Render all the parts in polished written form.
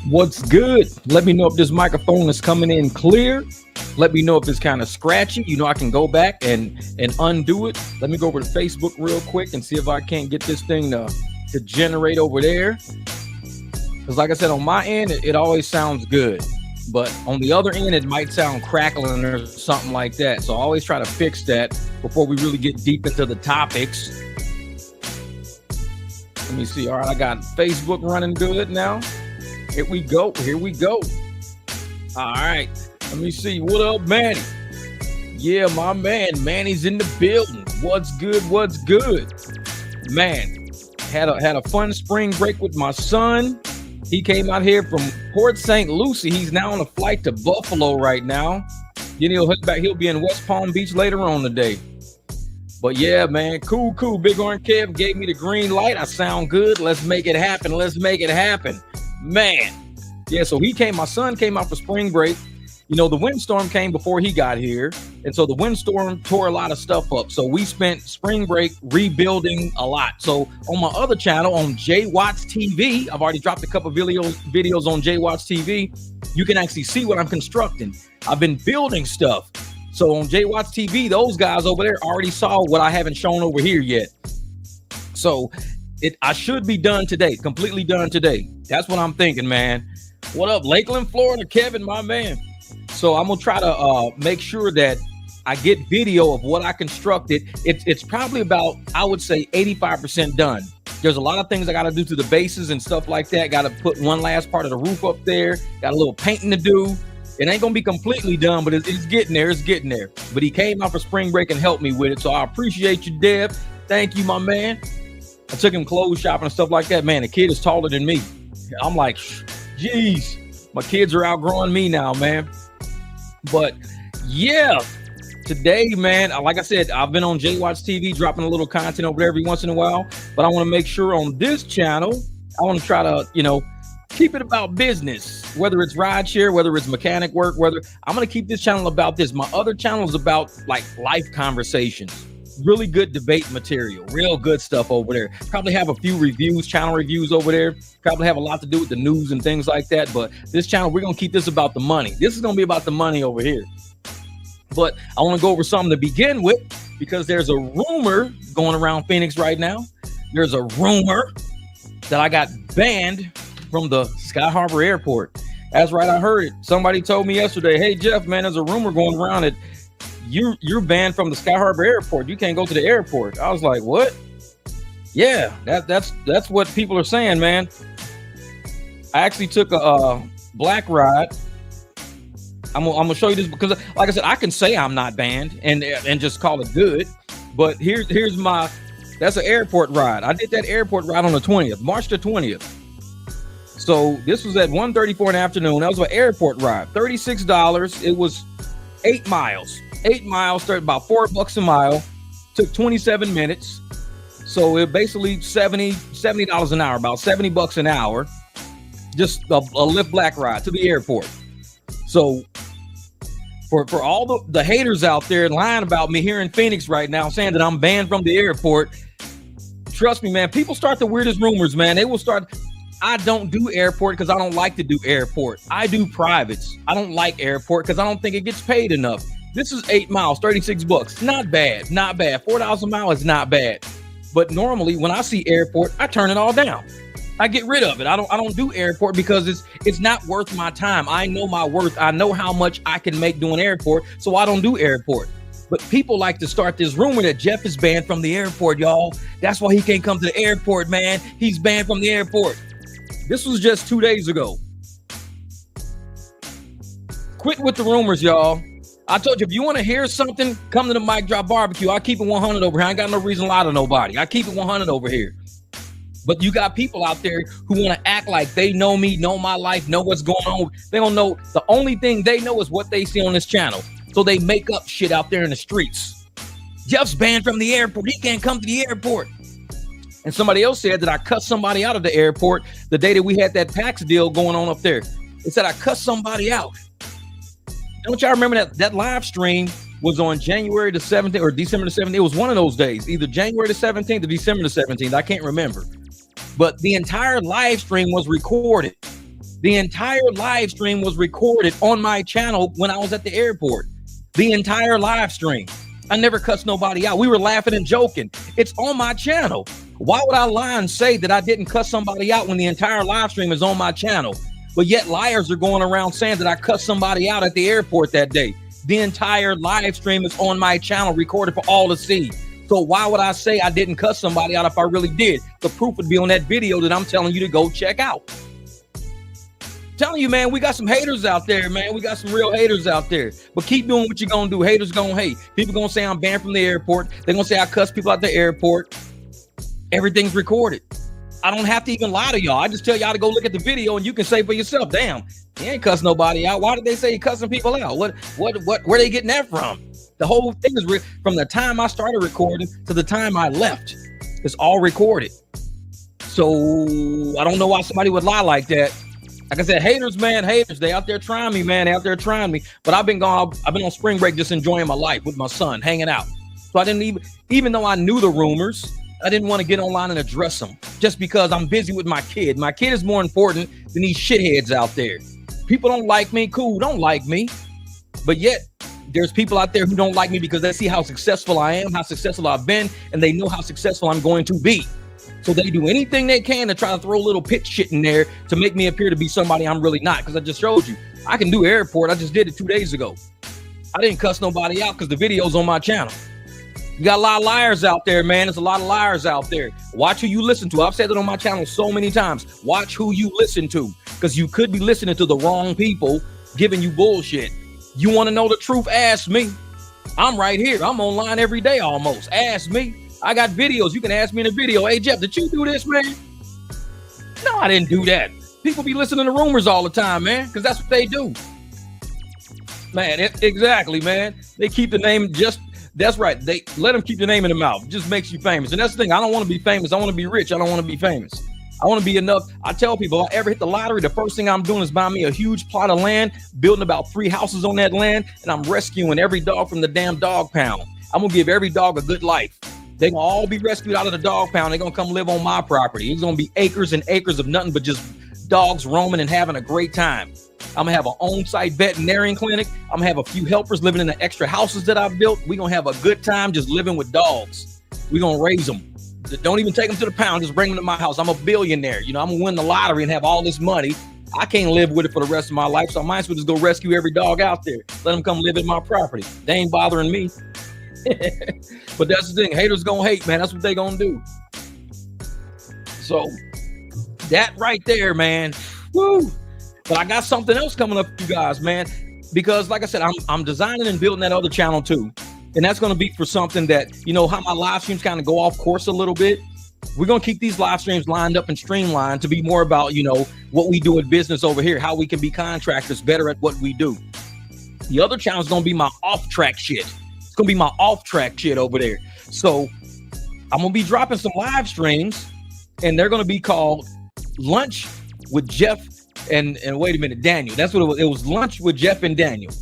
What's good? Let me know if this microphone is coming in clear. Let me know if it's kind of scratchy. You know, I can go back and undo it. Let me go over to Facebook real quick and see if I can't get this thing to generate over there. Because like I said, on my end, it always sounds good. But on the other end, it might sound crackling or something like that. So I always try to fix that before we really get deep into the topics. Let me see. All right, I got Facebook running good now. Here we go. Here we go. All right. Let me see. What up, Manny? Yeah, my man. Manny's in the building. What's good? What's good? Man, had a fun spring break with my son. He came out here from Port St. Lucie. He's now on a flight to Buffalo right now. Then he'll head back. He'll be in West Palm Beach later on today. But yeah, man, cool. Big Orange Kev gave me the green light. I sound good. Let's make it happen. Let's make it happen. Man. Yeah, so my son came out for spring break. You know, the windstorm came before he got here. And so the windstorm tore a lot of stuff up. So we spent spring break rebuilding a lot. So on my other channel, on J Watts TV, I've already dropped a couple of videos on J Watts TV. You can actually see what I'm constructing. I've been building stuff. So on J Watts TV, those guys over there already saw what I haven't shown over here yet. So I should be done today, completely done today. That's what I'm thinking, man. What up, Lakeland, Florida? Kevin, my man. So I'm gonna try to make sure that I get video of what I constructed. It's probably about, I would say, 85% done. There's a lot of things I got to do to the bases and stuff like that. Got to put one last part of the roof up there. Got a little painting to do. It ain't gonna be completely done, but it's getting there. It's getting there. But he came out for spring break and helped me with it. So I appreciate you, Deb. Thank you, my man. I took him clothes shopping and stuff like that. Man, the kid is taller than me. I'm like, geez, my kids are outgrowing me now, man. But yeah, today, man, like I said, I've been on J Watts TV dropping a little content over there every once in a while. But I want to make sure on this channel, I want to try to, keep it about business, whether it's rideshare, whether it's mechanic work, I'm going to keep this channel about this. My other channel is about like life conversations, really good debate material, real good stuff over there. Probably have a few reviews, channel reviews over there. Probably have a lot to do with the news and things like that. But this channel, we're going to keep this about the money. This is going to be about the money over here. But I want to go over something to begin with, because there's a rumor going around Phoenix right now. There's a rumor that I got banned from the Sky Harbor Airport. That's right, I heard it. Somebody told me yesterday, hey, Jeff, man, there's a rumor going around that you're banned from the Sky Harbor Airport. You can't go to the airport. I was like, what? Yeah, that's what people are saying, man. I actually took a black ride. I'm gonna show you this because, like I said, I can say I'm not banned and just call it good. But here's that's an airport ride. I did that airport ride on the 20th, March the 20th. So this was at 1:34 in the afternoon. That was an airport ride, $36. It was 8 miles. 8 miles, started about $4 a mile. Took 27 minutes. So it basically $70 an hour, about $70 an hour. Just a Lyft black ride to the airport. So for all the haters out there lying about me here in Phoenix right now, saying that I'm banned from the airport, trust me, man, people start the weirdest rumors, man. They will start. I don't do airport because I don't like to do airport. I do privates. I don't like airport because I don't think it gets paid enough. This is 8 miles, $36. Not bad, not bad. $4 a mile is not bad. But normally when I see airport, I turn it all down. I get rid of it. I don't do airport because it's not worth my time. I know my worth. I know how much I can make doing airport, so I don't do airport. But people like to start this rumor that Jeff is banned from the airport, y'all. That's why he can't come to the airport, man. He's banned from the airport. This was just 2 days ago. Quit with the rumors, y'all. I told you, if you want to hear something, come to the Mic Drop Barbecue. I keep it 100 over here. I ain't got no reason to lie to nobody. I keep it 100 over here. But you got people out there who want to act like they know me, know my life, know what's going on. They don't know. The only thing they know is what they see on this channel. So they make up shit out there in the streets. Jeff's banned from the airport. He can't come to the airport. And somebody else said that I cut somebody out of the airport the day that we had that PAX deal going on up there. They said I cut somebody out. Don't y'all remember that live stream was on January the 17th or December the 17th? It was one of those days, either January the 17th or December the 17th. I can't remember. But the entire live stream was recorded. The entire live stream was recorded on my channel when I was at the airport. The entire live stream. I never cussed nobody out. We were laughing and joking. It's on my channel. Why would I lie and say that I didn't cuss somebody out when the entire live stream is on my channel? But yet liars are going around saying that I cussed somebody out at the airport that day. The entire live stream is on my channel, recorded for all to see. So why would I say I didn't cuss somebody out if I really did? The proof would be on that video that I'm telling you to go check out. Telling you, man, we got some haters out there, man. We got some real haters out there. But keep doing what you're going to do. Haters going to hate. People going to say I'm banned from the airport. They're going to say I cuss people at the airport. Everything's recorded. I don't have to even lie to y'all. I just tell y'all to go look at the video and you can say for yourself, damn, he ain't cuss nobody out. Why did they say he cussing people out? Where they getting that from? The whole thing is from the time I started recording to the time I left. It's all recorded. So I don't know why somebody would lie like that. Like I said, haters, man, haters. They out there trying me, man. They out there trying me. But I've been on spring break just enjoying my life with my son, hanging out. So I didn't even though I knew the rumors, I didn't want to get online and address them just because I'm busy with my kid. My kid is more important than these shitheads out there. People don't like me. Cool, don't like me. But yet there's people out there who don't like me because they see how successful I am, how successful I've been, and they know how successful I'm going to be. So they do anything they can to try to throw a little pitch shit in there to make me appear to be somebody I'm really not. Because I just showed you, I can do airport. I just did it 2 days ago. I didn't cuss nobody out because the video's on my channel. You got a lot of liars out there, man. There's a lot of liars out there. Watch who you listen to. I've said it on my channel so many times. Watch who you listen to, because you could be listening to the wrong people giving you bullshit. You want to know the truth? Ask me. I'm right here. I'm online every day almost. Ask me. I got videos. You can ask me in a video. Hey, Jeff, did you do this, man? No, I didn't do that. People be listening to rumors all the time, man, because that's what they do. Man, exactly, man. They keep the name just, that's right. They let them keep the name in the mouth. It just makes you famous. And that's the thing. I don't want to be famous. I want to be rich. I don't want to be famous. I want to be enough. I tell people, if I ever hit the lottery, the first thing I'm doing is buying me a huge plot of land, building about 3 houses on that land, and I'm rescuing every dog from the damn dog pound. I'm going to give every dog a good life. They're going to all be rescued out of the dog pound. They're going to come live on my property. It's going to be acres and acres of nothing but just dogs roaming and having a great time. I'm going to have an on-site veterinarian clinic. I'm going to have a few helpers living in the extra houses that I've built. We're going to have a good time just living with dogs. We're going to raise them. Don't even take them to the pound. Just bring them to my house. I'm a billionaire. You know, I'm going to win the lottery and have all this money. I can't live with it for the rest of my life. So I might as well just go rescue every dog out there. Let them come live in my property. They ain't bothering me. But that's the thing. Haters gonna hate, man. That's what they gonna do. So that right there, man. Woo. But I got something else coming up for you guys, man. Because like I said, I'm designing and building that other channel too. And that's gonna be for something that, you know, how my live streams kind of go off course a little bit. We're gonna keep these live streams lined up and streamlined to be more about, you know, what we do in business over here, how we can be contractors better at what we do. The other channel is gonna be my off-track shit. It's gonna be my off-track shit over there. So I'm gonna be dropping some live streams, and they're gonna be called Lunch with Jeff and wait a minute, Daniel. That's what it was. It was Lunch with Jeff and Daniel.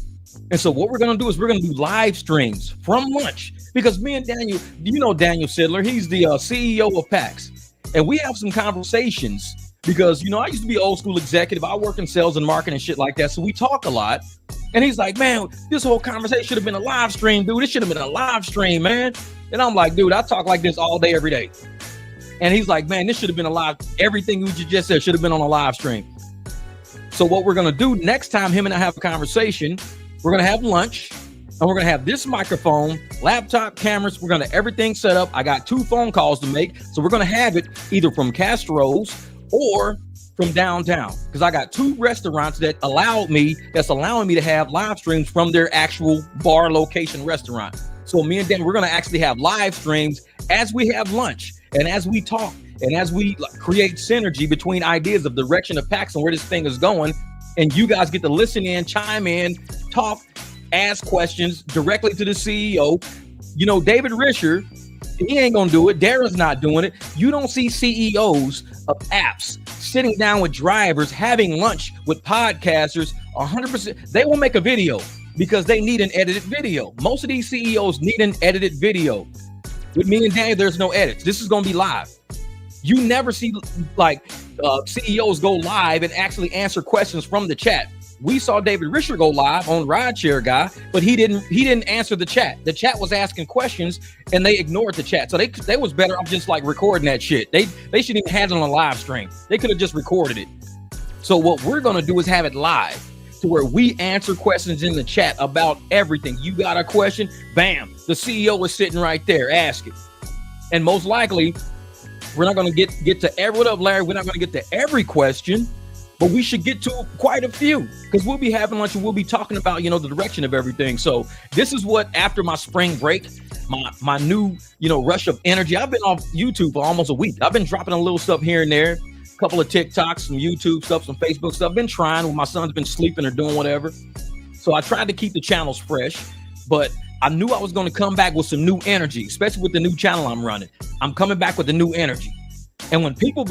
And so what we're gonna do is we're gonna do live streams from lunch, because me and Daniel, you know Daniel Sidler, he's the CEO of PAX, and we have some conversations because, you know, I used to be an old school executive. I work in sales and marketing and shit like that, so we talk a lot. And he's like, man, this whole conversation should have been a live stream, dude. This should have been a live stream, man. And I'm like, dude, I talk like this all day, every day. And he's like, man, this should have been a live. Everything you just said should have been on a live stream. So what we're going to do next time him and I have a conversation, we're going to have lunch, and we're going to have this microphone, laptop, cameras. We're going to everything set up. I got 2 phone calls to make. So we're going to have it either from Castro's or from downtown, because I got 2 restaurants that's allowing me to have live streams from their actual bar location restaurant. So me and Dan, we're going to actually have live streams as we have lunch and as we talk and as we create synergy between ideas of direction of PAX and where this thing is going. And you guys get to listen in, chime in, talk, ask questions directly to the CEO. You know, David Risher, he ain't gonna do it. Darren's not doing it. You don't see CEOs of apps sitting down with drivers, having lunch with podcasters. 100%. They will make a video because they need an edited video. Most of these CEOs need an edited video. With me and Daniel, there's no edits. This is gonna be live. You never see, like, CEOs go live and actually answer questions from the chat. We saw David Risher go live on Rideshare guy, but he didn't answer the chat. The chat was asking questions and they ignored the chat. So they was better off just like recording that shit. They shouldn't even have it on a live stream. They could have just recorded it. So what we're gonna do is have it live to where we answer questions in the chat about everything. You got a question, bam, the CEO is sitting right there, ask it. And most likely, we're not gonna get to every, what up, Larry? We're not gonna get to every question, but we should get to quite a few because we'll be having lunch and we'll be talking about, the direction of everything. So this is what, after my spring break, my new, rush of energy. I've been off YouTube for almost a week. I've been dropping a little stuff here and there, a couple of TikToks, some YouTube stuff, some Facebook stuff. Been trying when my son's been sleeping or doing whatever. So I tried to keep the channels fresh, but I knew I was going to come back with some new energy, especially with the new channel I'm running. I'm coming back with the new energy. And when people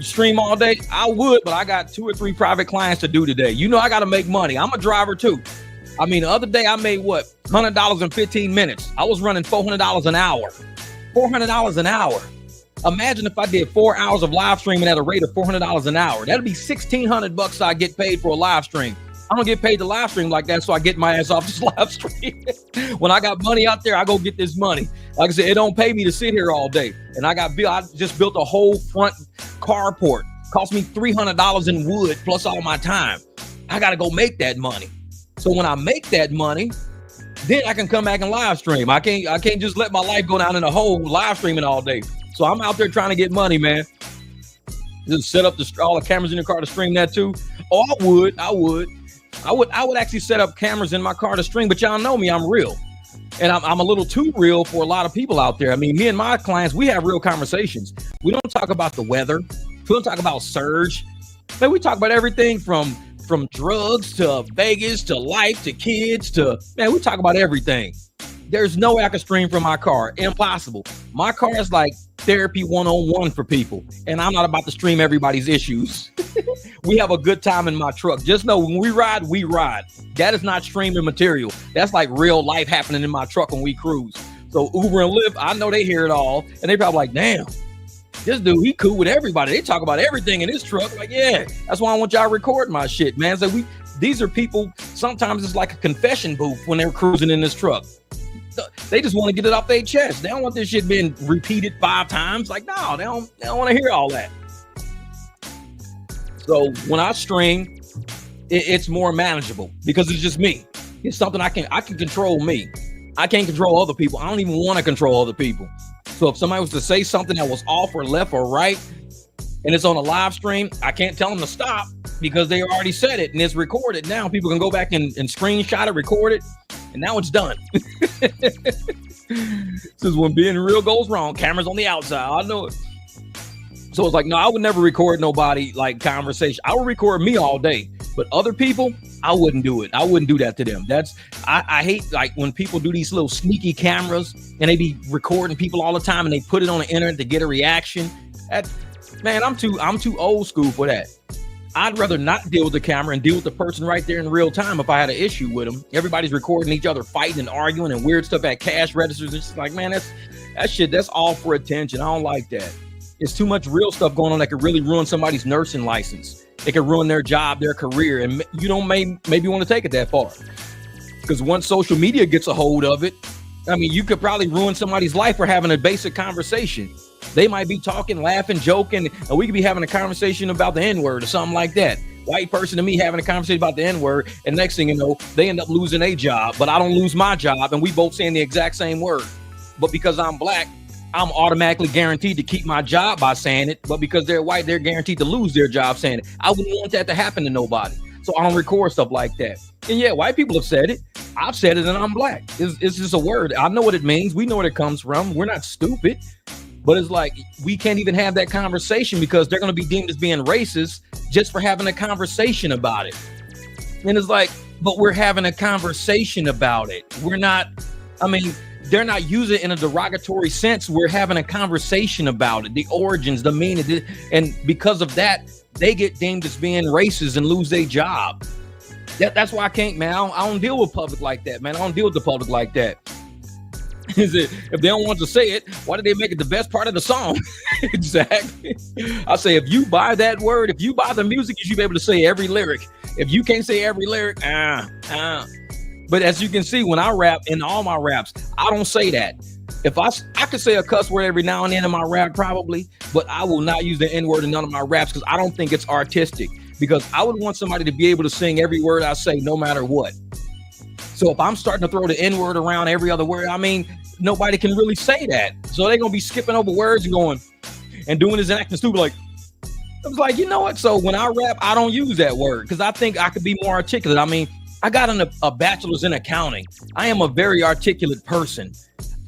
stream all day, I would, but I got 2 or 3 private clients to do today. I got to make money. I'm a driver too. I mean, the other day I made what? $100 in 15 minutes. I was running $400 an hour. $400 an hour. Imagine if I did 4 hours of live streaming at a rate of $400 an hour. That'd be $1,600 I get paid for a live stream. I don't get paid to live stream like that, so I get my ass off this live stream. When I got money out there, I go get this money. Like I said, it don't pay me to sit here all day. And I just built a whole front carport. Cost me $300 in wood plus all my time. I got to go make that money. So when I make that money, then I can come back and live stream. I can't just let my life go down in a hole live streaming all day. So I'm out there trying to get money, man. Just set up all the cameras in your car to stream that too. Oh, I would actually set up cameras in my car to stream, but y'all know me, I'm real. And I'm a little too real for a lot of people out there. I mean, me and my clients, we have real conversations. We don't talk about the weather. We don't talk about surge. Man, we talk about everything from drugs to Vegas to life to kids to, man, we talk about everything. There's no way I can stream from my car. Impossible. My car is like therapy 101 for people. And I'm not about to stream everybody's issues. We have a good time in my truck. Just know when we ride, we ride. That is not streaming material. That's like real life happening in my truck when we cruise. So Uber and Lyft, I know they hear it all. And they probably like, damn, this dude, he cool with everybody. They talk about everything in his truck. Like, yeah, that's why I want y'all recording my shit, man. So these are people, sometimes it's like a confession booth when they're cruising in this truck. They just want to get it off their chest. They don't want this shit being repeated 5 times. Like, no, they don't want to hear all that. So when I stream, it's more manageable because it's just me. It's something I can control me. I can't control other people. I don't even want to control other people. So if somebody was to say something that was off or left or right, and it's on a live stream, I can't tell them to stop because they already said it and it's recorded. Now people can go back and screenshot it, record it, and now it's done. This is when being real goes wrong. Cameras on the outside. I know it. So it's like, no, I would never record nobody like conversation. I would record me all day, but other people, I wouldn't do it. I wouldn't do that to them. I hate like when people do these little sneaky cameras and they be recording people all the time and they put it on the internet to get a reaction. Man, I'm too old school for that. I'd rather not deal with the camera and deal with the person right there in real time if I had an issue with them. Everybody's recording each other fighting and arguing and weird stuff at cash registers. It's like, man, that's all for attention. I don't like that. It's too much real stuff going on that could really ruin somebody's nursing license. It could ruin their job, their career, and you don't maybe want to take it that far. Because once social media gets a hold of it, I mean, you could probably ruin somebody's life for having a basic conversation. They might be talking, laughing, joking, and we could be having a conversation about the N-word or something like that. White person to me having a conversation about the N-word, and next thing you know, they end up losing a job, but I don't lose my job, and we both saying the exact same word. But because I'm black, I'm automatically guaranteed to keep my job by saying it, but because they're white, they're guaranteed to lose their job saying it. I wouldn't want that to happen to nobody, so I don't record stuff like that. And yeah, white people have said it. I've said it, and I'm black. It's just a word. I know what it means. We know where it comes from. We're not stupid. But it's like, we can't even have that conversation because they're going to be deemed as being racist just for having a conversation about it. And it's like, but we're having a conversation about it. We're not, I mean, they're not using it in a derogatory sense. We're having a conversation about it, the origins, the meaning. And because of that, they get deemed as being racist and lose their job. That's why I can't, man. I don't deal with public like that, man. I don't deal with the public like that. Is it, if they don't want to say it, why did they make it the best part of the song? Exactly. I say, if you buy that word, if you buy the music, you should be able to say every lyric. If you can't say every lyric, But as you can see, when I rap, in all my raps, I don't say that. If I could say a cuss word every now and then in my rap, probably, but I will not use the N-word in none of my raps because I don't think it's artistic. Because I would want somebody to be able to sing every word I say, no matter what. So if I'm starting to throw the N-word around every other word, I mean, nobody can really say that. So they're gonna be skipping over words and going and doing this and acting stupid. Like, I was like, you know what? So when I rap, I don't use that word because I think I could be more articulate. I mean, I got a bachelor's in accounting. I am a very articulate person.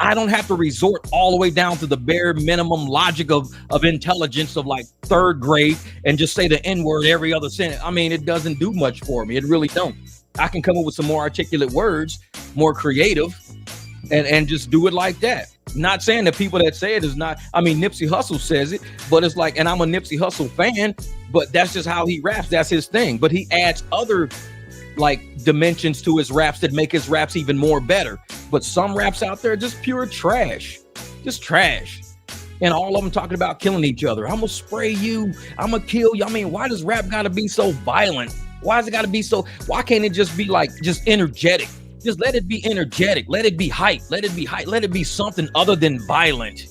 I don't have to resort all the way down to the bare minimum logic of intelligence of like third grade and just say the N-word every other sentence. I mean, it doesn't do much for me. It really don't. I can come up with some more articulate words, more creative, and just do it like that. Not saying that people that say it is not, I mean, Nipsey Hussle says it, but it's like, and I'm a Nipsey Hussle fan, but that's just how he raps. That's his thing. But he adds other like dimensions to his raps that make his raps even more better. But some raps out there are just pure trash, just trash. And all of them talking about killing each other. I'm gonna spray you, I'm gonna kill you. I mean, why does rap gotta be so violent? Why is it gotta be so, why can't it just be like, just energetic? Just let it be energetic, let it be hype, let it be hype, let it be something other than violent.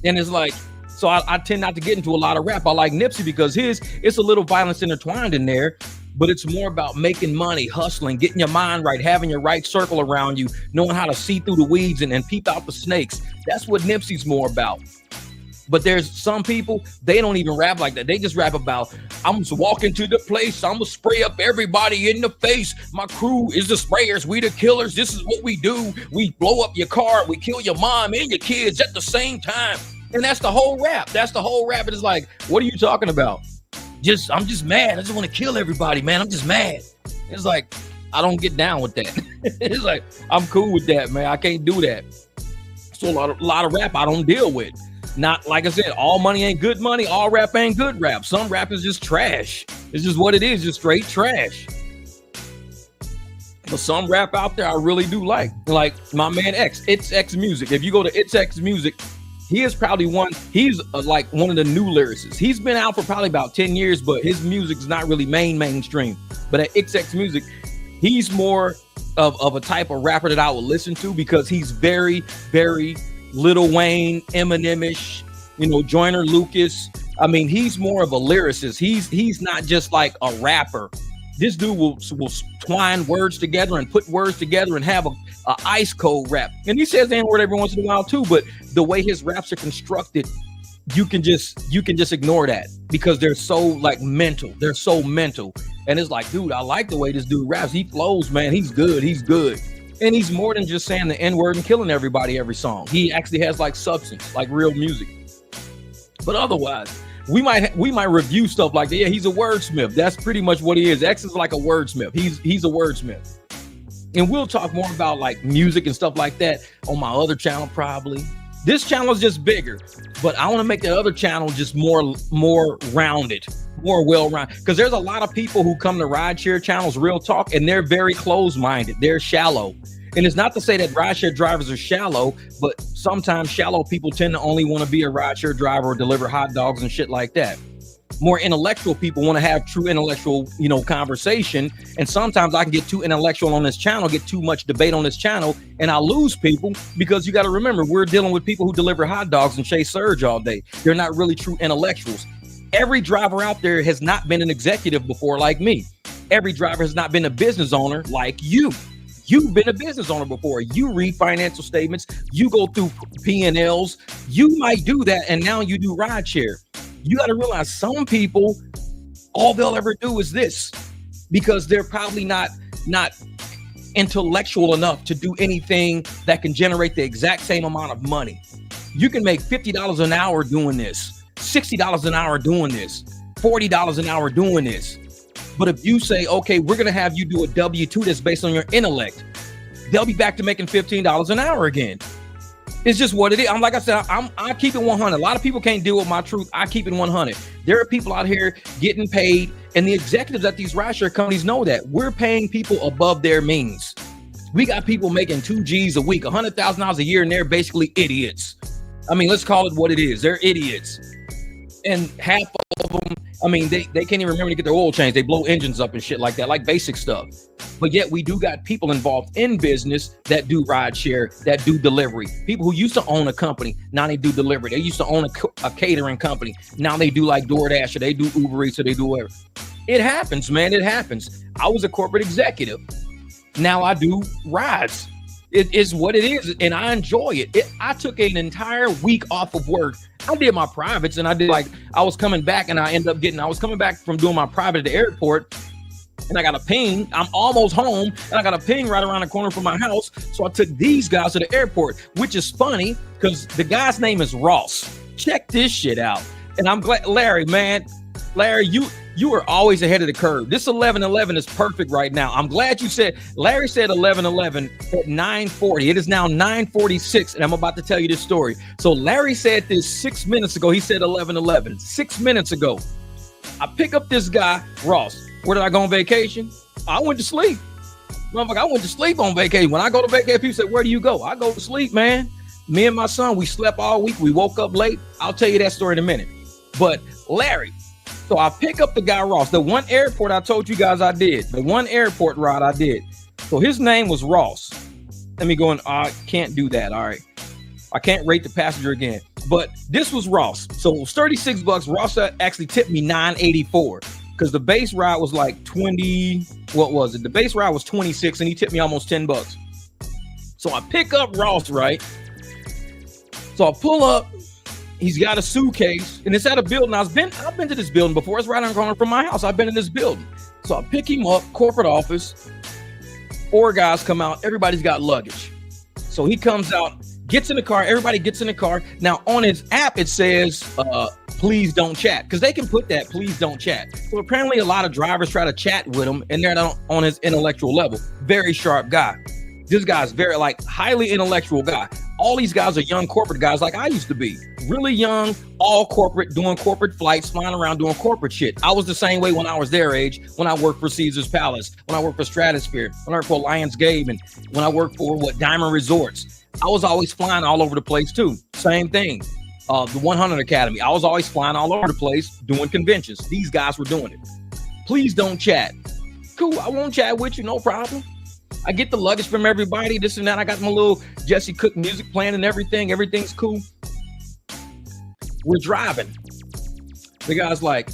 And it's like, so I tend not to get into a lot of rap. I like Nipsey because it's a little violence intertwined in there, but it's more about making money, hustling, getting your mind right, having your right circle around you, knowing how to see through the weeds and peep out the snakes. That's what Nipsey's more about. But there's some people, they don't even rap like that. They just rap about, I'm just walking to the place, I'm gonna spray up everybody in the face. My crew is the sprayers, we the killers, this is what we do. We blow up your car, we kill your mom and your kids at the same time. And that's the whole rap. That's the whole rap. It is like, what are you talking about? I'm just mad. I just want to kill everybody, man. I'm just mad. It's like, I don't get down with that. It's like, I'm cool with that, man. I can't do that. So a lot of rap I don't deal with. Not, like I said, all money ain't good money. All rap ain't good rap. Some rap is just trash. It's just what it is, just straight trash. But some rap out there I really do like my man It's X Music. If you go to It's X Music, he is probably he's like one of the new lyricists. He's been out for probably about 10 years, but his music's not really mainstream. But at XX Music, he's more of a type of rapper that I would listen to because he's very, very Lil Wayne, Eminem-ish, Joyner Lucas. I mean, he's more of a lyricist. He's not just like a rapper. This dude will twine words together and put words together and have a ice cold rap. And he says the N-word every once in a while too, but the way his raps are constructed, you can just ignore that because they're so like mental. They're so mental. And it's like, dude, I like the way this dude raps. He flows, man. He's good. He's good. And he's more than just saying the N-word and killing everybody every song. He actually has like substance, like real music. But otherwise, we might review stuff like that. Yeah, he's a wordsmith. That's pretty much what he is. X is like a wordsmith. He's a wordsmith. And we'll talk more about like music and stuff like that on my other channel probably. This channel is just bigger, but I want to make the other channel just more rounded, more well-rounded. Because there's a lot of people who come to rideshare channels, real talk, and they're very closed-minded. They're shallow. And it's not to say that rideshare drivers are shallow, but sometimes shallow people tend to only want to be a rideshare driver or deliver hot dogs and shit like that. More intellectual people want to have true intellectual, conversation. And sometimes I can get too intellectual on this channel, get too much debate on this channel, and I lose people because you got to remember, we're dealing with people who deliver hot dogs and chase surge all day. They're not really true intellectuals. Every driver out there has not been an executive before like me. Every driver has not been a business owner like you. You've been a business owner before. You read financial statements. You go through P&Ls. You might do that, and now you do rideshare. You got to realize some people, all they'll ever do is this because they're probably not intellectual enough to do anything that can generate the exact same amount of money. You can make $50 an hour doing this, $60 an hour doing this, $40 an hour doing this. But if you say, okay, we're going to have you do a W-2 that's based on your intellect, they'll be back to making $15 an hour again. It's just what it is. Like I said, I keep it 100. A lot of people can't deal with my truth. I keep it 100. There are people out here getting paid, and the executives at these rideshare companies know that. We're paying people above their means. We got people making 2 G's a week, $100,000 a year, and they're basically idiots. I mean, let's call it what it is. They're idiots. And half of them, I mean, they can't even remember to get their oil changed. They blow engines up and shit like that, like basic stuff. But yet we do got people involved in business that do rideshare, that do delivery. People who used to own a company, now they do delivery. They used to own a catering company. Now they do like DoorDash, or they do Uber Eats, or they do whatever. It happens, man. It happens. I was a corporate executive. Now I do rides. It is what it is, and I enjoy it. I took an entire week off of work. I did my privates, and I was coming back, and I was coming back from doing my private at the airport, and I got a ping. I'm almost home, and I got a ping right around the corner from my house. So I took these guys to the airport, which is funny because the guy's name is Ross. Check this shit out. And I'm glad, Larry, you are always ahead of the curve. This 11:11 is perfect right now. I'm glad you said, Larry said 11:11 at 9:40. It is now 9:46, and I'm about to tell you this story. So Larry said this 6 minutes ago. He said 11:11, 6 minutes ago. I pick up this guy, Ross. Where did I go on vacation? I went to sleep. Motherfucker, I went to sleep on vacation. When I go to vacation, people say, where do you go? I go to sleep, man. Me and my son, we slept all week. We woke up late. I'll tell you that story in a minute. But Larry, so I pick up the guy, Ross, the one airport I told you guys I did, the one airport ride I did. So his name was Ross. Let me go in. I can't do that. All right. I can't rate the passenger again, but this was Ross. So it was $36. Ross actually tipped me $9.84 because the base ride was like 20. What was it? The base ride was 26 and he tipped me almost $10. So I pick up Ross, right? So I pull up. He's got a suitcase, and it's at a building. I've been to this building before. It's right on the corner from my house. I've been in this building. So I pick him up, corporate office. 4 guys come out. Everybody's got luggage. So he comes out, gets in the car. Everybody gets in the car. Now on his app, it says, please don't chat, because they can put that, please don't chat. So apparently a lot of drivers try to chat with him, and they're not on his intellectual level. Very sharp guy. This guy's very highly intellectual guy. All these guys are young corporate guys like I used to be. Really young, all corporate, doing corporate flights, flying around doing corporate shit. I was the same way when I was their age, when I worked for Caesar's Palace, when I worked for Stratosphere, when I worked for Lions Gate, and when I worked for Diamond Resorts. I was always flying all over the place too. Same thing. The 100 Academy. I was always flying all over the place doing conventions. These guys were doing it. Please don't chat. Cool, I won't chat with you, no problem. I get the luggage from everybody, this and that. I got my little Jesse Cook music playing and everything. Everything's cool. We're driving. The guy's like,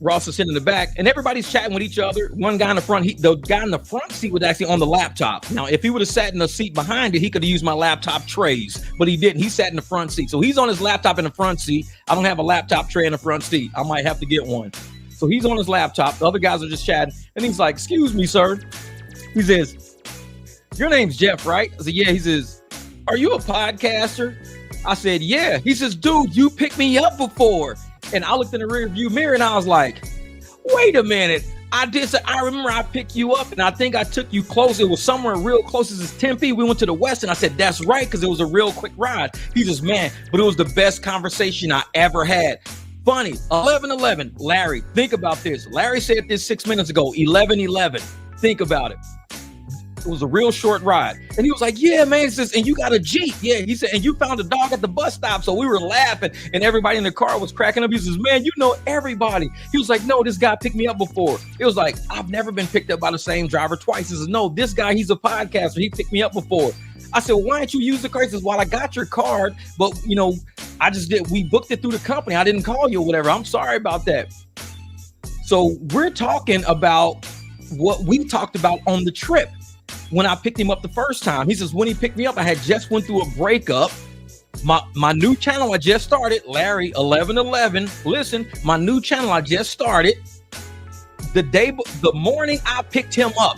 Ross is sitting in the back, and everybody's chatting with each other. One guy in the front, the guy in the front seat was actually on the laptop. Now, if he would have sat in the seat behind it, he could have used my laptop trays, but he didn't. He sat in the front seat. So he's on his laptop in the front seat. I don't have a laptop tray in the front seat. I might have to get one. So he's on his laptop. The other guys are just chatting, and he's like, excuse me, sir. He says, your name's Jeff, right? I said, yeah. He says, are you a podcaster? I said, yeah. He says, dude, you picked me up before. And I looked in the rear view mirror and I was like, wait a minute. I remember I picked you up and I think I took you close. It was somewhere real close as Tempe. We went to the West and I said, that's right, because it was a real quick ride. He says, man, but it was the best conversation I ever had. Funny, 11:11. Larry, think about this. Larry said this 6 minutes ago, 11:11. Think about it. It was a real short ride. And he was like, yeah, man. He says, and you got a Jeep. Yeah. He said, and you found a dog at the bus stop. So we were laughing and everybody in the car was cracking up. He says, man, you know everybody. He was like, no, this guy picked me up before. It was like, I've never been picked up by the same driver twice. He says, no, this guy, he's a podcaster. He picked me up before. I said, why didn't you use the card? He says, well, I got your card, but we booked it through the company. I didn't call you or whatever. I'm sorry about that. So we're talking about what we talked about on the trip. When I picked him up the first time, he says, when he picked me up, I had just went through a breakup. My new channel I just started, Larry 11:11. Listen, my new channel I just started. The morning I picked him up,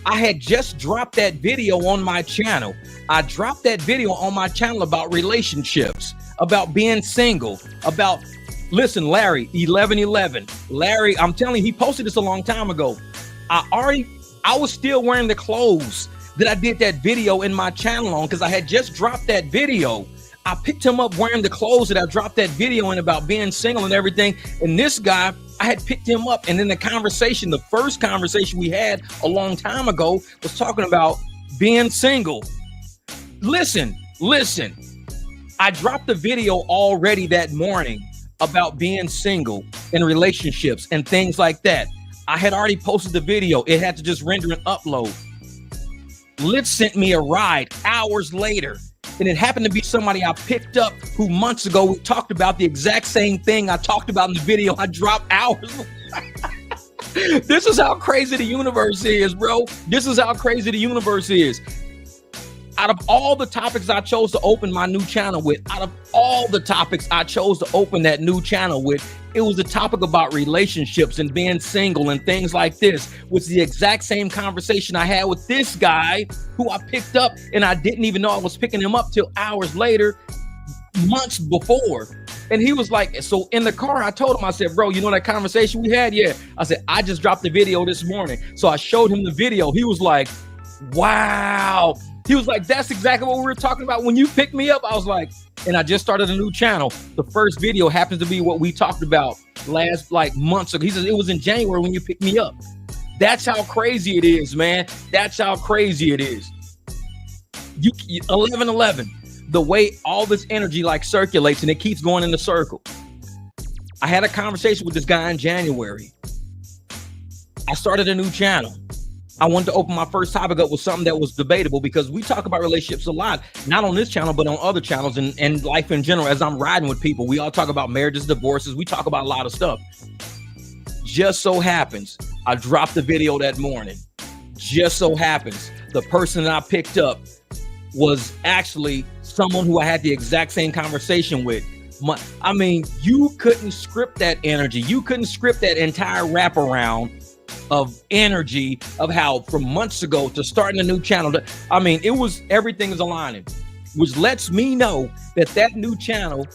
I had just dropped that video on my channel. I dropped that video on my channel about relationships, about being single, listen, Larry 11:11. Larry, I'm telling you, he posted this a long time ago. I was still wearing the clothes that I did that video in my channel on, because I had just dropped that video. I picked him up wearing the clothes that I dropped that video in about being single and everything. And this guy, I had picked him up. And then the first conversation we had a long time ago was talking about being single. Listen. I dropped the video already that morning about being single and relationships and things like that. I had already posted the video. It had to just render and upload. Lyft sent me a ride hours later. And it happened to be somebody I picked up who months ago we talked about the exact same thing I talked about in the video I dropped hours. This is how crazy the universe is, bro. This is how crazy the universe is. Out of all the topics I chose to open my new channel with, it was the topic about relationships and being single and things like this. Was the exact same conversation I had with this guy who I picked up, and I didn't even know I was picking him up till hours later, months before. And he was like, so in the car, I told him, I said, bro, you know that conversation we had? Yeah. I said, I just dropped the video this morning. So I showed him the video. He was like, wow. He was like, that's exactly what we were talking about when you picked me up. I was like, and I just started a new channel. The first video happens to be what we talked about last months ago. He says it was in January when you picked me up. That's how crazy it is, man. That's how crazy it is. 11:11, the way all this energy circulates and it keeps going in the circle. I had a conversation with this guy in January. I started a new channel. I wanted to open my first topic up with something that was debatable because we talk about relationships a lot, not on this channel, but on other channels and life in general. As I'm riding with people, we all talk about marriages, divorces. We talk about a lot of stuff. Just so happens, I dropped the video that morning. Just so happens, the person that I picked up was actually someone who I had the exact same conversation with. I mean, you couldn't script that energy. You couldn't script that entire wraparound of energy of how from months ago to starting a new channel. I mean, everything is aligning, which lets me know that new channel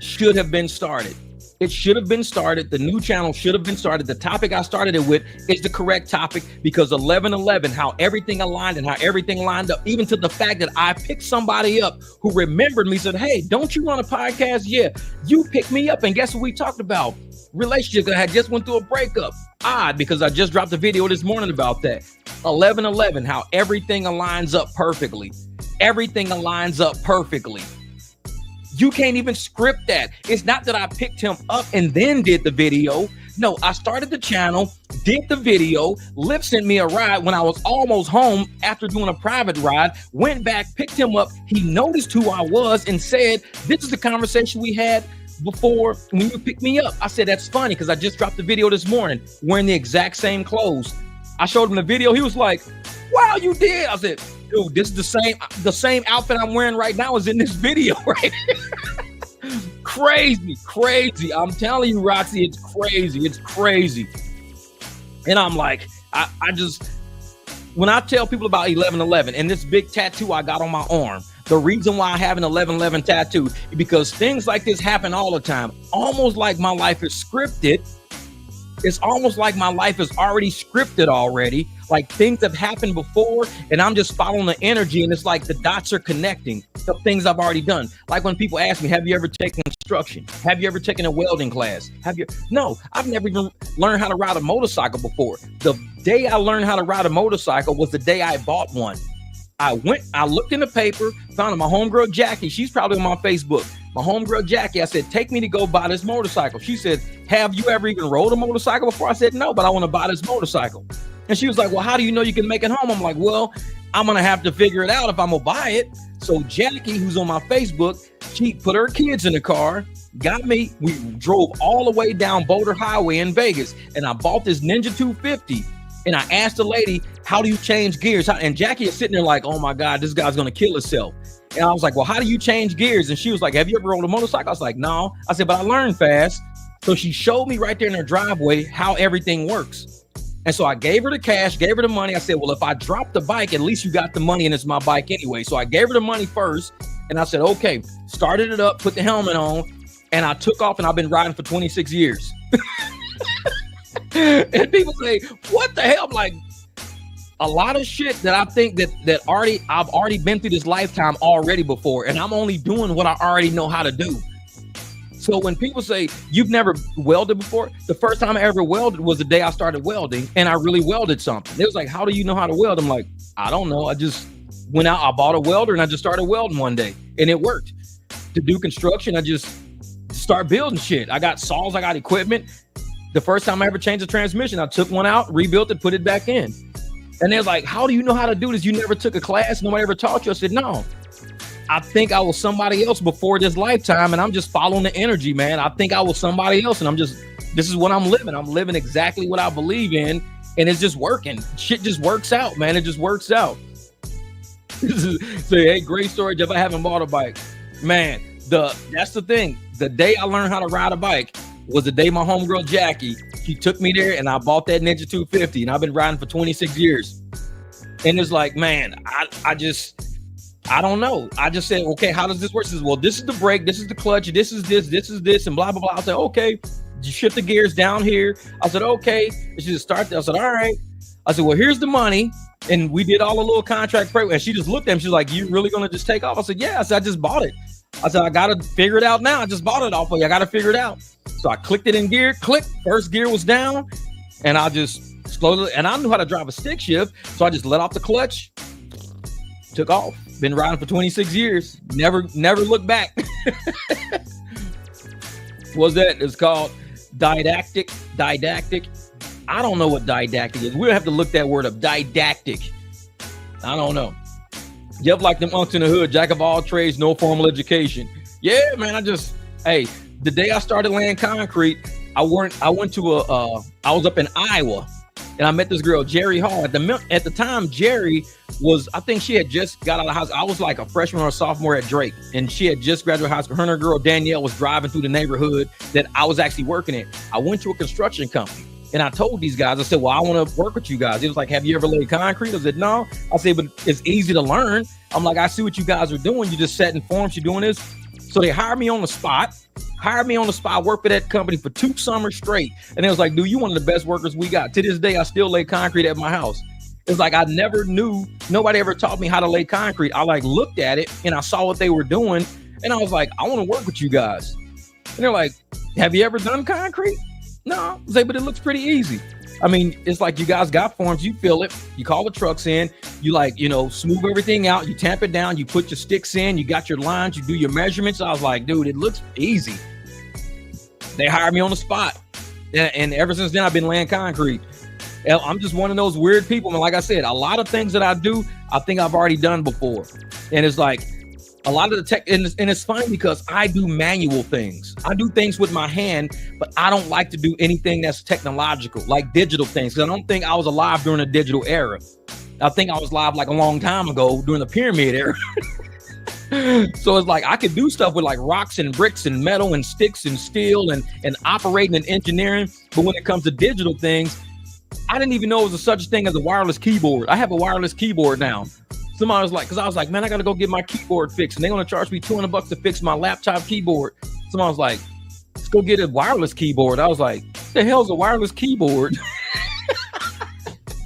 should have been started. It should have been started. The new channel should have been started. The topic I started it with is the correct topic because 11:11, how everything aligned and how everything lined up, even to the fact that I picked somebody up who remembered me, said, hey, don't you run a podcast? Yeah, you picked me up. And guess what we talked about? Relationships. I had just went through a breakup. Odd, because I just dropped a video this morning about that. 11:11, how everything aligns up perfectly. Everything aligns up perfectly. You can't even script that. It's not that I picked him up and then did the video. No, I started the channel, did the video. Lyft sent me a ride when I was almost home after doing a private ride, went back, picked him up. He noticed who I was and said, this is the conversation we had before when you picked me up. I said, that's funny because I just dropped the video this morning wearing the exact same clothes. I showed him the video. He was like, wow, you did. I said, dude, this is the same outfit I'm wearing right now is in this video, right? Crazy. I'm telling you, Roxy, it's crazy. And I'm like, I just, when I tell people about 11:11 and this big tattoo I got on my arm, the reason why I have an 11:11 tattoo is because things like this happen all the time. Almost like my life is scripted. It's almost like my life is already scripted already. Like things have happened before and I'm just following the energy and it's like the dots are connecting to things I've already done. Like when people ask me, have you ever taken construction? Have you ever taken a welding class? No, I've never even learned how to ride a motorcycle before. The day I learned how to ride a motorcycle was the day I bought one. I looked in the paper, found my homegirl Jackie. She's probably on my Facebook. My homegirl Jackie, I said, take me to go buy this motorcycle. She said, have you ever even rode a motorcycle before? I said, no, but I want to buy this motorcycle. And she was like, well, how do you know you can make it home? I'm like, well, I'm going to have to figure it out if I'm going to buy it. So Jackie, who's on my Facebook, she put her kids in the car, got me. We drove all the way down Boulder Highway in Vegas. And I bought this Ninja 250. And I asked the lady, how do you change gears? And Jackie is sitting there like, oh my God, this guy's going to kill himself. And I was like, well, how do you change gears? And she was like, have you ever rode a motorcycle? I was like, no. I said, but I learned fast. So she showed me right there in her driveway how everything works. And so I gave her the cash, gave her the money. I said, well, if I drop the bike, at least you got the money and it's my bike anyway. So I gave her the money first. And I said, okay, started it up, put the helmet on, and I took off and I've been riding for 26 years. And people say, what the hell? I'm like, a lot of shit that I think that I've already been through this lifetime already before, and I'm only doing what I already know how to do. So when people say you've never welded before, the first time I ever welded was the day I started welding, and I really welded something. It was like, how do you know how to weld? I'm like, I don't know. I just went out, I bought a welder, and I just started welding one day, and it worked. To do construction, I just start building shit. I got saws, I got equipment. The first time I ever changed a transmission, I took one out, rebuilt it, put it back in. And they're like, how do you know how to do this? You never took a class, nobody ever taught you. I said, no. I think I was somebody else before this lifetime, and I'm just following the energy, man. I think I was somebody else, and this is what I'm living. I'm living exactly what I believe in, and it's just working. Shit just works out, man. It just works out. Say, hey, great story, Jeff. I haven't bought a bike. Man, that's the thing. The day I learned how to ride a bike was the day my homegirl Jackie, she took me there, and I bought that Ninja 250, and I've been riding for 26 years. And it's like, man, I don't know. I just said, okay, how does this work? She says, well, this is the brake, this is the clutch, this is this, and blah, blah, blah. I said, okay, you shift the gears down here. I said, okay. And she just started. I said, all right. I said, well, here's the money. And we did all the little contract prep. And she just looked at me. She's like, you really going to just take off? I said, yeah. I said, I just bought it. I said, I got to figure it out now. I just bought it off of you. I got to figure it out. So I clicked it in gear, click. First gear was down. And I just slowly, and I knew how to drive a stick shift. So I just let off the clutch, took off. Been riding for 26 years. Never looked back. What's that? It's called didactic. I don't know what didactic is. We'll have to look that word up. Didactic. I don't know. Jeff like them unks in the hood, jack of all trades, no formal education. Yeah, man. The day I started laying concrete, I was up in Iowa. And I met this girl, Jerry Hall. At the time, Jerry was, I think she had just got out of high school. I was like a freshman or a sophomore at Drake. And she had just graduated high school. Her and her girl, Danielle, was driving through the neighborhood that I was actually working in. I went to a construction company. And I told these guys, I said, well, I want to work with you guys. It was like, have you ever laid concrete? I said, no. I said, but it's easy to learn. I'm like, I see what you guys are doing. You just setting forms. You're doing this. So they hired me on the spot. I worked for that company for 2 summers straight. And it was like, dude, you one of the best workers we got. To this day, I still lay concrete at my house. It's like, I never knew, nobody ever taught me how to lay concrete. I like looked at it and I saw what they were doing. And I was like, I want to work with you guys. And they're like, have you ever done concrete? No. I say, but it looks pretty easy. I mean, it's like you guys got forms, you fill it, you call the trucks in, you smooth everything out, you tamp it down, you put your sticks in, you got your lines, you do your measurements. I was like, dude, it looks easy. They hired me on the spot. And ever since then, I've been laying concrete. I'm just one of those weird people. And like I said, a lot of things that I do, I think I've already done before. And it's like a lot of the tech, and it's funny because I do manual things. I do things with my hand, but I don't like to do anything that's technological, like digital things. Because I don't think I was alive during the digital era. I think I was live like a long time ago during the pyramid era. So it's like I could do stuff with like rocks and bricks and metal and sticks and steel and operating and engineering. But when it comes to digital things, I didn't even know it was such a thing as a wireless keyboard. I have a wireless keyboard now. Somebody was like, because I was like, man, I got to go get my keyboard fixed. And they're going to charge me $200 to fix my laptop keyboard. Somebody was like, let's go get a wireless keyboard. I was like, what the hell's a wireless keyboard?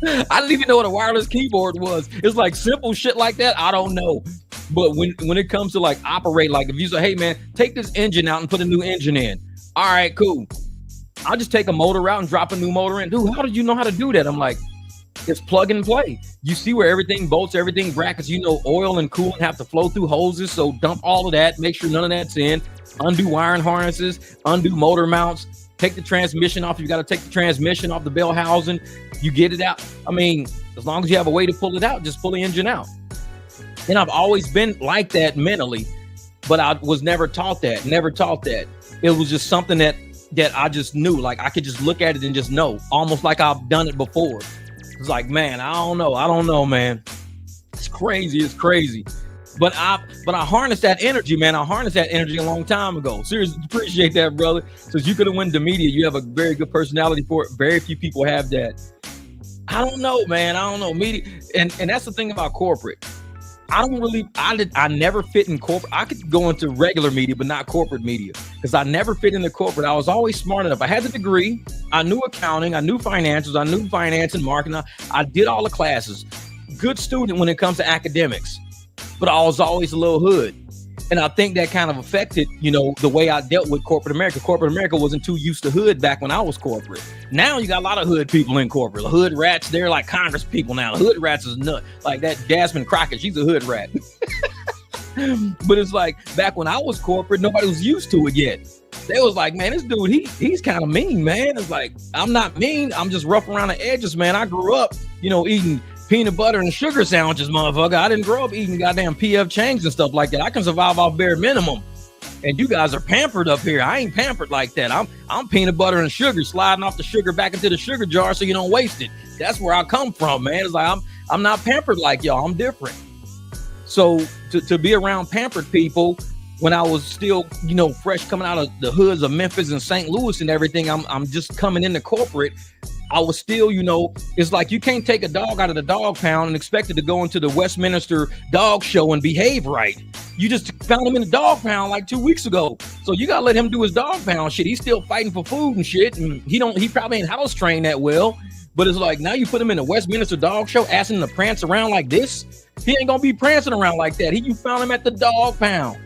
I didn't even know what a wireless keyboard was. It's like simple shit like that. I don't know. But when it comes to like operate, like if you say, hey man, take this engine out and put a new engine in. All right, cool. I'll just take a motor out and drop a new motor in. Dude, how did you know how to do that? I'm like, it's plug and play. You see where everything bolts, everything brackets, oil and coolant have to flow through hoses. So dump all of that, make sure none of that's in, undo wiring harnesses, undo motor mounts, take the transmission off. You got to take the transmission off the bell housing. You get it out. I mean, as long as you have a way to pull it out, just pull the engine out. And I've always been like that mentally, but I was never taught that. It was just something that I just knew. Like I could just look at it and just know, almost like I've done it before. It's like, man, I don't know, man. It's crazy. But I harnessed that energy, man. I harnessed that energy a long time ago. Seriously, appreciate that, brother. Since you could have won the media, you have a very good personality for it. Very few people have that. I don't know, man. I don't know. Media, and that's the thing about corporate. I never fit in corporate. I could go into regular media, but not corporate media because I never fit into corporate. I was always smart enough. I had the degree. I knew accounting, I knew financials, I knew finance and marketing. I did all the classes. Good student when it comes to academics, but I was always a little hood. And I think that kind of affected, the way I dealt with corporate America. Corporate America wasn't too used to hood back when I was corporate. Now you got a lot of hood people in corporate. Hood rats, they're like Congress people now. Hood rats is nut. Like that Jasmine Crockett, she's a hood rat. But it's like back when I was corporate, nobody was used to it yet. They was like, man, this dude, he's kind of mean, man. It's like, I'm not mean. I'm just rough around the edges, man. I grew up, eating peanut butter and sugar sandwiches, motherfucker. I didn't grow up eating goddamn PF Chang's and stuff like that. I can survive off bare minimum. And you guys are pampered up here. I ain't pampered like that. I'm peanut butter and sugar, sliding off the sugar back into the sugar jar so you don't waste it. That's where I come from, man. It's like I'm not pampered like y'all. I'm different. So to be around pampered people when I was still, fresh coming out of the hoods of Memphis and St. Louis and everything, I'm just coming into corporate. I was still, it's like you can't take a dog out of the dog pound and expect it to go into the Westminster dog show and behave right. You just found him in the dog pound like 2 weeks ago. So you got to let him do his dog pound shit. He's still fighting for food and shit. And he probably ain't house trained that well. But it's like now you put him in the Westminster dog show, asking him to prance around like this. He ain't going to be prancing around like that. You found him at the dog pound.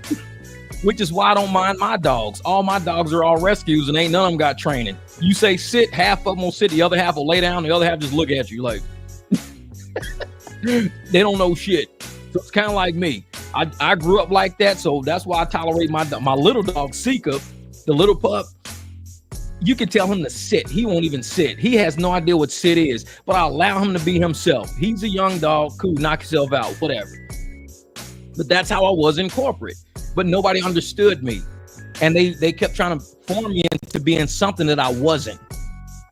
Which is why I don't mind my dogs. All my dogs are all rescues and ain't none of them got training. You say sit, half of them will sit, the other half will lay down, the other half just look at you like they don't know shit. So it's kind of like me. I grew up like that, so that's why I tolerate my little dog, Sika, the little pup. You can tell him to sit. He won't even sit. He has no idea what sit is, but I allow him to be himself. He's a young dog. Cool, knock yourself out, whatever. But that's how I was in corporate. But nobody understood me. And they kept trying to form me into being something that I wasn't.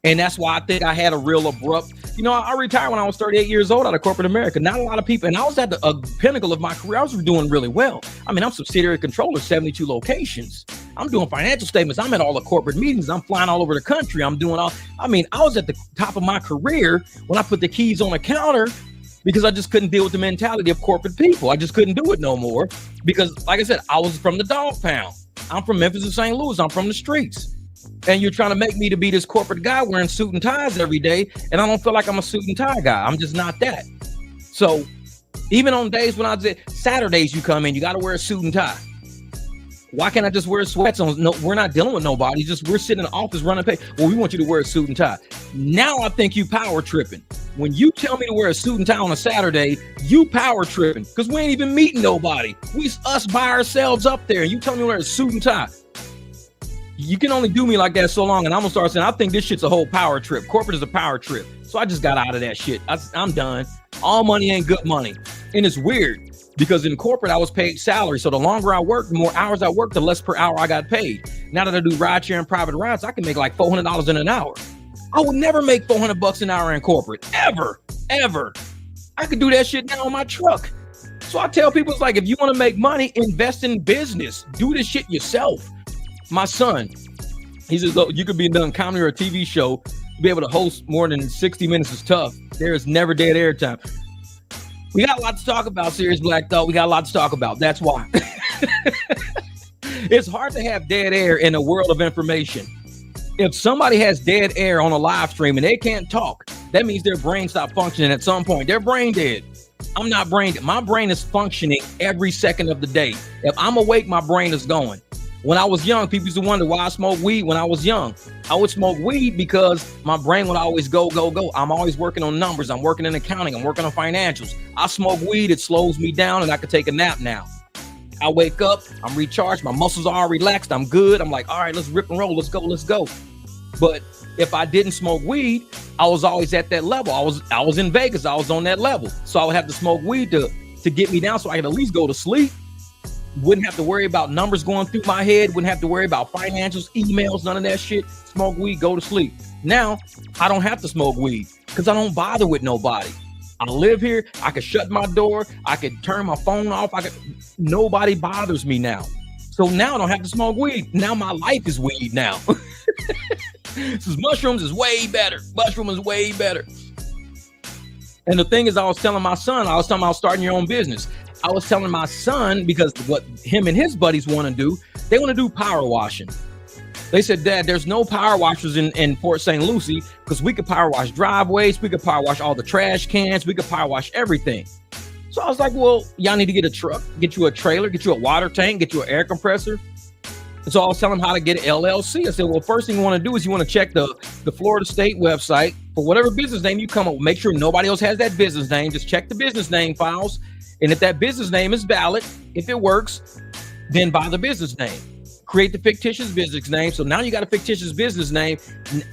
And that's why I think I had a real abrupt, I retired when I was 38 years old out of corporate America. Not a lot of people, and I was at the pinnacle of my career. I was doing really well. I mean, I'm subsidiary controller, 72 locations. I'm doing financial statements. I'm at all the corporate meetings. I'm flying all over the country. I was at the top of my career when I put the keys on the counter because I just couldn't deal with the mentality of corporate people. I just couldn't do it no more because, like I said, I was from the dog pound. I'm from Memphis and St. Louis. I'm from the streets. And you're trying to make me to be this corporate guy wearing suit and ties every day. And I don't feel like I'm a suit and tie guy. I'm just not that. So even on days when Saturdays you come in, you got to wear a suit and tie. Why can't I just wear sweats on? No, we're not dealing with nobody. We're sitting in the office running pay. Well, we want you to wear a suit and tie. Now I think you power tripping. When you tell me to wear a suit and tie on a Saturday, you power tripping because we ain't even meeting nobody. We us by ourselves up there. And you tell me to wear a suit and tie. You can only do me like that so long, and I'm gonna start saying I think this shit's a whole power trip. Corporate is a power trip, so I just got out of that shit. I'm done. All money ain't good money, and it's weird because in corporate I was paid salary. So the longer I worked, the more hours I worked, the less per hour I got paid. Now that I do rideshare and private rides, I can make like $400 in an hour. I would never make $400 an hour in corporate, ever. I could do that shit now on my truck. So I tell people, it's like if you want to make money, invest in business. Do this shit yourself. My son, he says, look, you could be done comedy or a TV show, be able to host more than 60 minutes is tough. There is never dead air time. We got a lot to talk about, Serious Black Thought. We got a lot to talk about. That's why. It's hard to have dead air in a world of information. If somebody has dead air on a live stream and they can't talk, that means their brain stopped functioning at some point. They're brain dead. I'm not brain dead. My brain is functioning every second of the day. If I'm awake, my brain is going. When I was young, people used to wonder why I smoked weed when I was young. I would smoke weed because my brain would always go. I'm always working on numbers. I'm working in accounting. I'm working on financials. I smoke weed. It slows me down and I could take a nap now. I wake up. I'm recharged. My muscles are all relaxed. I'm good. I'm like, all right, let's rip and roll. Let's go. But if I didn't smoke weed, I was always at that level. I was in Vegas. I was on that level. So I would have to smoke weed to get me down so I could at least go to sleep. Wouldn't have to worry about numbers going through my head. Wouldn't have to worry about financials, emails, none of that shit. Smoke weed, go to sleep. Now, I don't have to smoke weed because I don't bother with nobody. I live here. I could shut my door. I could turn my phone off. Nobody bothers me now. So now I don't have to smoke weed. Now my life is weed now. Mushrooms is way better. Mushroom is way better. And the thing is, I was telling my son, I was talking about starting your own business. I was telling my son, because what him and his buddies want to do, they want to do power washing. They said, Dad, there's no power washers in Port St. Lucie because we could power wash driveways. We could power wash all the trash cans. We could power wash everything. So I was like, well, y'all need to get a truck, get you a trailer, get you a water tank, get you an air compressor. And so I was telling them how to get an LLC. I said, well, first thing you want to do is you want to check the Florida State website for whatever business name you come up with. Make sure nobody else has that business name. Just check the business name files. And if that business name is valid, if it works, then buy the business name. Create the fictitious business name. So now you got a fictitious business name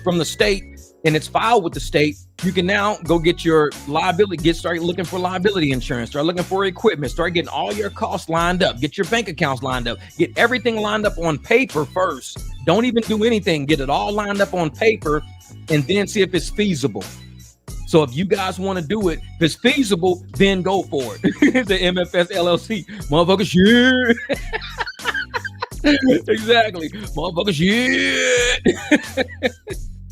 from the state and it's filed with the state. You can now go get your liability, start looking for liability insurance, start looking for equipment, start getting all your costs lined up, get your bank accounts lined up, get everything lined up on paper first. Don't even do anything. Get it all lined up on paper and then see if it's feasible. So if you guys want to do it, if it's feasible, then go for it. The MFS LLC, motherfuckers, yeah. Exactly, motherfuckers, yeah.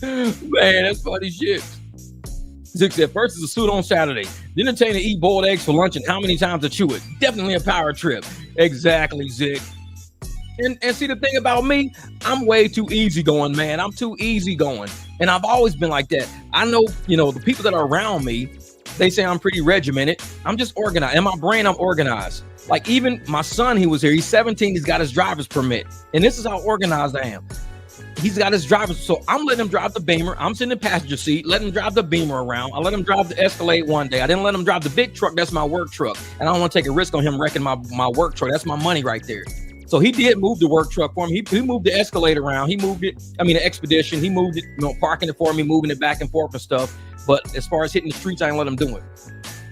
Man, that's funny shit. Zick said, first is a suit on Saturday, then entertain to eat boiled eggs for lunch and how many times to chew it. Definitely a power trip. Exactly, Zick. And see, the thing about me, I'm way too easygoing, man. I'm too easygoing. And I've always been like that. I know, the people that are around me, they say I'm pretty regimented. I'm just organized. In my brain, I'm organized. Like even my son, he was here. He's 17. He's got his driver's permit. And this is how organized I am. He's got his driver's. So I'm letting him drive the Beamer. I'm sitting in the passenger seat, letting him drive the Beamer around. I let him drive the Escalade one day. I didn't let him drive the big truck. That's my work truck. And I don't want to take a risk on him wrecking my work truck. That's my money right there. So he did move the work truck for me. He moved the Escalade around. He moved it. The Expedition. He moved it, parking it for me, moving it back and forth and stuff. But as far as hitting the streets, I didn't let him do it.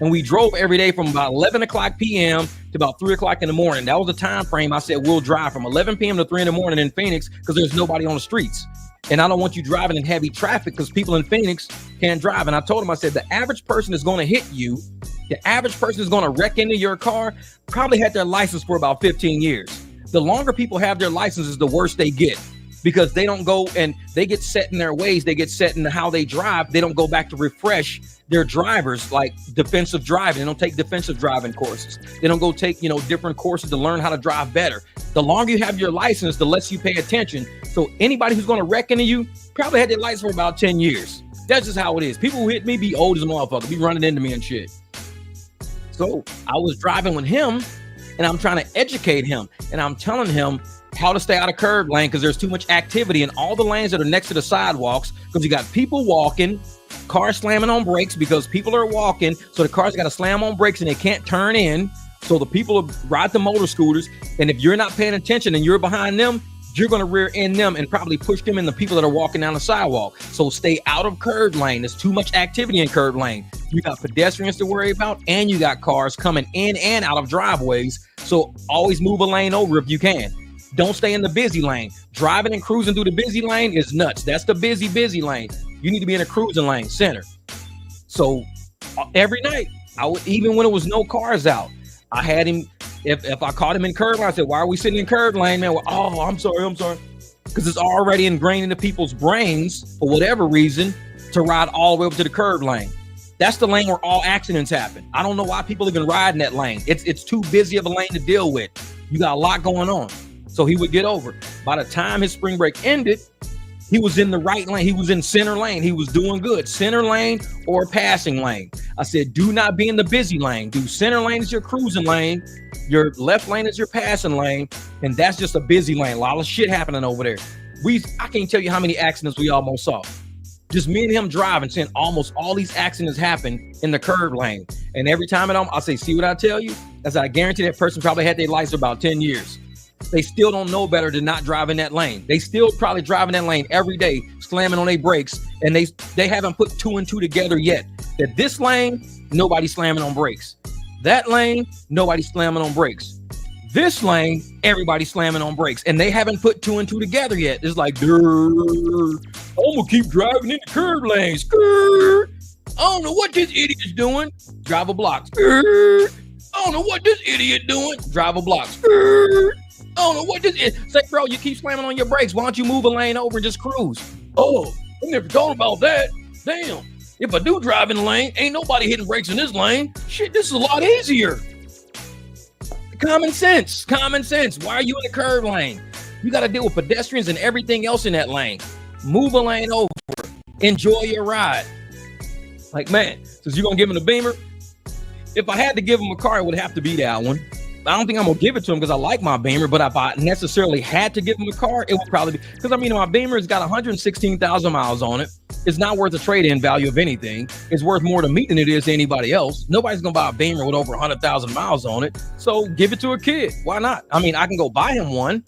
And we drove every day from about 11 o'clock p.m. to about 3 o'clock in the morning. That was the time frame I said we'll drive from 11 p.m. to 3 in the morning in Phoenix because there's nobody on the streets. And I don't want you driving in heavy traffic because people in Phoenix can't drive. And I told him, I said, the average person is going to hit you. The average person is going to wreck into your car, probably had their license for about 15 years. The longer people have their licenses, the worse they get because they don't go and they get set in their ways. They get set in how they drive. They don't go back to refresh their drivers, like defensive driving. They don't take defensive driving courses. They don't go take, different courses to learn how to drive better. The longer you have your license, the less you pay attention. So anybody who's going to wreck into you probably had their license for about 10 years. That's just how it is. People who hit me be old as a motherfucker, be running into me and shit. So I was driving with him and I'm trying to educate him and I'm telling him how to stay out of curb lane because there's too much activity in all the lanes that are next to the sidewalks because you got people walking, cars slamming on brakes because people are walking. So the cars got to slam on brakes and they can't turn in. So the people ride the motor scooters. And if you're not paying attention and you're behind them, you're going to rear end them and probably push them in the people that are walking down the sidewalk. So stay out of curb lane. There's too much activity in curb lane. You got pedestrians to worry about and you got cars coming in and out of driveways. So always move a lane over if you can. Don't stay in the busy lane. Driving and cruising through the busy lane is nuts. That's the busy lane. You need to be in a cruising lane, center. So every night, even when it was no cars out, I had him, if I caught him in curb lane, I said, why are we sitting in curb lane, man? Well, oh, I'm sorry. Because it's already ingrained into people's brains, for whatever reason, to ride all the way over to the curb lane. That's the lane where all accidents happen. I don't know why people even ride in that lane. It's too busy of a lane to deal with. You got a lot going on. So he would get over. By the time his spring break ended, he was in the right lane. He was in center lane. He was doing good. Center lane or passing lane. I said, do not be in the busy lane. Do center lane is your cruising lane. Your left lane is your passing lane. And that's just a busy lane. A lot of shit happening over there. I can't tell you how many accidents we almost saw. Just me and him driving, seeing almost all these accidents happen in the curb lane. And every time I'll say, see what I tell you? As I guarantee that person probably had their license about 10 years. They still don't know better than not drive in that lane. They still probably drive in that lane every day, slamming on their brakes, and they haven't put 2 and 2 together yet. That this lane, nobody's slamming on brakes. That lane, nobody's slamming on brakes. This lane, everybody's slamming on brakes, and they haven't put 2 and 2 together yet. It's like, I'm gonna keep driving in the curb lanes. I don't know what this idiot's doing. Drive a block. I don't know what this idiot doing. Drive a block. I don't know what this is. Say, bro, you keep slamming on your brakes. Why don't you move a lane over and just cruise? Oh, I never thought about that. Damn. If I do drive in the lane, ain't nobody hitting brakes in this lane. Shit, this is a lot easier. Common sense. Why are you in the curb lane? You got to deal with pedestrians and everything else in that lane. Move a lane over. Enjoy your ride. Like, man, since you're going to give him a Beamer, if I had to give him a car, it would have to be that one. I don't think I'm going to give it to him because I like my Beamer, but if I necessarily had to give him a car, it would probably be, because I mean, my Beamer has got 116,000 miles on it. It's not worth a trade-in value of anything. It's worth more to me than it is to anybody else. Nobody's going to buy a Beamer with over 100,000 miles on it. So give it to a kid. Why not? I mean, I can go buy him one,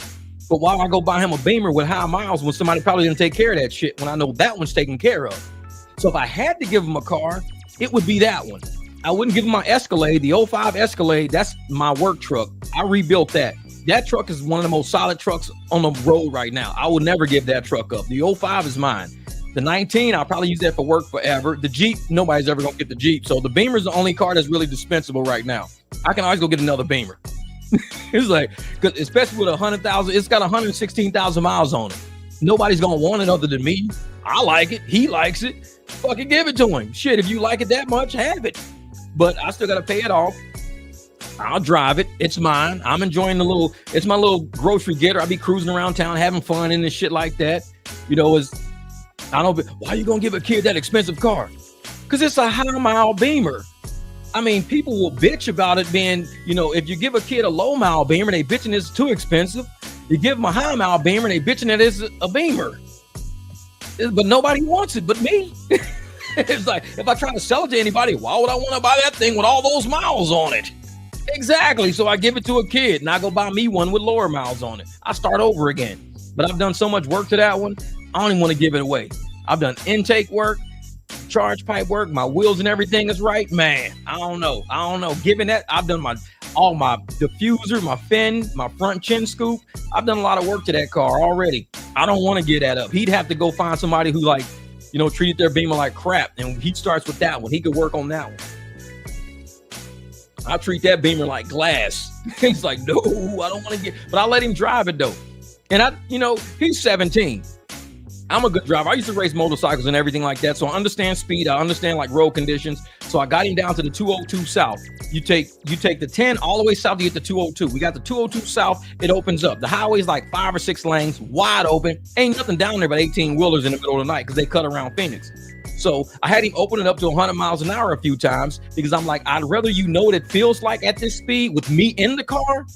but why would I go buy him a Beamer with high miles when somebody probably didn't take care of that shit when I know that one's taken care of? So if I had to give him a car, it would be that one. I wouldn't give him my Escalade, the 05 Escalade. That's my work truck. I rebuilt that. That truck is one of the most solid trucks on the road right now. I will never give that truck up. The 05 is mine. The 19, I'll probably use that for work forever. The Jeep, nobody's ever going to get the Jeep. So the Beamer is the only car that's really dispensable right now. I can always go get another Beamer. It's like, because especially with 100,000, it's got 116,000 miles on it. Nobody's going to want it other than me. I like it. He likes it. Fucking give it to him. Shit, if you like it that much, have it. But I still got to pay it off. I'll drive it. It's mine. I'm enjoying it's my little grocery getter. I'll be cruising around town, having fun and shit like that. You know, why are you going to give a kid that expensive car? Because it's a high mile Beamer. I mean, people will bitch about it being, you know, if you give a kid a low mile Beamer, they bitching it's too expensive. You give them a high mile Beamer, they bitching that it's a Beamer. But nobody wants it but me. It's like, if I try to sell it to anybody, why would I want to buy that thing with all those miles on it? Exactly. So I give it to a kid and I go buy me one with lower miles on it. I start over again. But I've done so much work to that one, I don't even want to give it away. I've done intake work, charge pipe work, my wheels and everything is right. Man, I don't know. Given that, I've done all my diffuser, my fin, my front chin scoop. I've done a lot of work to that car already. I don't want to get that up. He'd have to go find somebody who, like, you know, treated their Beamer like crap. And he starts with that one. He could work on that one. I treat that Beamer like glass. He's like, no, I don't want to but I'll let him drive it though. And he's 17. I'm a good driver. I used to race motorcycles and everything like that. So I understand speed. I understand like road conditions. So I got him down to the 202 South. You take the 10 all the way south to get the 202. We got the 202 South. It opens up. The highway's like 5 or 6 lanes, wide open. Ain't nothing down there but 18 wheelers in the middle of the night because they cut around Phoenix. So I had him open it up to 100 miles an hour a few times because I'm like, I'd rather you know what it feels like at this speed with me in the car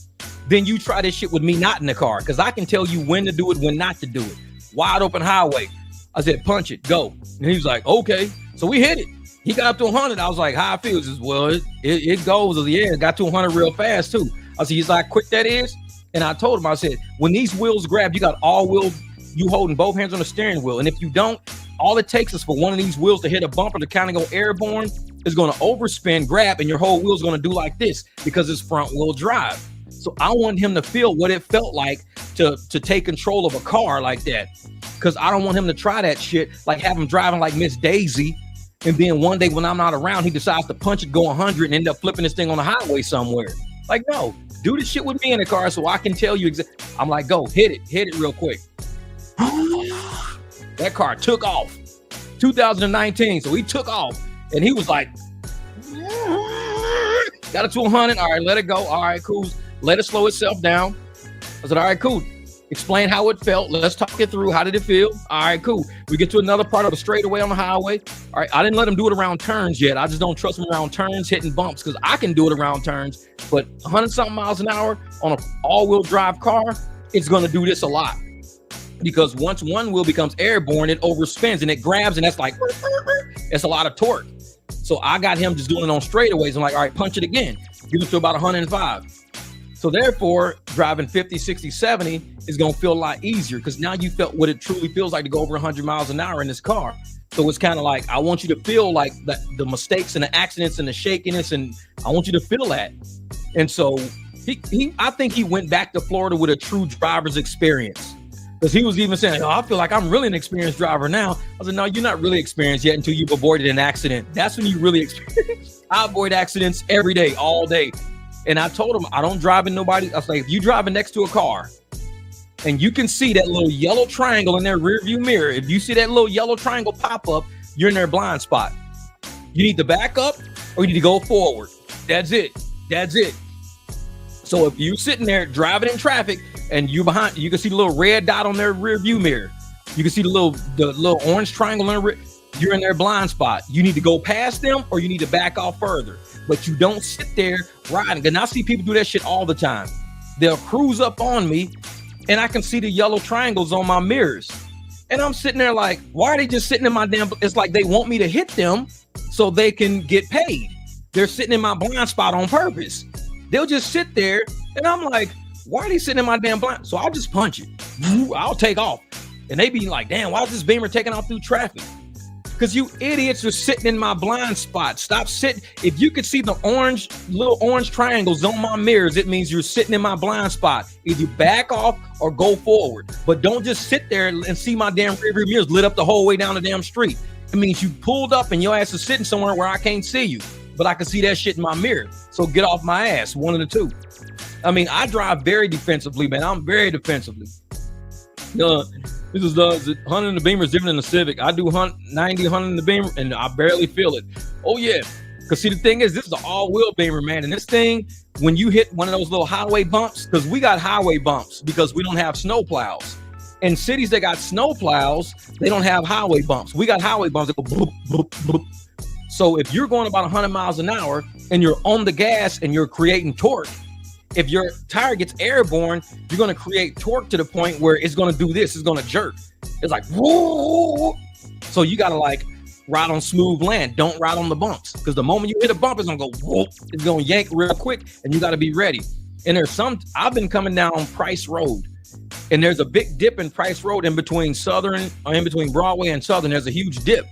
than you try this shit with me not in the car, because I can tell you when to do it, when not to do it. Wide open highway. I said, punch it, go. And he was like, okay. So we hit it. He got up to 100. I was like, how it feels? Well, it goes. Yeah, it got to 100 real fast too. I said, he's like, quick that is. And I told him, I said, when these wheels grab, you got all wheel, you holding both hands on the steering wheel. And if you don't, all it takes is for one of these wheels to hit a bumper to kind of go airborne. It's going to overspin, grab, and your whole wheel's going to do like this because it's front wheel drive. So I want him to feel what it felt like to take control of a car like that. Because I don't want him to try that shit, like have him driving like Miss Daisy. And then one day when I'm not around, he decides to punch it, go 100 and end up flipping this thing on the highway somewhere. Like, no, do this shit with me in the car so I can tell you exactly. I'm like, go, hit it real quick. That car took off. 2019, so he took off. And he was like, got it to 100. All right, let it go. All right, cool. Let it slow itself down. I said, all right, cool. Explain how it felt. Let's talk it through. How did it feel? All right, cool. We get to another part of the straightaway on the highway. All right, I didn't let him do it around turns yet. I just don't trust him around turns, hitting bumps, because I can do it around turns. But 100-something miles an hour on an all-wheel drive car, it's going to do this a lot. Because once one wheel becomes airborne, it overspins and it grabs, and that's like, it's a lot of torque. So I got him just doing it on straightaways. I'm like, all right, punch it again. Give it to about 105. So therefore, driving 50, 60, 70 is going to feel a lot easier because now you felt what it truly feels like to go over 100 miles an hour in this car. So it's kind of like, I want you to feel like the mistakes and the accidents and the shakiness, and I want you to feel that. And so I think he went back to Florida with a true driver's experience. Because he was even saying, I feel like I'm really an experienced driver now. I said, no, you're not really experienced yet until you've avoided an accident. That's when you really experience. I avoid accidents every day, all day. And I told him, I don't drive in nobody. I was like, if you driving next to a car and you can see that little yellow triangle in their rear view mirror, if you see that little yellow triangle pop up, you're in their blind spot. You need to back up or you need to go forward. That's it. So if you sitting there driving in traffic, and you behind, you can see the little red dot on their rear view mirror. You can see the little orange triangle in the you're in their blind spot. You need to go past them or you need to back off further. But you don't sit there riding. And I see people do that shit all the time. They'll cruise up on me and I can see the yellow triangles on my mirrors. And I'm sitting there like, why are they just sitting in my damn, it's like they want me to hit them so they can get paid. They're sitting in my blind spot on purpose. They'll just sit there and I'm like, why are they sitting in my damn blind? So I'll just punch it. I'll take off. And they be like, damn, why is this Beamer taking off through traffic? Because you idiots are sitting in my blind spot. Stop sitting. If you could see the little orange triangles on my mirrors, it means you're sitting in my blind spot. Either back off or go forward. But don't just sit there and see my damn rear view mirrors lit up the whole way down the damn street. It means you pulled up and your ass is sitting somewhere where I can't see you. But I can see that shit in my mirror. So get off my ass, one of the two. I mean, I drive very defensively, man. I'm very defensively. This is the 100 in the Beamer is different than the Civic. I do 90, 100 in the Beamer, and I barely feel it. Oh, yeah. Because, see, the thing is, this is an all-wheel Beamer, man. And this thing, when you hit one of those little highway bumps, because we got highway bumps because we don't have snow plows. In cities that got snow plows, they don't have highway bumps. We got highway bumps that go boop, boop, boop. So if you're going about 100 miles an hour and you're on the gas and you're creating torque, if your tire gets airborne, you're going to create torque to the point where it's going to do this. It's going to jerk. It's like, whoa. So you got to like ride on smooth land. Don't ride on the bumps, because the moment you hit a bump, it's going to go, whoa. It's going to yank real quick and you got to be ready. And I've been coming down Price Road, and there's a big dip in Price Road in between Broadway and Southern. There's a huge dip.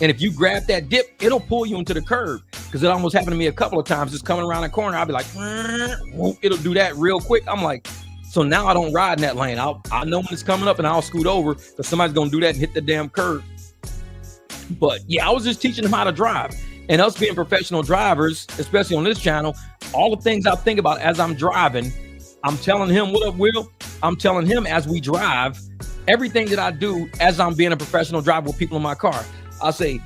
And if you grab that dip, it'll pull you into the curb, because it almost happened to me a couple of times. Just coming around the corner, I'll be like, it'll do that real quick. I'm like, so now I don't ride in that lane. I know when it's coming up and I'll scoot over because somebody's going to do that and hit the damn curb. But yeah, I was just teaching them how to drive. And us being professional drivers, especially on this channel, all the things I think about as I'm driving, I'm telling him, what up, Will? I'm telling him as we drive, everything that I do as I'm being a professional driver with people in my car. I say,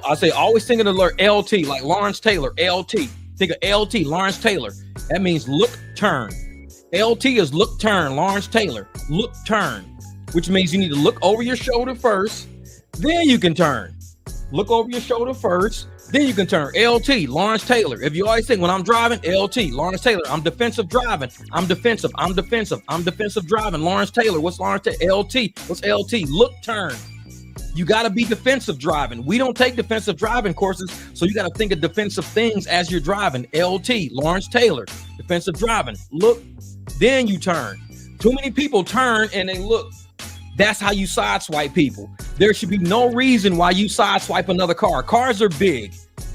I say, always think of the alert LT, like Lawrence Taylor, LT. Think of LT, Lawrence Taylor. That means look, turn. LT is look, turn, Lawrence Taylor, look, turn, which means you need to look over your shoulder first, then you can turn. Look over your shoulder first, then you can turn. LT, Lawrence Taylor. If you always think when I'm driving, LT, Lawrence Taylor. I'm defensive driving. I'm defensive driving. Lawrence Taylor. What's Lawrence Taylor? LT. What's LT? Look, turn. You got to be defensive driving. We don't take defensive driving courses, so you got to think of defensive things as you're driving. LT, Lawrence Taylor, defensive driving. Look, then you turn. Too many people turn and they look. That's how you sideswipe people. There should be no reason why you sideswipe another car. Cars are big.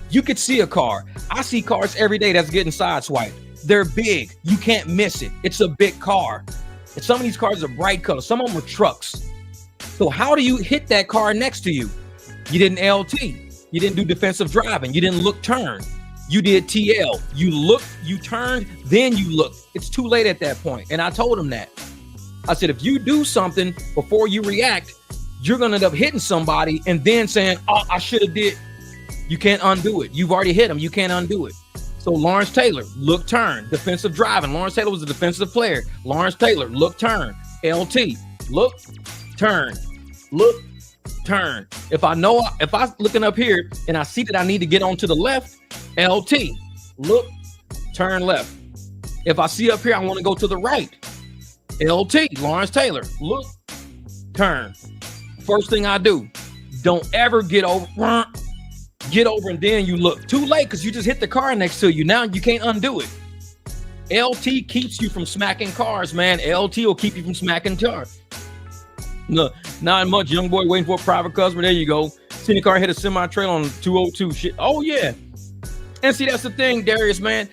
You could see a car. I see cars every day that's getting sideswiped. They're big. You can't miss it. It's a big car. And some of these cars are bright colors. Some of them are trucks. So how do you hit that car next to you? You didn't LT. You didn't do defensive driving. You didn't look, turn. You did TL. You looked, you turned, then you looked. It's too late at that point. And I told him that. I said, if you do something before you react, you're going to end up hitting somebody and then saying, oh, I should have did. You can't undo it. You've already hit him. You can't undo it. So Lawrence Taylor, look, turn, defensive driving. Lawrence Taylor was a defensive player. Lawrence Taylor, look, turn, LT, look, turn, look, turn. If I'm looking up here and I see that I need to get on to the left, LT, look, turn left. If I see up here, I want to go to the right, LT, Lawrence Taylor, look, turn. First thing I do, don't ever get over and then you look. Too late, because you just hit the car next to you. Now you can't undo it. LT keeps you from smacking cars, man. LT will keep you from smacking cars. No, not much. Young boy waiting for a private customer. There you go. Seen a car hit a semi-trailer on 202 shit. Oh, yeah. And see, that's the thing, Darius, man.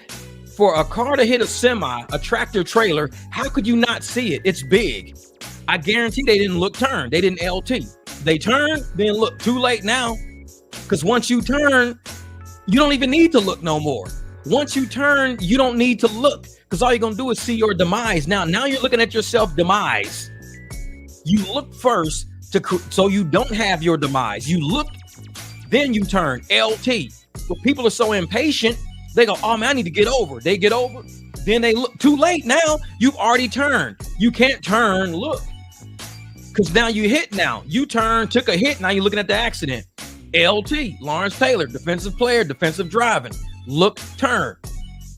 For a car to hit a semi, a tractor trailer, how could you not see it? It's big. I guarantee they didn't look, turn. They didn't LT. They turned, then look. Too late now. Because once you turn, you don't even need to look no more. Once you turn, you don't need to look, because all you're going to do is see your demise. Now you're looking at yourself demise. You look first so you don't have your demise. You look, then you turn, LT. But people are so impatient, they go, oh man, I need to get over. They get over, Then they look too late. Now you've already turned. You can't turn, look. Because now you hit now. You turned, took a hit. Now you're looking at the accident. LT, Lawrence Taylor, defensive player, defensive driving. Look, turn.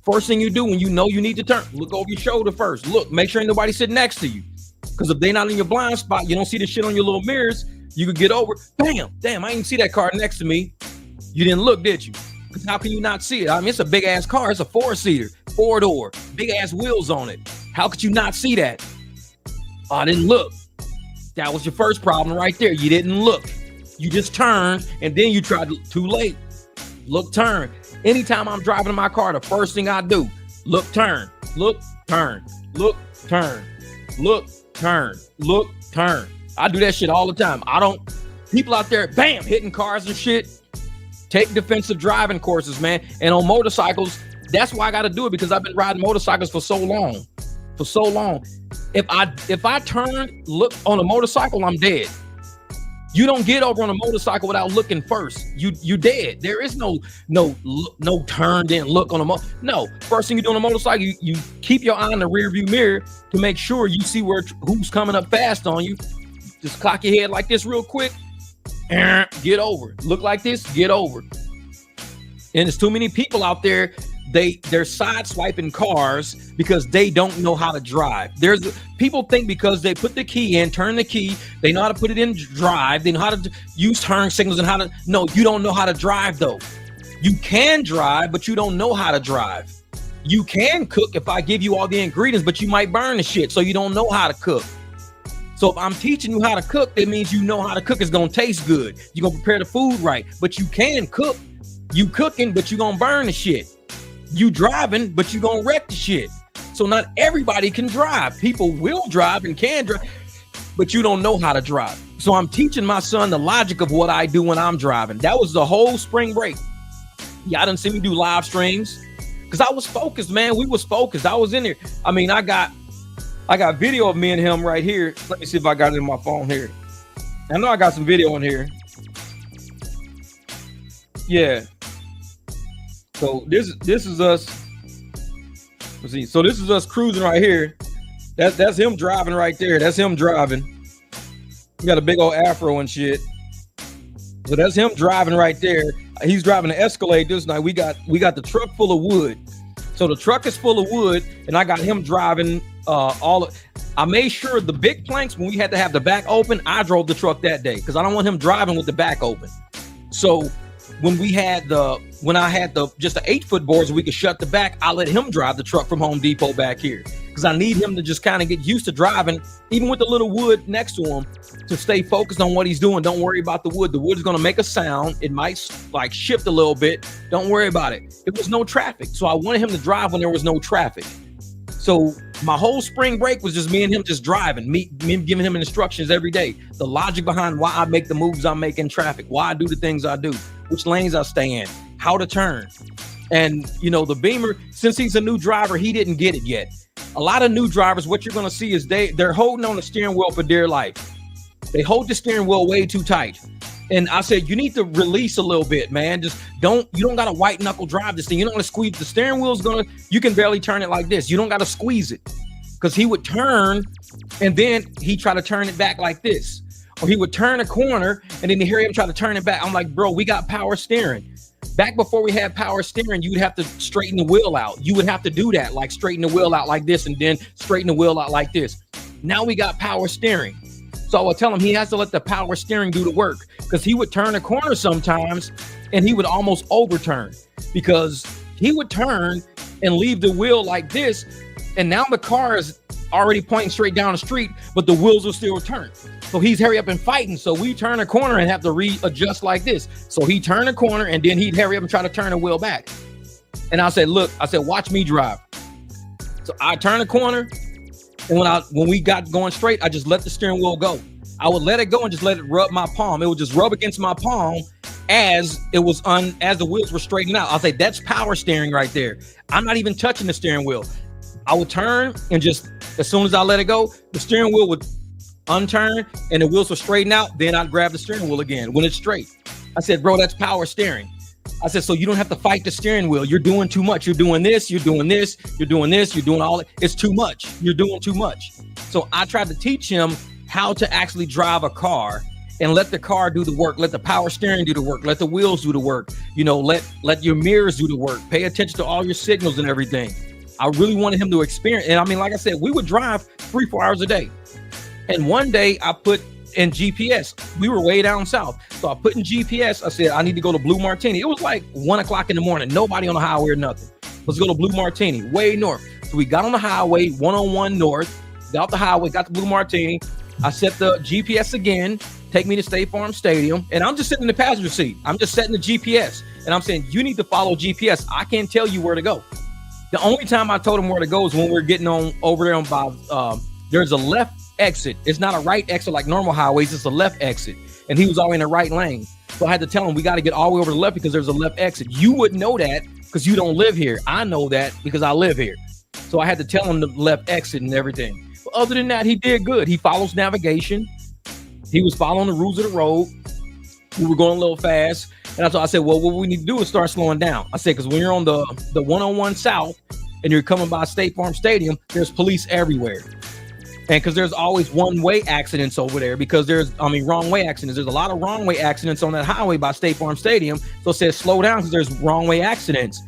First thing you do when you know you need to turn, look over your shoulder first. Look, make sure ain't nobody sitting next to you. Because if they're not in your blind spot, you don't see the shit on your little mirrors, you could get over. Bam, damn, I didn't see that car next to me. You didn't look, did you? Because how can you not see it? I mean, it's a big ass car. It's a 4-seater, 4-door, big ass wheels on it. How could you not see that? Oh, I didn't look. That was your first problem right there. You didn't look. You just turned and then you tried to, too late. Look, turn. Anytime I'm driving in my car, the first thing I do, look, turn, look, turn, look, turn, look, turn, look, turn. I do that shit all the time. People out there, bam, hitting cars and shit. Take defensive driving courses, man. And on motorcycles, that's why I got to do it, because I've been riding motorcycles for so long. If I turn, look on a motorcycle, I'm dead. You don't get over on a motorcycle without looking first. You dead. There is no turn then look on a no. First thing you do on a motorcycle, you keep your eye in the rear view mirror to make sure you see who's coming up fast on you. Just cock your head like this real quick. Get over. Look like this. Get over. And there's too many people out there. They're sideswiping cars because they don't know how to drive. People think because they put the key in, turn the key, they know how to put it in drive, they know how to use turn signals and no, you don't know how to drive though. You can drive, but you don't know how to drive. You can cook if I give you all the ingredients, but you might burn the shit, so you don't know how to cook. So if I'm teaching you how to cook, that means you know how to cook. It's gonna taste good. You're gonna prepare the food right, but you can cook. You cooking, but you gonna burn the shit. You driving, but you gonna wreck the shit. So not everybody can drive. People will drive and can drive, but you don't know how to drive. So I'm teaching my son the logic of what I do when I'm driving. That was the whole spring break. Y'all didn't see me do live streams because I was focused, man. We was focused. I was in there. I mean, I got video of me and him right here. Let me see if I got it in my phone here. I know I got some video in here. Yeah. So this is us. Let's see. So this is us cruising right here. That's him driving right there. That's him driving. He got a big old afro and shit. So that's him driving right there. He's driving an Escalade this night. We got the truck full of wood. So the truck is full of wood, and I got him driving I made sure the big planks, when we had to have the back open, I drove the truck that day because I don't want him driving with the back open. So when I had just the 8-foot boards, we could shut the back, I let him drive the truck from Home Depot back here because I need him to just kind of get used to driving, even with the little wood next to him, to stay focused on what he's doing. Don't worry about the wood. The wood is going to make a sound. It might like shift a little bit. Don't worry about it. It was no traffic. So I wanted him to drive when there was no traffic. So my whole spring break was just me and him just driving, me giving him instructions every day. The logic behind why I make the moves I make in traffic, why I do the things I do, which lanes I stay in, how to turn. And, you know, the Beamer, since he's a new driver, he didn't get it yet. A lot of new drivers, what you're going to see is they're holding on the steering wheel for dear life. They hold the steering wheel way too tight. And I said, you need to release a little bit, man. You don't got to white knuckle drive this thing. You don't want to squeeze. The steering wheel's you can barely turn it like this. You don't got to squeeze it, because he would turn and then he try to turn it back like this. Or he would turn a corner and then you hear him try to turn it back. I'm like, bro, we got power steering. Back before we had power steering, you would have to straighten the wheel out. You would have to do that, like straighten the wheel out like this and then straighten the wheel out like this. Now we got power steering. So I would tell him he has to let the power steering do the work, because he would turn a corner sometimes and he would almost overturn, because he would turn and leave the wheel like this. And now the car is already pointing straight down the street, but the wheels will still turn. So he's hurry up and fighting. So we turn a corner and have to readjust like this. So he turned a corner and then he'd hurry up and try to turn the wheel back. And I said, look, watch me drive. So I turn a corner. And when we got going straight, I just let the steering wheel go. I would let it go and just let it rub my palm. It would just rub against my palm as the wheels were straightening out. I'll say, that's power steering right there. I'm not even touching the steering wheel. I would turn and just, as soon as I let it go, the steering wheel would unturn and the wheels would straighten out. Then I'd grab the steering wheel again when it's straight. I said, bro, that's power steering. I said, so you don't have to fight the steering wheel. You're doing too much. You're doing this, you're doing this, you're doing this, you're doing all it. It's too much. You're doing too much. So I tried to teach him how to actually drive a car and let the car do the work. Let the power steering do the work. Let the wheels do the work. You know, let your mirrors do the work. Pay attention to all your signals and everything. I really wanted him to experience. And I mean, like I said, we would drive 3-4 hours a day. And one day I put in GPS. We were way down south. So I put in GPS. I said, I need to go to Blue Martini. It was like 1 o'clock in the morning. Nobody on the highway or nothing. Let's go to Blue Martini, way north. So we got on the highway, 101 north, got off the highway, got to Blue Martini. I set the GPS again, take me to State Farm Stadium. And I'm just sitting in the passenger seat. I'm just setting the GPS. And I'm saying, you need to follow GPS. I can't tell you where to go. The only time I told him where to go is when we're getting on over there on by, there's a left exit. It's not a right exit like normal highways. It's a left exit. And he was all in the right lane. So I had to tell him, we got to get all the way over to the left because there's a left exit. You wouldn't know that because you don't live here. I know that because I live here. So I had to tell him the left exit and everything. But other than that, he did good. He follows navigation. He was following the rules of the road. We were going a little fast. And I said, well, what we need to do is start slowing down. I said, because when you're on the 101 South and you're coming by State Farm Stadium, there's police everywhere. And because there's always one-way accidents over there because wrong-way accidents. There's a lot of wrong-way accidents on that highway by State Farm Stadium. So it says slow down because there's wrong-way accidents.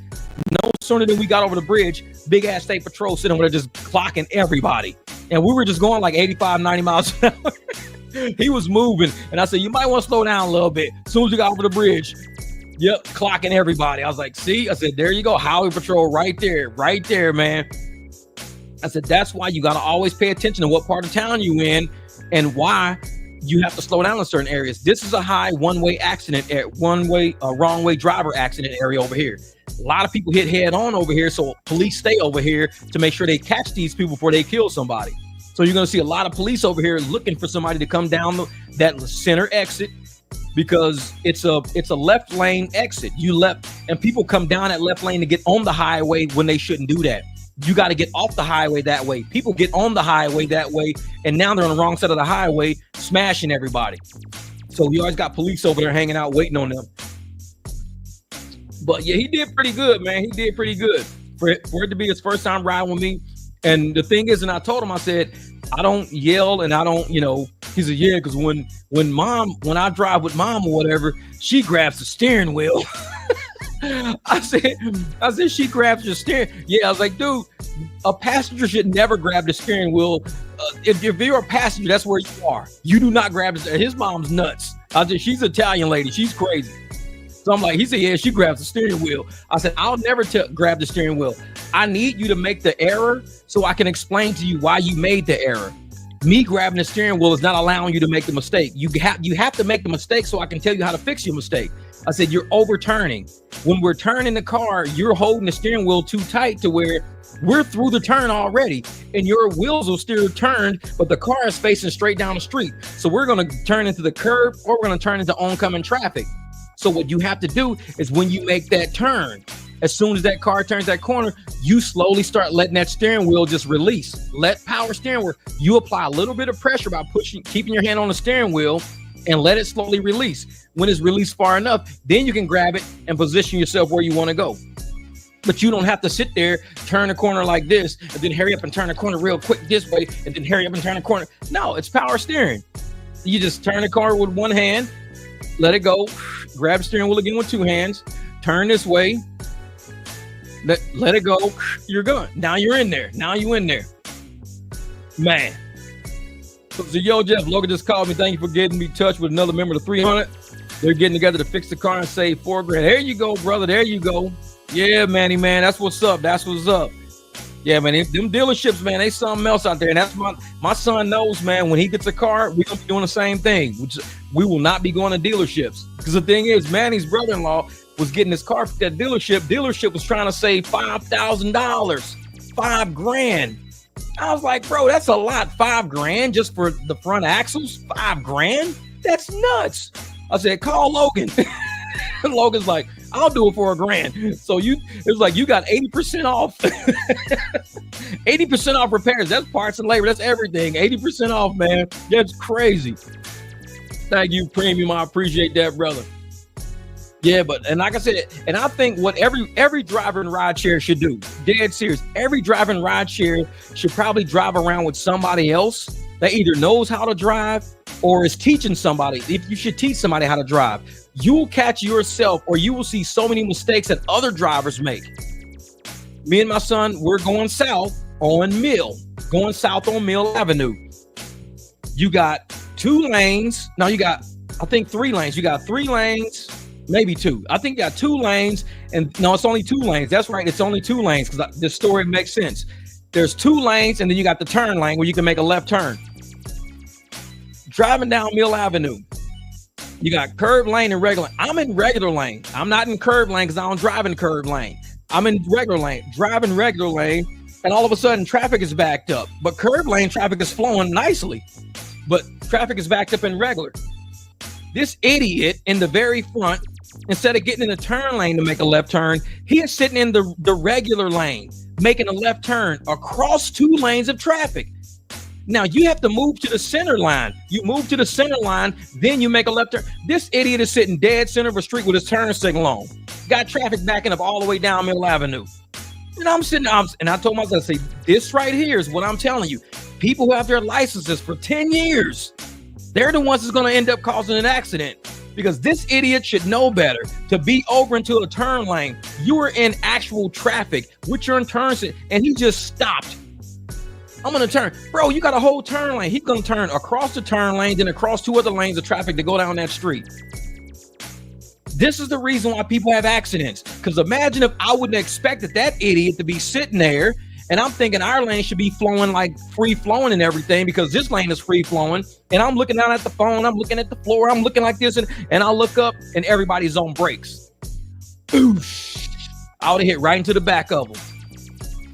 No sooner than we got over the bridge, big-ass state patrol sitting over there just clocking everybody. And we were just going like 85, 90 miles an hour. He was moving. And I said, you might want to slow down a little bit. As soon as we got over the bridge, yep, clocking everybody. I was like, see? I said, there you go. Highway patrol right there, man. I said, that's why you got to always pay attention to what part of town you in and why you have to slow down in certain areas. This is a high one-way accident, wrong-way driver accident area over here. A lot of people hit head on over here. So police stay over here to make sure they catch these people before they kill somebody. So you're going to see a lot of police over here looking for somebody to come down that center exit because it's a left lane exit. You left and people come down that left lane to get on the highway when they shouldn't do that. You got to get off the highway that way. People get on the highway that way, and now they're on the wrong side of the highway, smashing everybody. So you always got police over there hanging out, waiting on them. But yeah, he did pretty good, man. He did pretty good for it to be his first time riding with me. And the thing is, and I told him, I said, I don't yell and I don't, he said, yeah, because when I drive with mom or whatever, she grabs the steering wheel. I said, she grabs your steering. Yeah, I was like, dude, a passenger should never grab the steering wheel. If you're a passenger, that's where you are. You do not grab his mom's nuts. I said, she's an Italian lady. She's crazy. So I'm like, he said, yeah, she grabs the steering wheel. I said, I'll never grab the steering wheel. I need you to make the error so I can explain to you why you made the error. Me grabbing the steering wheel is not allowing you to make the mistake. You have to make the mistake so I can tell you how to fix your mistake. I said, you're overturning. When we're turning the car, you're holding the steering wheel too tight to where we're through the turn already and your wheels will still turn, but the car is facing straight down the street. So we're going to turn into the curb or we're going to turn into oncoming traffic. So what you have to do is when you make that turn, as soon as that car turns that corner, you slowly start letting that steering wheel just release. Let power steering work. You apply a little bit of pressure by keeping your hand on the steering wheel and let it slowly release. When it's released far enough, then you can grab it and position yourself where you want to go. But you don't have to sit there, turn the corner like this, and then hurry up and turn the corner real quick this way, and then hurry up and turn the corner. No, it's power steering. You just turn the car with one hand, let it go, grab the steering wheel again with two hands, turn this way, let it go, you're good. Now you're in there. Man. So yo, Jeff, Logan just called me. Thank you for getting me in touch with another member of the 300. They're getting together to fix the car and save $4 grand. There you go, brother. There you go. Yeah, Manny, man. That's what's up. Yeah, man. Them dealerships, man, they something else out there. And that's my son knows, man, when he gets a car, we're going to be doing the same thing. We will not be going to dealerships. Because the thing is, Manny's brother-in-law was getting his car from that dealership. Dealership was trying to save $5,000, $5 grand. I was like, bro, that's a lot. $5 grand just for the front axles? $5 grand? That's nuts. I said, call Logan. Logan's like, I'll do it for $1 grand. So it was like, you got 80% off. 80% off repairs. That's parts and labor. That's everything. 80% off, man. That's crazy. Thank you, Premium. I appreciate that, brother. Yeah, and like I said, and I think what every driver in rideshare should do, dead serious, every driver in rideshare should probably drive around with somebody else that either knows how to drive or is teaching somebody. If you should teach somebody how to drive, you will catch yourself, or you will see so many mistakes that other drivers make. Me and my son, we're going south on Mill Avenue. You got 2 lanes. Now you got, I think, 3 lanes. You got 3 lanes. Maybe 2. I think you got 2 lanes, and no, it's only 2 lanes. That's right. It's only 2 lanes because this story makes sense. There's 2 lanes, and then you got the turn lane where you can make a left turn. Driving down Mill Avenue, you got curb lane and regular. I'm in regular lane. I'm not in curb lane because I don't drive in curb lane. I'm in regular lane, driving regular lane, and all of a sudden traffic is backed up. But curb lane traffic is flowing nicely, but traffic is backed up in regular. This idiot in the very front, instead of getting in the turn lane to make a left turn, he is sitting in the regular lane, making a left turn across 2 lanes of traffic. Now you have to move to the center line. You move to the center line, then you make a left turn. This idiot is sitting dead center of a street with his turn signal on. Got traffic backing up all the way down Middle Avenue. And I'm sitting, and I told myself, say, this right here is what I'm telling you. People who have their licenses for 10 years, they're the ones that's going to end up causing an accident, because this idiot should know better to be over into a turn lane. You were in actual traffic with your turn, and he just stopped. I'm going to turn. Bro, you got a whole turn lane. He's going to turn across the turn lane, then across 2 other lanes of traffic to go down that street. This is the reason why people have accidents. Because imagine if I wouldn't expect that idiot to be sitting there, and I'm thinking our lane should be flowing like free flowing and everything, because this lane is free flowing. And I'm looking down at the phone, I'm looking at the floor, I'm looking like this, and I look up and everybody's on brakes. Oosh. I would have hit right into the back of them.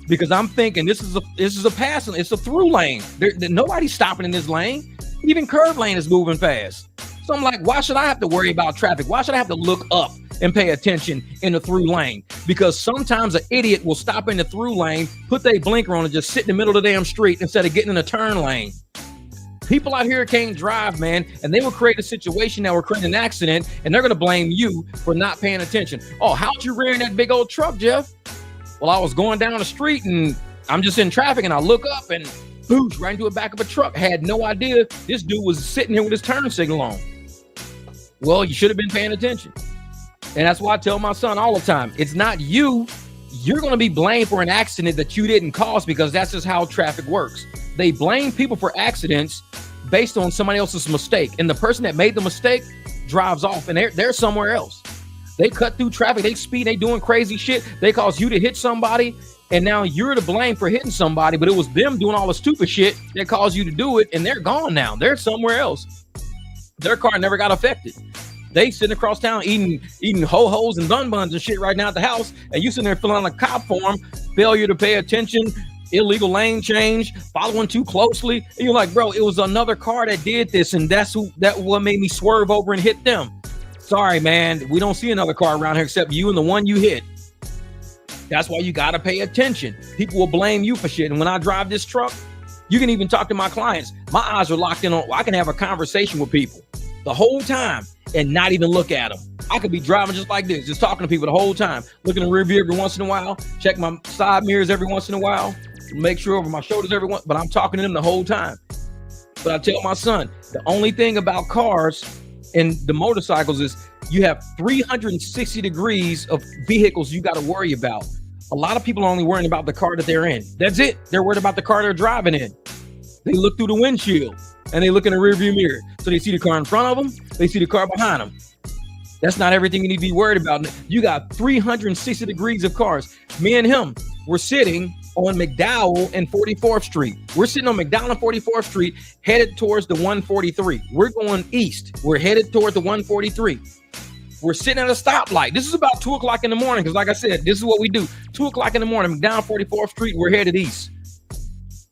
Because I'm thinking this is a passing, it's a through lane. Nobody's stopping in this lane. Even curb lane is moving fast. So I'm like, why should I have to worry about traffic? Why should I have to look up and pay attention in the through lane? Because sometimes an idiot will stop in the through lane, put their blinker on, and just sit in the middle of the damn street instead of getting in a turn lane. People out here can't drive, man, and they will create a situation that will create an accident, and they're going to blame you for not paying attention. Oh, how'd you rear in that big old truck, Jeff? Well, I was going down the street and I'm just in traffic, and I look up and boosh, right into the back of a truck. Had no idea this dude was sitting here with his turn signal on. Well, you should have been paying attention. And that's why I tell my son all the time, it's not you. You're going to be blamed for an accident that you didn't cause, because that's just how traffic works. They blame people for accidents based on somebody else's mistake. And the person that made the mistake drives off, and they're somewhere else. They cut through traffic, they speed, they doing crazy shit. They cause you to hit somebody, and now you're to blame for hitting somebody, but it was them doing all the stupid shit that caused you to do it, and they're gone now. They're somewhere else. Their car never got affected. They sitting across town eating ho-hos and bun-buns and shit right now at the house, and you sitting there filling out a cop form, failure to pay attention, illegal lane change, following too closely. And you're like, bro, it was another car that did this, and that what made me swerve over and hit them. Sorry, man, we don't see another car around here except you and the one you hit. That's why you got to pay attention. People will blame you for shit. And when I drive this truck, you can even talk to my clients. My eyes are locked in on, I can have a conversation with people the whole time and not even look at them. I could be driving just like this, just talking to people the whole time, looking in the rear view every once in a while, check my side mirrors every once in a while, make sure over my shoulders every once, but I'm talking to them the whole time. But I tell my son, the only thing about cars and the motorcycles is you have 360 degrees of vehicles you got to worry about. A lot of people are only worrying about the car that they're in. That's it. They're worried about the car they're driving in. They look through the windshield and they look in the rearview mirror. So they see the car in front of them. They see the car behind them. That's not everything you need to be worried about. You got 360 degrees of cars. Me and him, we're sitting on McDowell and 44th Street. We're sitting on McDowell and 44th Street, headed towards the 143. We're going east. We're headed toward the 143. We're sitting at a stoplight. This is about 2 o'clock in the morning, because like I said, this is what we do. 2 o'clock in the morning, McDowell 44th Street, we're headed east.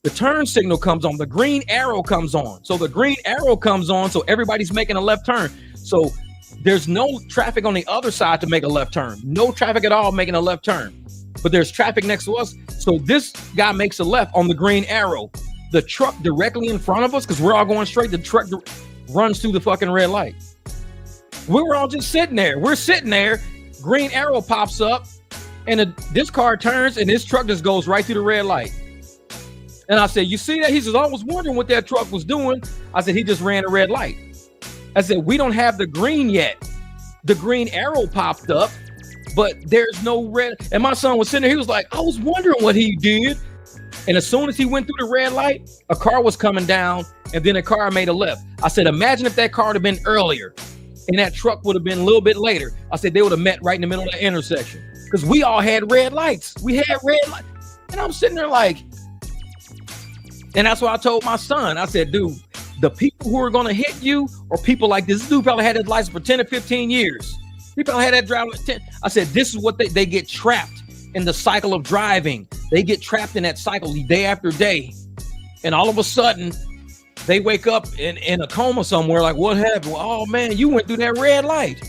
The turn signal comes on. The green arrow comes on. So the green arrow comes on, so everybody's making a left turn. So there's no traffic on the other side to make a left turn. No traffic at all making a left turn. But there's traffic next to us. So this guy makes a left on the green arrow. The truck directly in front of us, because we're all going straight, the truck runs through the fucking red light. We were all just sitting there. We're sitting there. Green arrow pops up, and this car turns, and this truck just goes right through the red light. And I said, you see that? He says, I was wondering what that truck was doing. I said, he just ran a red light. I said, we don't have the green yet. The green arrow popped up, but there's no red. And my son was sitting there. He was like, I was wondering what he did. And as soon as he went through the red light, a car was coming down, and then a car made a left. I said, imagine if that car would have been earlier and that truck would have been a little bit later. I said, they would have met right in the middle of the intersection because we all had red lights. We had red lights. And I'm sitting there like, and that's what I told my son. I said, dude, the people who are going to hit you are people like this. This dude probably had his license for 10 or 15 years. He probably had that driver like 10. I said, this is what they get trapped in the cycle of driving. They get trapped in that cycle day after day. And all of a sudden, they wake up in a coma somewhere like, what happened? Well, oh, man, you went through that red light.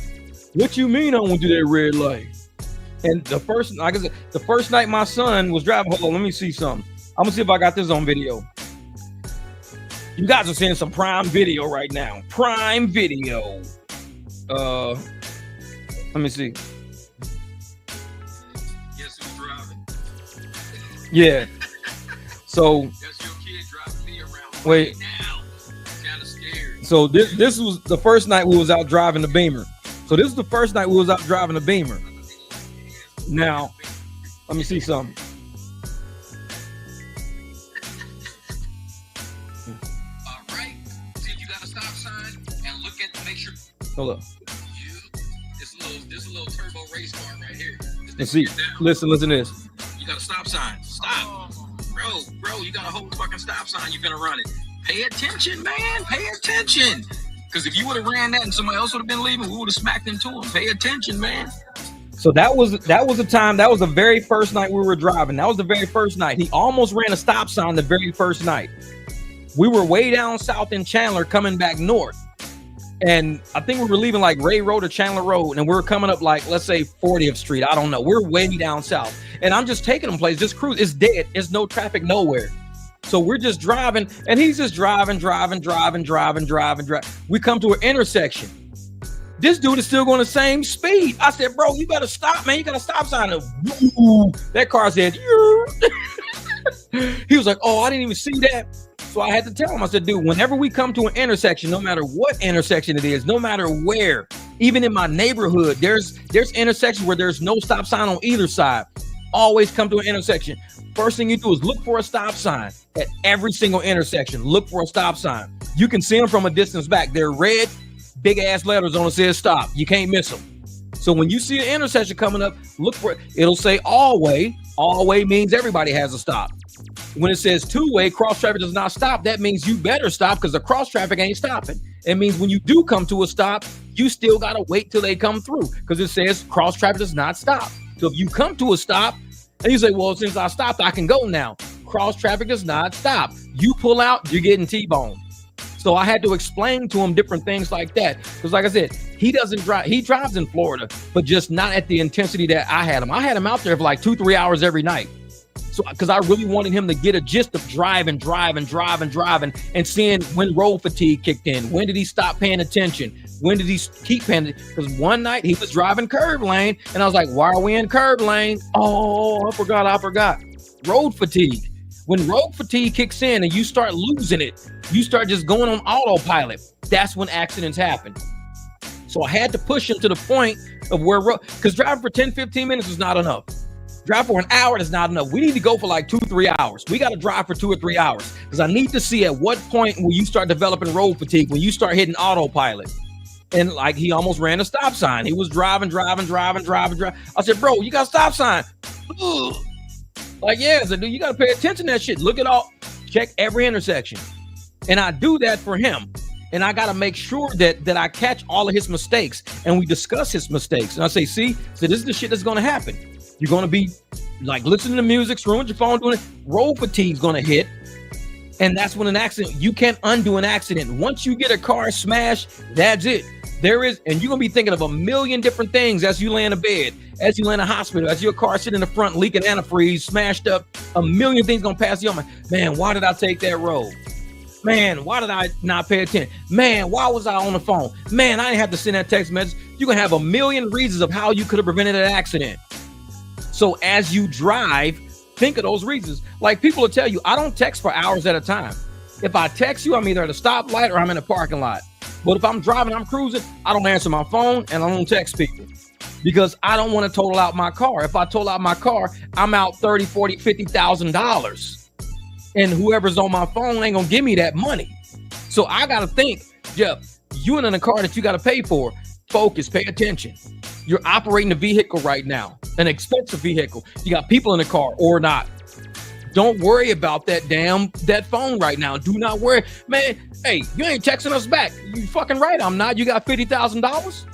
What you mean I went through that red light? And the first, like I said, the first night my son was driving, hold on, let me see something. I'm going to see if I got this on video. You guys are seeing some prime video right now. Prime video. Let me see. Guess who's driving? Yeah. So. That's your kid driving me around. Wait. Right now. I'm kind of scared. So this was the first night we was out driving the Beamer. So this is the first night we was out driving the Beamer. Now, let me see something. Hold up. This little turbo race car right here. Let's see. Listen to this. You got a stop sign. Stop. Bro, you got a whole fucking stop sign. You're gonna run it. Pay attention, man. Pay attention. Because if you would have ran that and somebody else would have been leaving, we would have smacked into him. Pay attention, man. So that was the time. That was the very first night we were driving. That was the very first night. He almost ran a stop sign the very first night. We were way down south in Chandler coming back north. And I think we were leaving like Ray Road or Chandler Road, and we were coming up like, let's say 40th Street. I don't know. We're way down south. And I'm just taking them places, just cruise. It's dead. It's no traffic nowhere. So we're just driving, and he's just driving. We come to an intersection. This dude is still going the same speed. I said, bro, you got to stop, man. You got to stop sign. That car said, he was like, oh, I didn't even see that. So I had to tell him, I said, dude, whenever we come to an intersection, no matter what intersection it is, no matter where, even in my neighborhood, there's intersections where there's no stop sign on either side. Always come to an intersection. First thing you do is look for a stop sign at every single intersection. Look for a stop sign. You can see them from a distance back. They're red, big ass letters on it says stop. You can't miss them. So when you see an intersection coming up, look for it. It'll say all way. All way means everybody has a stop. When it says two-way, cross traffic does not stop, that means you better stop because the cross traffic ain't stopping. It means when you do come to a stop, you still got to wait till they come through because it says cross traffic does not stop. So if you come to a stop and you say, well, since I stopped, I can go now. Cross traffic does not stop. You pull out, you're getting T-boned. So I had to explain to him different things like that. Because like I said, he doesn't drive. He drives in Florida, but just not at the intensity that I had him. I had him out there for like 2-3 hours every night. So, because I really wanted him to get a gist of driving and seeing when road fatigue kicked in. When did he stop paying attention? When did he keep paying? Because one night he was driving curb lane and I was like, why are we in curb lane? Oh, I forgot. Road fatigue. When road fatigue kicks in and you start losing it, you start just going on autopilot. That's when accidents happen. So I had to push him to the point of where, because driving for 10, 15 minutes is not enough. Drive for an hour is not enough. We need to go for like 2-3 hours. We got to drive for 2 or 3 hours because I need to see at what point will you start developing road fatigue, when you start hitting autopilot. And like he almost ran a stop sign. He was driving. I said, bro, you got a stop sign. Ugh. Like, yeah, I said, dude, you got to pay attention to that shit. Look at all, check every intersection. And I do that for him. And I got to make sure that I catch all of his mistakes and we discuss his mistakes. And I say, see, so this is the shit that's going to happen. You're going to be like listening to music, screwing with your phone, doing it. Road fatigue is going to hit. And that's when an accident, you can't undo an accident. Once you get a car smashed, that's it. There is, and you're going to be thinking of a million different things as you lay in a bed, as you lay in a hospital, as your car sitting in the front, leaking antifreeze, smashed up. A million things going to pass you on. Man, why did I take that road? Man, why did I not pay attention? Man, why was I on the phone? Man, I didn't have to send that text message. You're going to have a million reasons of how you could have prevented an accident. So as you drive, think of those reasons. Like people will tell you, I don't text for hours at a time. If I text you, I'm either at a stoplight or I'm in a parking lot. But if I'm driving, I'm cruising, I don't answer my phone and I don't text people because I don't want to total out my car. If I total out my car, I'm out $30,000, $40,000, $50,000. And whoever's on my phone ain't gonna give me that money. So I gotta think, Jeff, you in a car that you gotta pay for. Focus, pay attention. You're operating a vehicle right now, an expensive vehicle. You got people in the car or not. Don't worry about that phone right now. Do not worry. Man, hey, you ain't texting us back. You fucking right, I'm not. You got $50,000?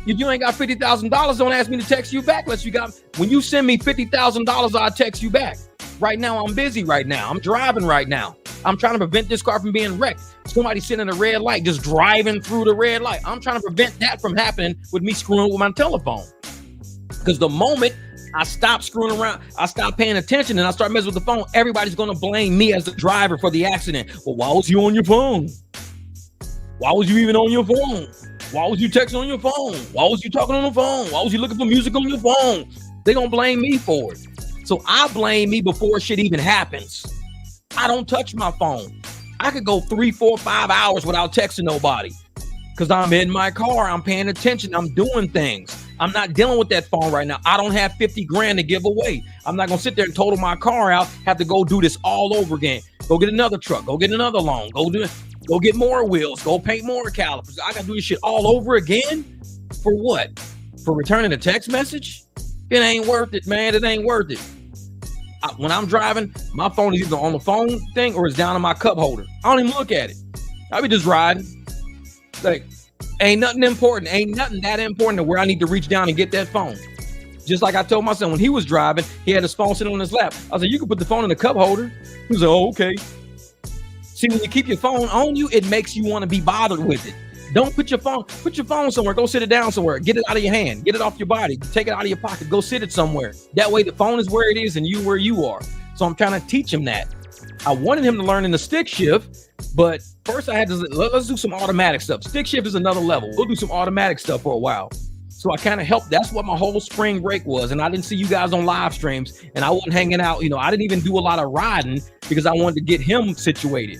If you ain't got $50,000, don't ask me to text you back unless you got, when you send me $50,000, I'll text you back. Right now, I'm busy right now. I'm driving right now. I'm trying to prevent this car from being wrecked. Somebody sitting in a red light, just driving through the red light. I'm trying to prevent that from happening with me screwing with my telephone. Because the moment I stop screwing around, I stop paying attention and I start messing with the phone, everybody's going to blame me as the driver for the accident. Well, why was you on your phone? Why was you even on your phone? Why was you texting on your phone? Why was you talking on the phone? Why was you looking for music on your phone? They're going to blame me for it. So I blame me before shit even happens. I don't touch my phone. I could go 3, 4, 5 hours without texting nobody because I'm in my car. I'm paying attention. I'm doing things. I'm not dealing with that phone right now. I don't have 50 grand to give away. I'm not going to sit there and total my car out, have to go do this all over again. Go get another truck. Go get another loan. Go get more wheels. Go paint more calipers. I got to do this shit all over again. For what? For returning a text message? It ain't worth it, man. It ain't worth it. When I'm driving, my phone is either on the phone thing or it's down in my cup holder. I don't even look at it. I be just riding. Like, ain't nothing important. Ain't nothing that important to where I need to reach down and get that phone. Just like I told my son when he was driving, he had his phone sitting on his lap. I said, you can put the phone in the cup holder. He was like, oh, okay. See, when you keep your phone on you, it makes you want to be bothered with it. Don't put your phone somewhere. Go sit it down somewhere. Get it out of your hand. Get it off your body. Take it out of your pocket. Go sit it somewhere. That way the phone is where it is and you where you are. So I'm trying to teach him that. I wanted him to learn in the stick shift, but first I had to, let's do some automatic stuff. Stick shift is another level. We'll do some automatic stuff for a while. So I kind of helped. That's what my whole spring break was. And I didn't see you guys on live streams and I wasn't hanging out. You know, I didn't even do a lot of riding because I wanted to get him situated.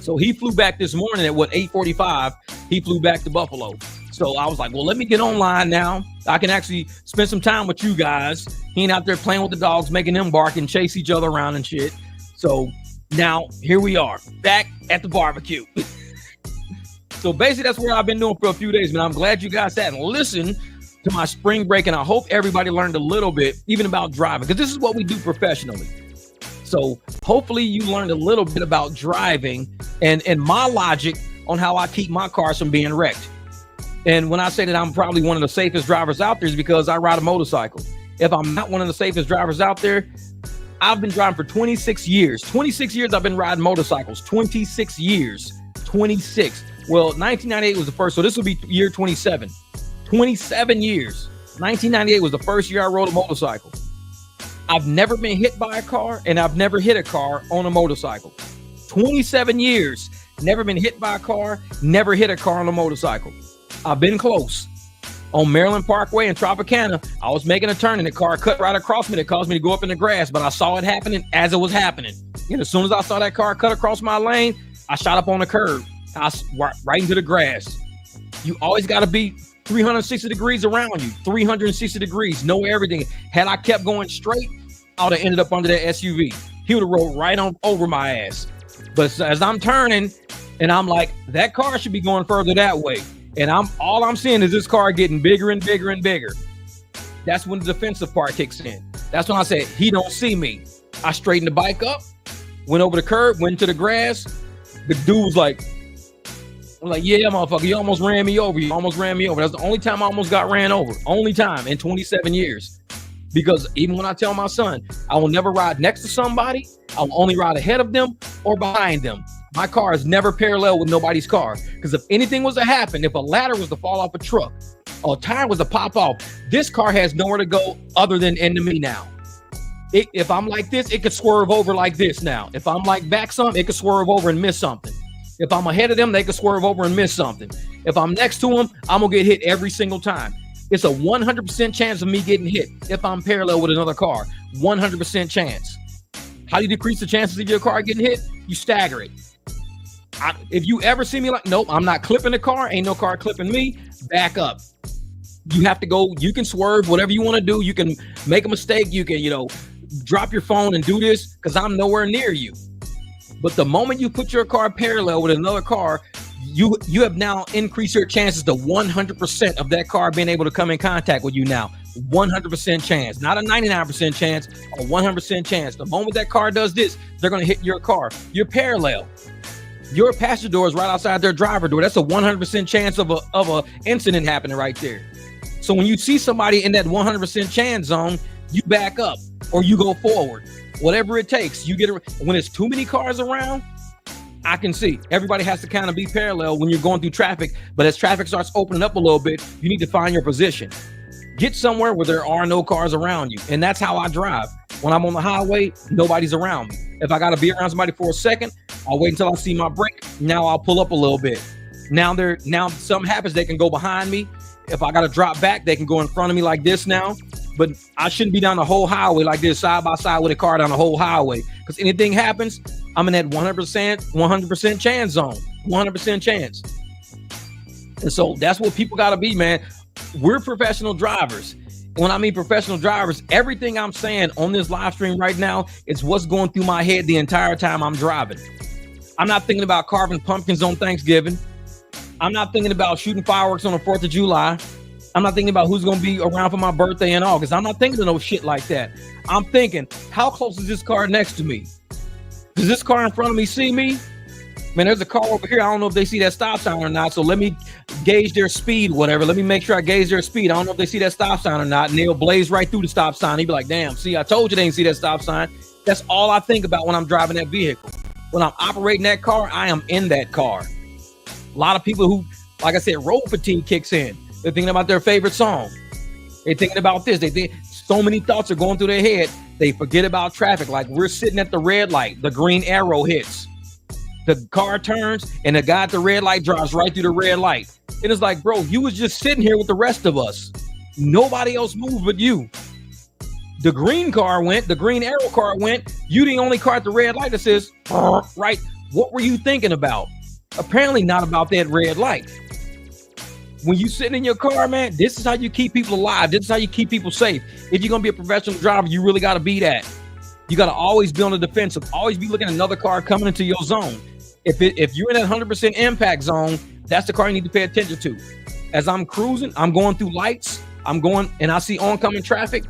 So he flew back this morning at 8:45, he flew back to Buffalo. So I was like, well, let me get online now. I can actually spend some time with you guys. He ain't out there playing with the dogs, making them bark and chase each other around and shit. So now here we are back at the barbecue. So basically that's what I've been doing for a few days, man. I'm glad you guys sat and listened to my spring break. And I hope everybody learned a little bit, even about driving, because this is what we do professionally. So hopefully you learned a little bit about driving and my logic on how I keep my cars from being wrecked. And when I say that I'm probably one of the safest drivers out there is because I ride a motorcycle. If I'm not one of the safest drivers out there, I've been driving for 26 years. 26 years I've been riding motorcycles. 26 years. 26. Well, 1998 was the first, so this will be year 27. 27 years. 1998 was the first year I rode a motorcycle. I've never been hit by a car and I've never hit a car on a motorcycle. 27 years, never been hit by a car, never hit a car on a motorcycle. I've been close. On Maryland Parkway in Tropicana, I was making a turn and the car cut right across me that caused me to go up in the grass, but I saw it happening as it was happening. And as soon as I saw that car cut across my lane, I shot up on the curb. I right into the grass. You always got to be 360 degrees around you, 360 degrees, know everything. Had I kept going straight, I would have ended up under that SUV. He would have rolled right on over my ass. But as I'm turning and I'm like, that car should be going further that way. And all I'm seeing is this car getting bigger and bigger and bigger. That's when the defensive part kicks in. That's when I said, he don't see me. I straightened the bike up, went over the curb, went to the grass. The dude was like, yeah, motherfucker, you almost ran me over. You almost ran me over. That's the only time I almost got ran over. Only time in 27 years. Because even when I tell my son, I will never ride next to somebody. I will only ride ahead of them or behind them. My car is never parallel with nobody's car. Because if anything was to happen, if a ladder was to fall off a truck, or a tire was to pop off, this car has nowhere to go other than into me now. If I'm like this, it could swerve over like this now. If I'm like back some, it could swerve over and miss something. If I'm ahead of them, they could swerve over and miss something. If I'm next to them, I'm going to get hit every single time. It's a 100% chance of me getting hit if I'm parallel with another car. 100% chance. How do you decrease the chances of your car getting hit? You stagger it. If you ever see me like, nope, I'm not clipping the car. Ain't no car clipping me. Back up. You have to go. You can swerve, whatever you want to do. You can make a mistake. You can, drop your phone and do this because I'm nowhere near you. But the moment you put your car parallel with another car, you have now increased your chances to 100% of that car being able to come in contact with you now. 100% chance, not a 99% chance, a 100% chance. The moment that car does this, they're going to hit your car. You're parallel. Your passenger door is right outside their driver door. That's a 100% chance of a incident happening right there. So when you see somebody in that 100% chance zone, you back up or you go forward. Whatever it takes, you get when it's too many cars around. I can see everybody has to kind of be parallel when you're going through traffic. But as traffic starts opening up a little bit, you need to find your position. Get somewhere where there are no cars around you. And that's how I drive. When I'm on the highway, nobody's around me. If I got to be around somebody for a second, I'll wait until I see my brake. Now I'll pull up a little bit. Now something happens, they can go behind me. If I got to drop back, they can go in front of me like this now. But I shouldn't be down the whole highway like this, side by side with a car down the whole highway. Because anything happens, I'm in that 100% chance zone. 100% chance. And so that's what people got to be, man. We're professional drivers. When I mean professional drivers, everything I'm saying on this live stream right now is what's going through my head the entire time I'm driving. I'm not thinking about carving pumpkins on Thanksgiving. I'm not thinking about shooting fireworks on the 4th of July. I'm not thinking about who's going to be around for my birthday in August. I'm not thinking of no shit like that. I'm thinking, how close is this car next to me? Does this car in front of me see me? Man, there's a car over here. I don't know if they see that stop sign or not. So let me gauge their speed, whatever. Let me make sure I gauge their speed. I don't know if they see that stop sign or not. And they'll blaze right through the stop sign. He'd be like, damn, see, I told you they didn't see that stop sign. That's all I think about when I'm driving that vehicle. When I'm operating that car, I am in that car. A lot of people who, like I said, road fatigue kicks in. They're thinking about their favorite song. They're thinking about this. They think so many thoughts are going through their head. They forget about traffic. Like we're sitting at the red light. The green arrow hits. The car turns and the guy at the red light drives right through the red light. It is like, bro, you was just sitting here with the rest of us. Nobody else moved but you. The green car went. The green arrow car went. You the only car at the red light that says, right. What were you thinking about? Apparently not about that red light. When you sitting in your car, man, this is how you keep people alive. This is how you keep people safe. If you're going to be a professional driver, you really got to be that. You got to always be on the defensive. Always be looking at another car coming into your zone. If you're in that 100% impact zone, that's the car you need to pay attention to. As I'm cruising, I'm going through lights. I'm going and I see oncoming traffic.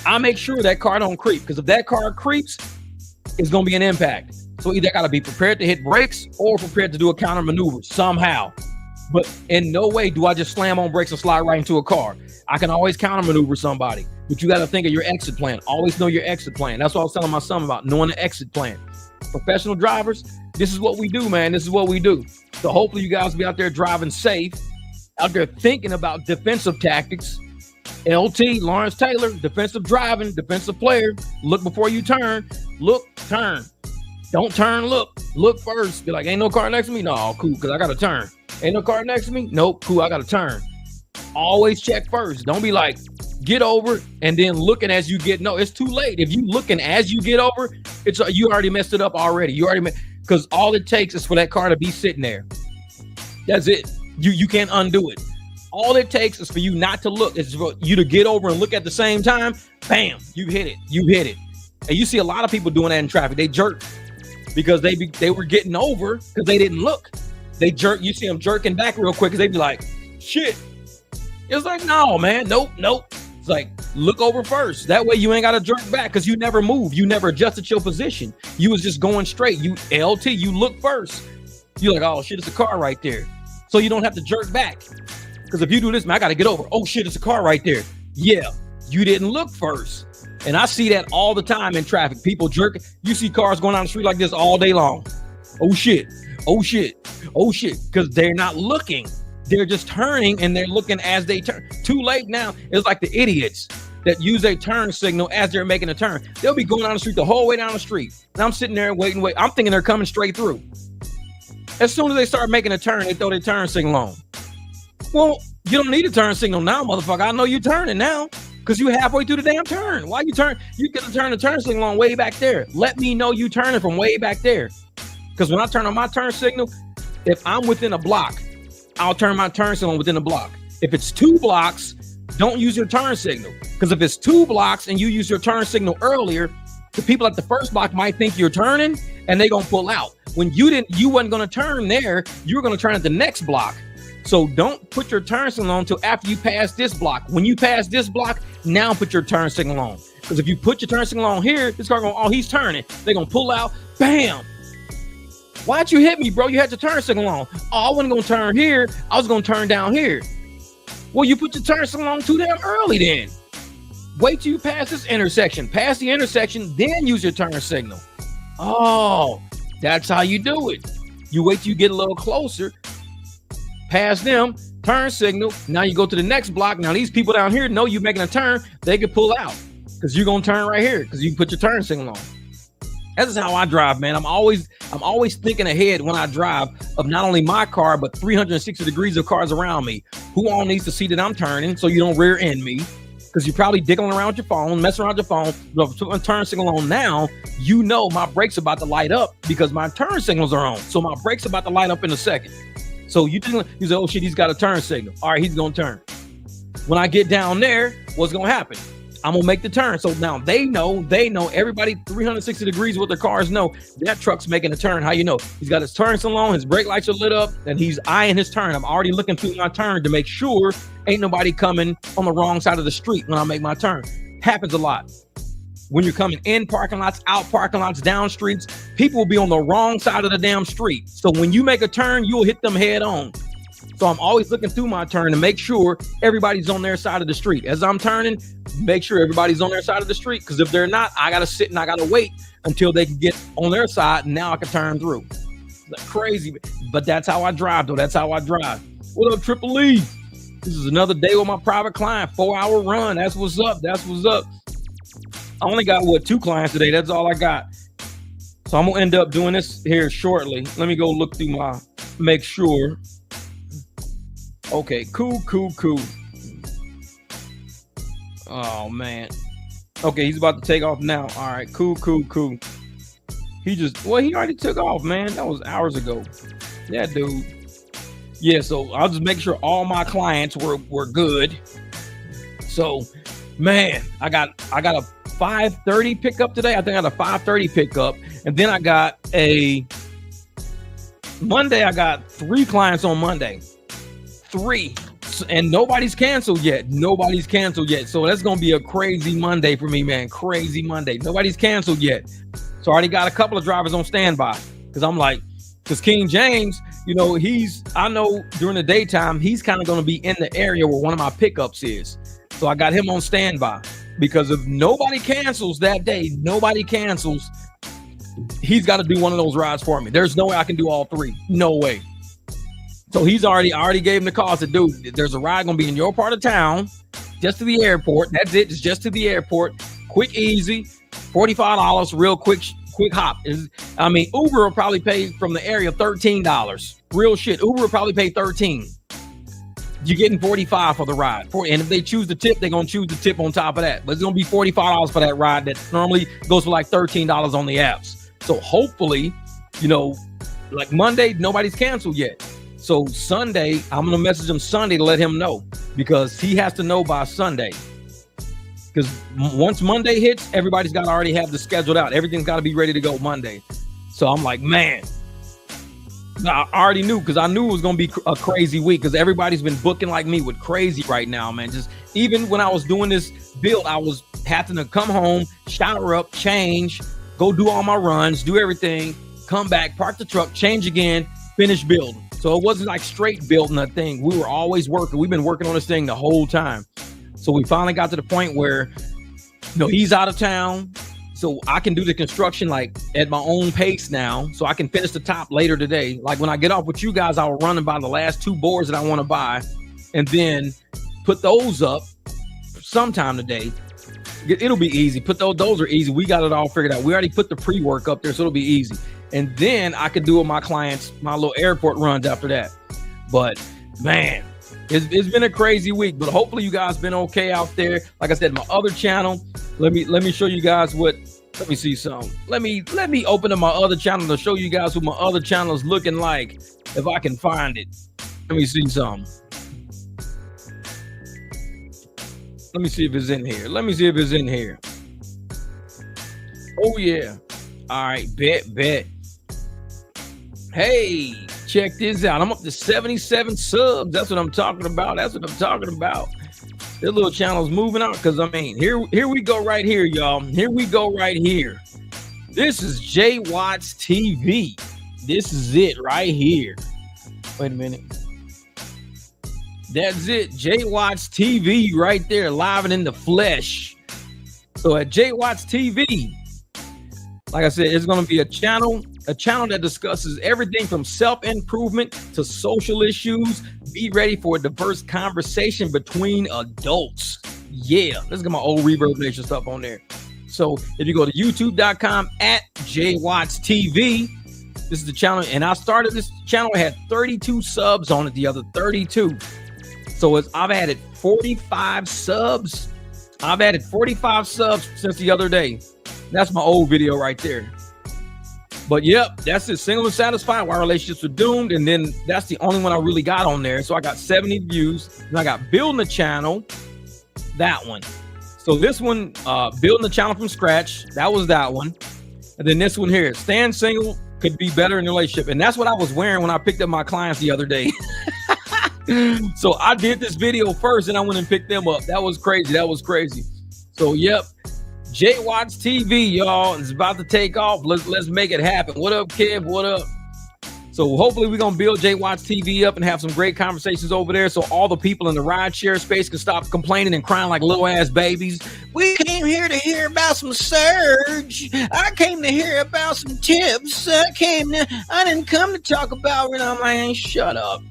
I make sure that car don't creep, because if that car creeps, it's going to be an impact. So either I got to be prepared to hit brakes or prepared to do a counter maneuver somehow. But in no way do I just slam on brakes and slide right into a car. I can always counter maneuver somebody, but you got to think of your exit plan. Always know your exit plan. That's what I was telling my son about, knowing the exit plan. Professional drivers, this is what we do, man. This is what we do. So hopefully you guys will be out there driving safe, out there thinking about defensive tactics. LT, Lawrence Taylor, defensive driving, defensive player. Look before you turn. Look, turn. Don't turn, look. Look first. Be like, ain't no car next to me? No, cool, because I got to turn. Ain't no car next to me? Nope, cool, I got to turn. Always check first. Don't be like, get over and then looking as you get. No, it's too late. If you looking as you get over, it's you already messed it up already. You already because all it takes is for that car to be sitting there. That's it. You can't undo it. All it takes is for you not to look. It's for you to get over and look at the same time. Bam, you hit it. You hit it. And you see a lot of people doing that in traffic. They jerk because they were getting over because they didn't look. They jerk. You see them jerking back real quick because they be like, shit. It's like, no, man. Nope. It's like, look over first. That way you ain't got to jerk back because you never moved. You never adjusted your position. You was just going straight. You LT, you look first. You're like, oh, shit, it's a car right there. So you don't have to jerk back. Because if you do this, man, I got to get over. Oh, shit, it's a car right there. Yeah, you didn't look first. And I see that all the time in traffic. People jerking. You see cars going down the street like this all day long. Oh, shit. Because they're not looking. They're just turning and they're looking as they turn. Too late now. It's like the idiots. that use a turn signal as they're making a turn. They'll be going down the street the whole way down the street. And I'm sitting there waiting. I'm thinking they're coming straight through. As soon as they start making a turn, they throw their turn signal on. Well, you don't need a turn signal now, motherfucker. I know you're turning now because you're halfway through the damn turn. Why you turn? You get to turn the turn signal on way back there. Let me know you turning from way back there. Because when I turn on my turn signal, if I'm within a block, I'll turn my turn signal within a block. If it's 2 blocks, don't use your turn signal. Because if it's 2 blocks and you use your turn signal earlier, the people at the first block might think you're turning and they're going to pull out. When you wasn't going to turn there, you were going to turn at the next block. So don't put your turn signal on until after you pass this block. When you pass this block, now put your turn signal on. Because if you put your turn signal on here, this car going, oh, he's turning. They're going to pull out. Bam. Why'd you hit me, bro? You had your turn signal on. Oh, I wasn't going to turn here. I was going to turn down here. Well, you put your turn signal on too damn early then. Wait till you pass this intersection. Pass the intersection, then use your turn signal. Oh, that's how you do it. You wait till you get a little closer, pass them, turn signal. Now you go to the next block. Now these people down here know you're making a turn. They can pull out because you're going to turn right here because you put your turn signal on. That's how I drive, man. I'm always thinking ahead when I drive of not only my car, but 360 degrees of cars around me. Who all needs to see that I'm turning so you don't rear end me? Because you're probably diggling around with your phone, messing around with your phone. But if I turn signal on now, you know my brakes about to light up because my turn signals are on. So my brakes about to light up in a second. So you say, oh shit, he's got a turn signal. All right, he's gonna turn. When I get down there, what's gonna happen? I'm gonna make the turn. So now they know, everybody 360 degrees what their cars know that truck's making a turn. How you know? He's got his turn signal on, his brake lights are lit up, and he's eyeing his turn. I'm already looking through my turn to make sure ain't nobody coming on the wrong side of the street when I make my turn. Happens a lot. When you're coming in parking lots, out parking lots, down streets, people will be on the wrong side of the damn street. So when you make a turn, you'll hit them head on. So I'm always looking through my turn to make sure everybody's on their side of the street. As I'm turning, make sure everybody's on their side of the street. Because if they're not, I got to sit and I got to wait until they can get on their side. And now I can turn through. That's crazy. But that's how I drive, though. That's how I drive. What up, Triple E? This is another day with my private client. 4-hour run. That's what's up. That's what's up. I only got, 2 clients today. That's all I got. So I'm going to end up doing this here shortly. Let me go look through make sure. Okay, cool. Oh, man. Okay, he's about to take off now. All right, cool. He already took off, man. That was hours ago. Yeah, dude. Yeah, so I'll just make sure all my clients were good. So, man, I got a 5:30 pickup today. I think I got a 5:30 pickup. And then I got Monday, I got 3 clients on Monday. 3, and nobody's canceled yet. So that's gonna be a crazy Monday for me, man. Crazy Monday. Nobody's canceled yet. So I already got a couple of drivers on standby because I'm like, because King James, I know during the daytime he's kind of gonna be in the area where one of my pickups is. So I got him on standby because if nobody cancels that day, he's got to do one of those rides for me. There's no way I can do all 3. No way. So I already gave him the call. I said, dude, there's a ride going to be in your part of town, just to the airport. That's it. It's just to the airport. Quick, easy, $45, real quick hop. Uber will probably pay from the area $13. Real shit. Uber will probably pay $13. You're getting $45 for the ride. And if they choose the tip, they're going to choose the tip on top of that. But it's going to be $45 for that ride that normally goes for like $13 on the apps. So hopefully, like Monday, nobody's canceled yet. So Sunday, I'm going to message him Sunday to let him know because he has to know by Sunday. Because once Monday hits, everybody's got to already have the scheduled out. Everything's got to be ready to go Monday. So I'm like, man, I already knew because I knew it was going to be a crazy week because everybody's been booking like me with crazy right now, man. Just even when I was doing this build, I was having to come home, shower up, change, go do all my runs, do everything, come back, park the truck, change again, finish building. So it wasn't like straight building a thing. We were always working. We've been working on this thing the whole time. So we finally got to the point where, he's out of town. So I can do the construction like at my own pace now. So I can finish the top later today. Like when I get off with you guys, I'll run and buy the last 2 boards that I want to buy and then put those up sometime today. It'll be easy. Put those are easy. We got it all figured out. We already put the pre-work up there, so it'll be easy. And then I could do with my clients, my little airport runs after that. But man, it's been a crazy week, but hopefully you guys been okay out there. Like I said, my other channel, let me show you guys what, let me see something. Let me open up my other channel to show you guys what my other channel is looking like, if I can find it. Let me see something. Let me see if it's in here. Let me see if it's in here. Oh yeah. All right, bet. Hey, check this out. I'm up to 77 subs. That's what I'm talking about. This little channel's moving out because, I mean, here we go right here, y'all. Here we go right here. This is J Watts TV. This is it right here. Wait a minute. That's it. J Watts TV right there, live and in the flesh. So at J Watts TV, like I said, it's going to be a channel that discusses everything from self-improvement to social issues. Be ready for a diverse conversation between adults. Yeah, let's get my old Reverb Nation stuff on there. So if you go to youtube.com at JWattsTV, this is the channel. And I started this channel, I had 32 subs on it, the other 32. So I've added 45 subs. I've added 45 subs since the other day. That's my old video right there. But yep, that's it. Single and satisfied, why relationships are doomed. And then that's the only one I really got on there. So I got 70 views. And I got building a channel, that one. So this one, building the channel from scratch, that was that one. And then this one here, staying single could be better in a relationship. And that's what I was wearing when I picked up my clients the other day. So I did this video first and I went and picked them up. That was crazy. So yep, J Watts TV, y'all, is about to take off. Let's make it happen. What up, Kev? What up? So hopefully we're going to build J Watts TV up and have some great conversations over there so all the people in the rideshare space can stop complaining and crying like little ass babies. We came here to hear about some surge. I came to hear about some tips. I didn't come to talk about it. I'm like, shut up.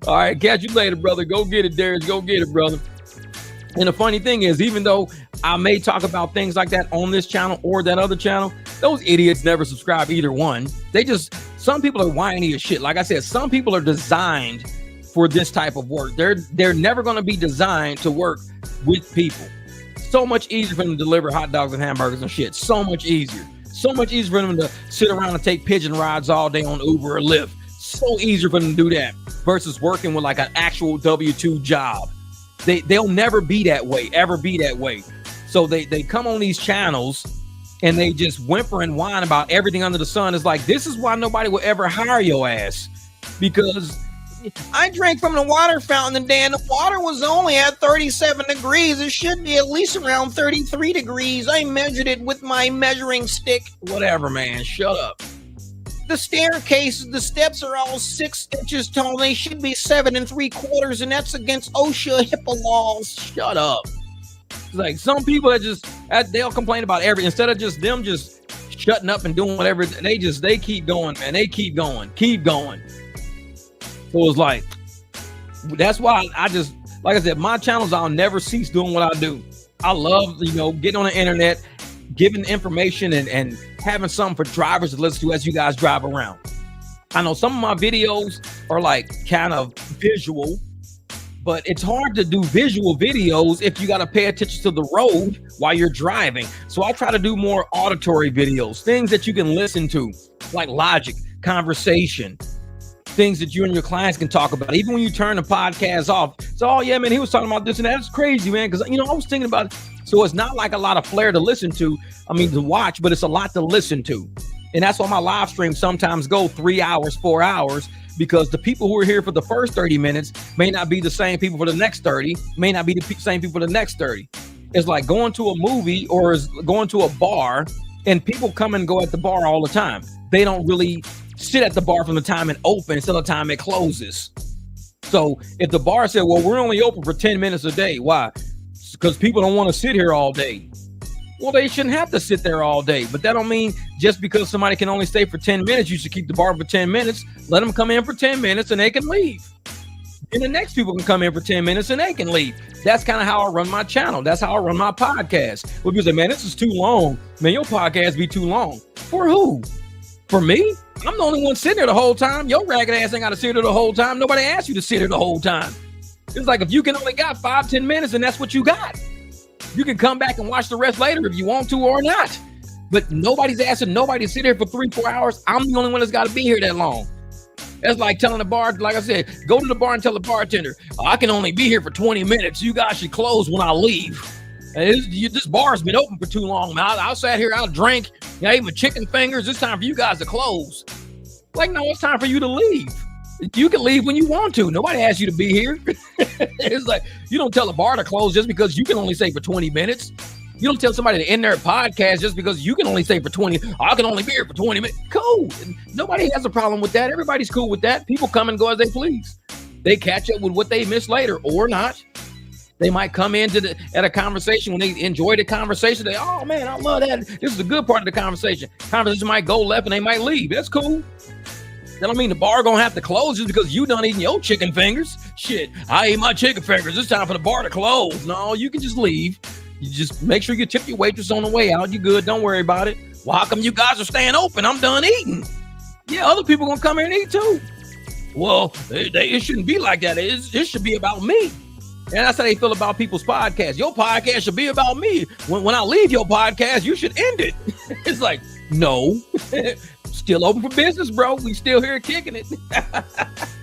All right, catch you later, brother. Go get it, Darius. Go get it, brother. And the funny thing is, even though I may talk about things like that on this channel or that other channel, those idiots never subscribe either one. Some people are whiny as shit. Like I said, some people are designed for this type of work. They're never going to be designed to work with people. So much easier for them to deliver hot dogs and hamburgers and shit. So much easier. So much easier for them to sit around and take pigeon rides all day on Uber or Lyft. So easier for them to do that versus working with like an actual W-2 job. They'll never be that way, ever be that way. So they come on these channels and they just whimper and whine about everything under the sun. It's like, this is why nobody will ever hire your ass, because I drank from the water fountain today and the water was only at 37 degrees. It should be at least around 33 degrees. I measured it with my measuring stick. Whatever, man, shut up. The staircase, the steps are all 6 inches tall. They should be 7 3/4, and that's against OSHA HIPAA laws. Shut up. It's like some people they'll complain about everything instead of just them just shutting up and doing whatever. They keep going, man. They keep going. So it's like, that's why I just, like I said, my channels, I'll never cease doing what I do. I love, getting on the internet, giving information and having something for drivers to listen to as you guys drive around. I know some of my videos are like kind of visual, but it's hard to do visual videos if you got to pay attention to the road while you're driving. So I try to do more auditory videos, things that you can listen to, like logic, conversation, things that you and your clients can talk about. Even when you turn the podcast off, so, oh yeah, man, he was talking about this and that. That's crazy, man, because, I was thinking about it. So it's not like a lot of flair to listen to, to watch, but it's a lot to listen to. And that's why my live streams sometimes go 3 hours, 4 hours, because the people who are here for the first 30 minutes may not be the same people for the next 30, may not be the same people for the next 30. It's like going to a movie or going to a bar, and people come and go at the bar all the time. They don't really sit at the bar from the time it opens to the time it closes. So if the bar said, well, we're only open for 10 minutes a day. Why? Because people don't want to sit here all day. Well, they shouldn't have to sit there all day. But that don't mean just because somebody can only stay for 10 minutes, you should keep the bar for 10 minutes. Let them come in for 10 minutes and they can leave. And the next people can come in for 10 minutes and they can leave. That's kind of how I run my channel. That's how I run my podcast. When people say, man, this is too long. Man, your podcast be too long. For who? For me? I'm the only one sitting there the whole time. Your ragged ass ain't got to sit there the whole time. Nobody asked you to sit there the whole time. It's like if you can only got 5-10 minutes and that's what you got. You can come back and watch the rest later if you want to or not. But nobody's asking nobody to sit here for 3-4 hours. I'm the only one that's got to be here that long. That's like telling the bar, like I said, go to the bar and tell the bartender, I can only be here for 20 minutes. You guys should close when I leave. And this bar's been open for too long, man. I sat here, I'll drink, I ate my chicken fingers. It's time for you guys to close. Like, no, it's time for you to leave. You can leave when you want to. Nobody asked you to be here. It's like, you don't tell the bar to close just because you can only stay for 20 minutes. You don't tell somebody to end their podcast just because you can only stay for 20. I can only be here for 20 minutes. Cool. Nobody has a problem with that. Everybody's cool with that. People come and go as they please. They catch up with what they missed later or not. They might come into at a conversation when they enjoy the conversation. They, oh man, I love that. This is the good part of the conversation. Conversation might go left and they might leave. That's cool. That don't mean the bar gonna have to close just because you done eating your chicken fingers. Shit, I ate my chicken fingers. It's time for the bar to close. No, you can just leave. You just make sure you tip your waitress on the way out. You good. Don't worry about it. Well, how come you guys are staying open? I'm done eating. Yeah, other people gonna come here and eat too. Well, it shouldn't be like that. It should be about me. And that's how they feel about people's podcasts. Your podcast should be about me. When I leave your podcast, you should end it. It's like, no. Still open for business, bro. We still here kicking it.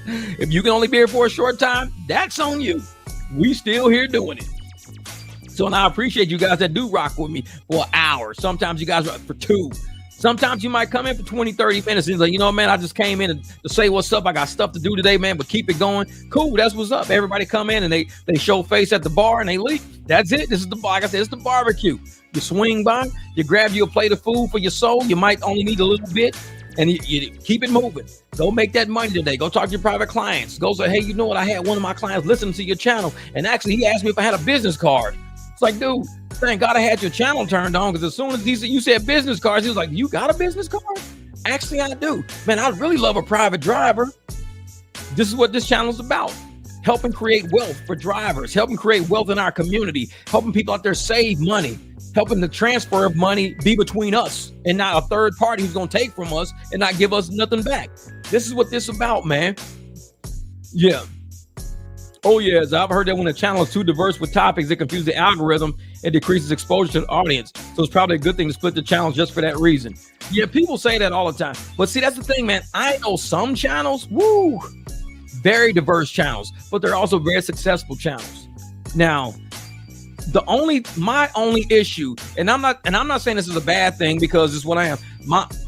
If you can only be here for a short time, that's on you. We still here doing it. So, and I appreciate you guys that do rock with me for an hour. Sometimes you guys are for 2. Sometimes you might come in for 20, 30 minutes. And it's like, you know, man, I just came in to say what's up. I got stuff to do today, man, but keep it going. Cool, that's what's up. Everybody come in and they show face at the bar and they leave. That's it. This is the, like I said, it's the barbecue. You swing by, you grab you a plate of food for your soul. You might only need a little bit. And you keep it moving. Go make that money today. Go talk to your private clients. Go say, hey, you know what? I had one of my clients listen to your channel. And actually, he asked me if I had a business card. It's like, dude, thank God I had your channel turned on, because as soon as you said business cards, he was like, you got a business card? Actually, I do. Man, I'd really love a private driver. This is what this channel is about. Helping create wealth for drivers, helping create wealth in our community, helping people out there save money, helping the transfer of money be between us and not a third party who's going to take from us and not give us nothing back. This is what this is about, man. Yeah. Oh, yes. I've heard that when a channel is too diverse with topics, it confuses the algorithm and decreases exposure to the audience. So it's probably a good thing to split the channels just for that reason. Yeah, people say that all the time. But see, that's the thing, man. I know some channels, very diverse channels, but they're also very successful channels. Now, my only issue, and I'm not saying this is a bad thing, because it's what I am.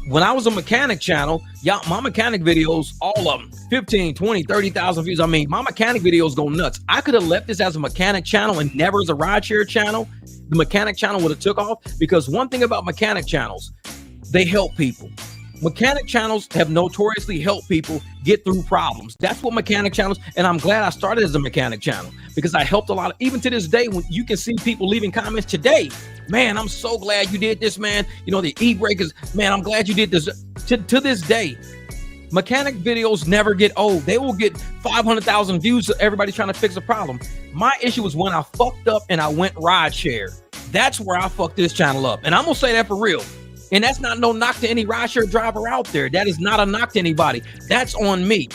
When I was a mechanic channel, my mechanic videos, all of them, 15, 20, 30,000 views. I mean, my mechanic videos go nuts. I could have left this as a mechanic channel and never as a rideshare channel. The mechanic channel would have took off, because one thing about mechanic channels, they help people. Mechanic channels have notoriously helped people get through problems. That's what mechanic channels, and I'm glad I started as a mechanic channel, because I helped a lot. Even to this day, when you can see people leaving comments today, man, I'm so glad you did this, man. You know, the e-breakers, man, I'm glad you did this. To this day, mechanic videos never get old. They will get 500,000 views to everybody trying to fix a problem. My issue was when I fucked up and I went rideshare. That's where I fucked this channel up. And I'm going to say that for real. And that's not no knock to any rideshare driver out there. That is not a knock to anybody. That's on me,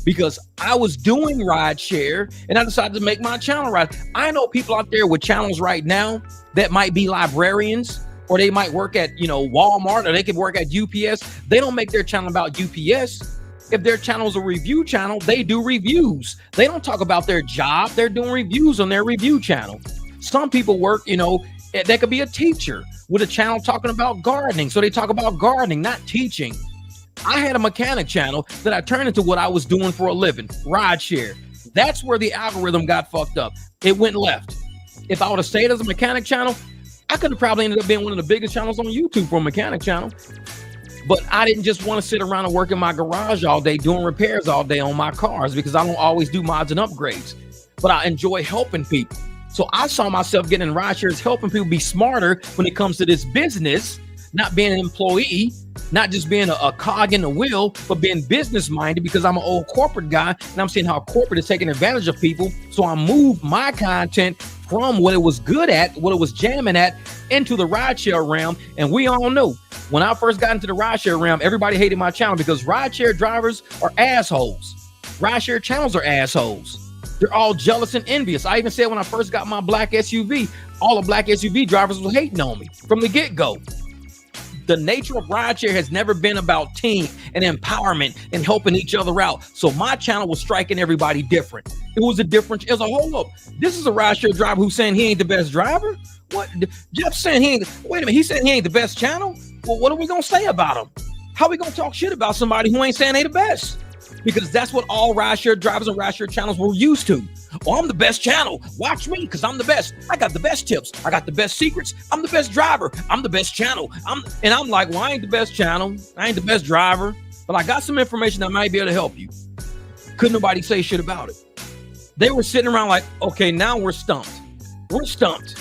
because I was doing rideshare and I decided to make my channel ride. I know people out there with channels right now that might be librarians, or they might work at, Walmart, or they could work at UPS. They don't make their channel about UPS. If their channel is a review channel, they do reviews. They don't talk about their job. They're doing reviews on their review channel. Some people work, they could be a teacher with a channel talking about gardening. So they talk about gardening, not teaching. I had a mechanic channel that I turned into what I was doing for a living, rideshare. That's where the algorithm got fucked up. It went left. If I would have stayed as a mechanic channel, I could have probably ended up being one of the biggest channels on YouTube for a mechanic channel. But I didn't just want to sit around and work in my garage all day doing repairs all day on my cars, because I don't always do mods and upgrades. But I enjoy helping people. So I saw myself getting in rideshares, helping people be smarter when it comes to this business, not being an employee, not just being a cog in the wheel, but being business minded, because I'm an old corporate guy and I'm seeing how corporate is taking advantage of people. So I moved my content from what it was good at, what it was jamming at, into the rideshare realm. And we all know when I first got into the rideshare realm, everybody hated my channel because rideshare drivers are assholes. Rideshare channels are assholes. They're all jealous and envious. I even said when I first got my black SUV, all the black SUV drivers was hating on me from the get-go. The nature of rideshare has never been about team and empowerment and helping each other out. So my channel was striking everybody different. It was a difference. It was a hold up. This is a rideshare driver who's saying he ain't the best driver. What? Jeff's saying he ain't. Wait a minute. He's saying he ain't the best channel. Well, what are we gonna say about him? How are we gonna talk shit about somebody who ain't saying they the best? Because that's what all rideshare drivers and rideshare channels were used to. Oh, I'm the best channel. Watch me, because I'm the best. I got the best tips. I got the best secrets. I'm the best driver. I'm the best channel. I'm like, well, I ain't the best channel. I ain't the best driver. But I got some information that might be able to help you. Couldn't nobody say shit about it. They were sitting around like, okay, now we're stumped. We're stumped.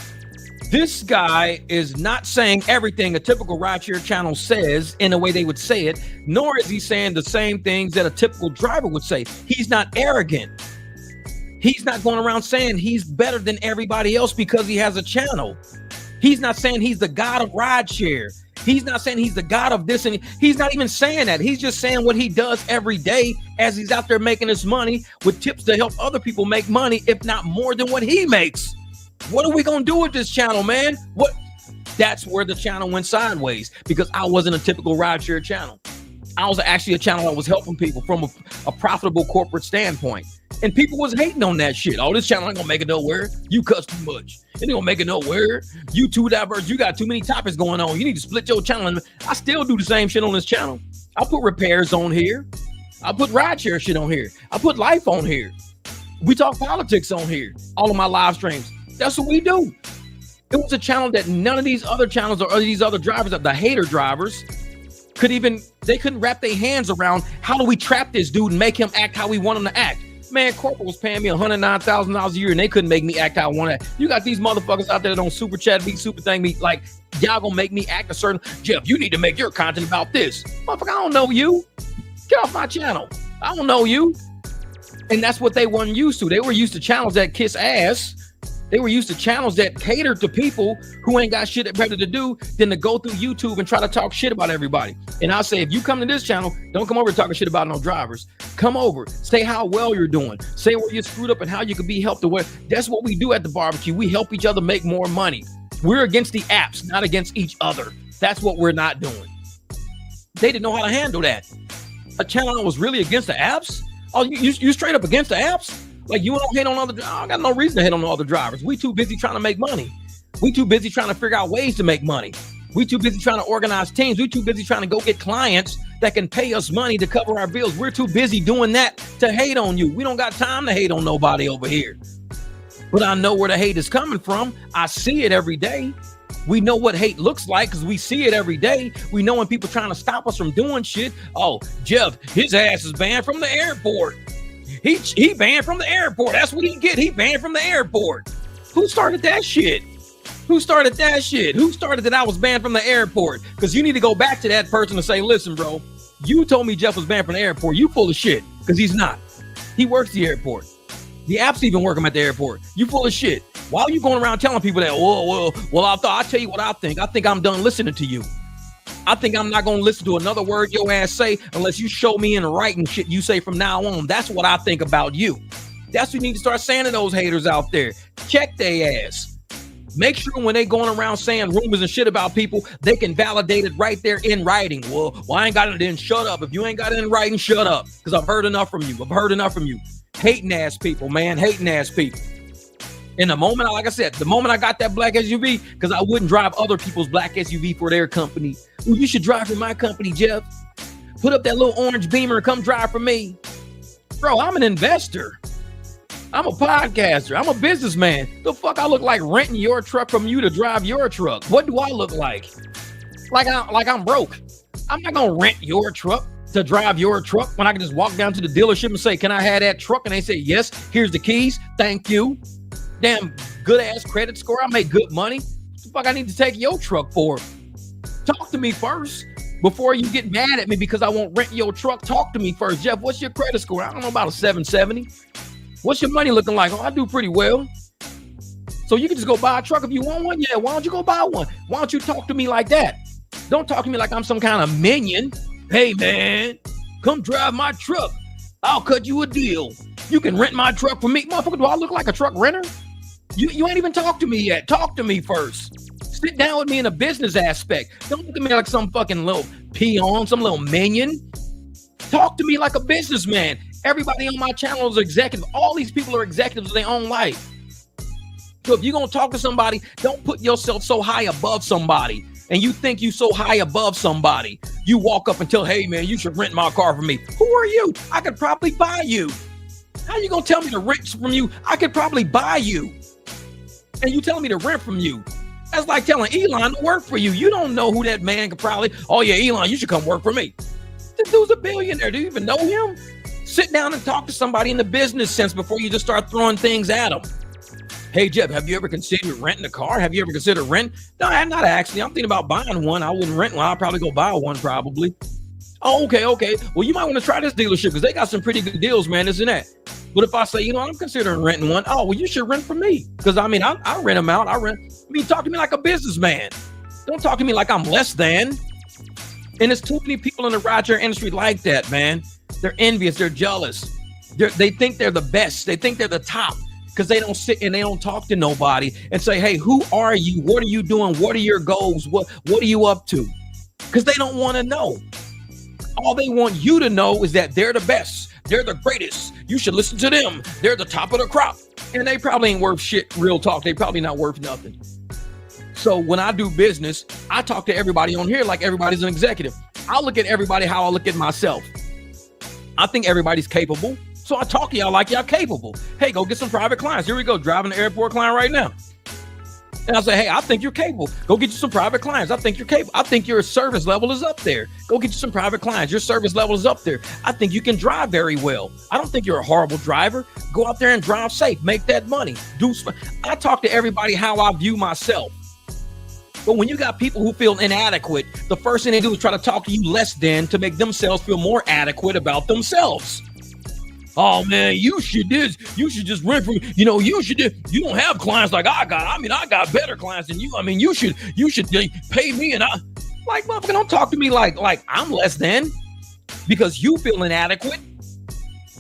This guy is not saying everything a typical rideshare channel says in the way they would say it, nor is he saying the same things that a typical driver would say. He's not arrogant. He's not going around saying he's better than everybody else because he has a channel. He's not saying he's the god of rideshare. He's not saying he's the god of this, and he's not even saying that. He's just saying what he does every day as he's out there making his money with tips to help other people make money, if not more than what he makes. What are we going to do with this channel, man? What? That's where the channel went sideways, because I wasn't a typical rideshare channel. I was actually a channel that was helping people from a profitable corporate standpoint. And people was hating on that shit. Oh, this channel ain't gonna make it nowhere. You cuss too much. It ain't gonna make it nowhere. You too diverse. You got too many topics going on. You need to split your channel. And I still do the same shit on this channel. I put repairs on here. I put rideshare shit on here. I put life on here. We talk politics on here. All of my live streams. That's what we do. It was a channel that none of these other channels or these other drivers, the hater drivers, they couldn't wrap their hands around how do we trap this dude and make him act how we want him to act. Man, corporate was paying me $109,000 a year and they couldn't make me act how I want to act. You got these motherfuckers out there that don't super chat me, super thing me, like y'all gonna make me act a certain, Jeff, you need to make your content about this. Motherfucker, I don't know you. Get off my channel. I don't know you. And that's what they weren't used to. They were used to channels that kiss ass. They were used to channels that catered to people who ain't got shit better to do than to go through YouTube and try to talk shit about everybody. And I'll say, if you come to this channel, don't come over talking shit about no drivers. Come over, say how well you're doing, say where you screwed up and how you could be helped. That's what we do at the barbecue. We help each other make more money. We're against the apps, not against each other. That's what we're not doing. They didn't know how to handle that. A channel that was really against the apps? Oh, you straight up against the apps? Like, you don't hate on other, I got no reason to hate on other drivers. We too busy trying to make money. We too busy trying to figure out ways to make money. We too busy trying to organize teams. We too busy trying to go get clients that can pay us money to cover our bills. We're too busy doing that to hate on you. We don't got time to hate on nobody over here. But I know where the hate is coming from. I see it every day. We know what hate looks like because we see it every day. We know when people trying to stop us from doing shit. Oh, Jeff, his ass is banned from the airport. He banned from the airport. That's what he get. He banned from the airport. Who started that shit? Who started that shit? Who started that I was banned from the airport? Because you need to go back to that person and say, listen, bro, you told me Jeff was banned from the airport. You full of shit, because he's not. He works the airport. The apps even work him at the airport. You full of shit. Why are you going around telling people that, well, I'll tell you what I think. I think I'm done listening to you. I think I'm not going to listen to another word your ass say unless you show me in writing shit you say from now on. That's what I think about you. That's what you need to start saying to those haters out there. Check their ass. Make sure when they going around saying rumors and shit about people, they can validate it right there in writing. Well, I ain't got it in. Shut up. If you ain't got it in writing, shut up. Because I've heard enough from you. I've heard enough from you. Hating ass people, man. Hating ass people. And the moment, like I said, the moment I got that black SUV, because I wouldn't drive other people's black SUV for their company. Well, you should drive for my company, Jeff. Put up that little orange Beamer and come drive for me. Bro, I'm an investor. I'm a podcaster. I'm a businessman. The fuck I look like renting your truck from you to drive your truck? What do I look like? Like I'm broke. I'm not going to rent your truck to drive your truck when I can just walk down to the dealership and say, can I have that truck? And they say, yes, here's the keys. Thank you. Damn good ass credit score. I make good money. What the fuck I need to take your truck for? Talk to me first before you get mad at me because I won't rent your truck. Talk to me first. Jeff, what's your credit score? I don't know, about a 770. What's your money looking like? Oh, I do pretty well. So you can just go buy a truck if you want one. Yeah, why don't you go buy one? Why don't you talk to me like that? Don't talk to me like I'm some kind of minion. Hey, man, come drive my truck. I'll cut you a deal. You can rent my truck from me. Motherfucker, do I look like a truck renter? You ain't even talked to me yet. Talk to me first. Sit down with me in a business aspect. Don't look at me like some fucking little peon, some little minion. Talk to me like a businessman. Everybody on my channel is executive. All these people are executives of their own life. So if you're going to talk to somebody, don't put yourself so high above somebody. And you think you so high above somebody. You walk up and tell, hey, man, you should rent my car from me. Who are you? I could probably buy you. How you going to tell me to rent from you? I could probably buy you. And you telling me to rent from you. That's like telling Elon to work for you. You don't know who that man could probably, oh, yeah, Elon, you should come work for me. This dude's a billionaire. Do you even know him? Sit down and talk to somebody in the business sense before you just start throwing things at them. Hey, Jeff, have you ever considered renting a car? Have you ever considered rent? No, I'm not actually. I'm thinking about buying one. I wouldn't rent one. I'll probably go buy one probably. Oh, okay. Well, you might want to try this dealership because they got some pretty good deals, man, isn't that? But if I say, you know, I'm considering renting one. Oh, well, you should rent from me because, I mean, I rent them out. Talk to me like a businessman. Don't talk to me like I'm less than. And there's too many people in the rideshare industry like that, man. They're envious. They're jealous. They think they're the best. They think they're the top. Because they don't sit and they don't talk to nobody and say, hey, who are you? What are you doing? What are your goals? What are you up to? Because they don't want to know. All they want you to know is that they're the best. They're the greatest. You should listen to them. They're the top of the crop. And they probably ain't worth shit, real talk. They probably not worth nothing. So when I do business, I talk to everybody on here like everybody's an executive. I look at everybody how I look at myself. I think everybody's capable. So I talk to y'all like y'all capable. Hey, go get some private clients. Here we go, driving the airport client right now. And I say, hey, I think you're capable. Go get you some private clients. I think you're capable. I think your service level is up there. Go get you some private clients. Your service level is up there. I think you can drive very well. I don't think you're a horrible driver. Go out there and drive safe. Make that money. I talk to everybody how I view myself. But when you got people who feel inadequate, the first thing they do is try to talk to you less than to make themselves feel more adequate about themselves. Oh man, you should just rent from, you don't have clients like I got. I mean, I got better clients than you. I mean, you should pay me. And I like, motherfucker, don't talk to me like I'm less than because you feel inadequate.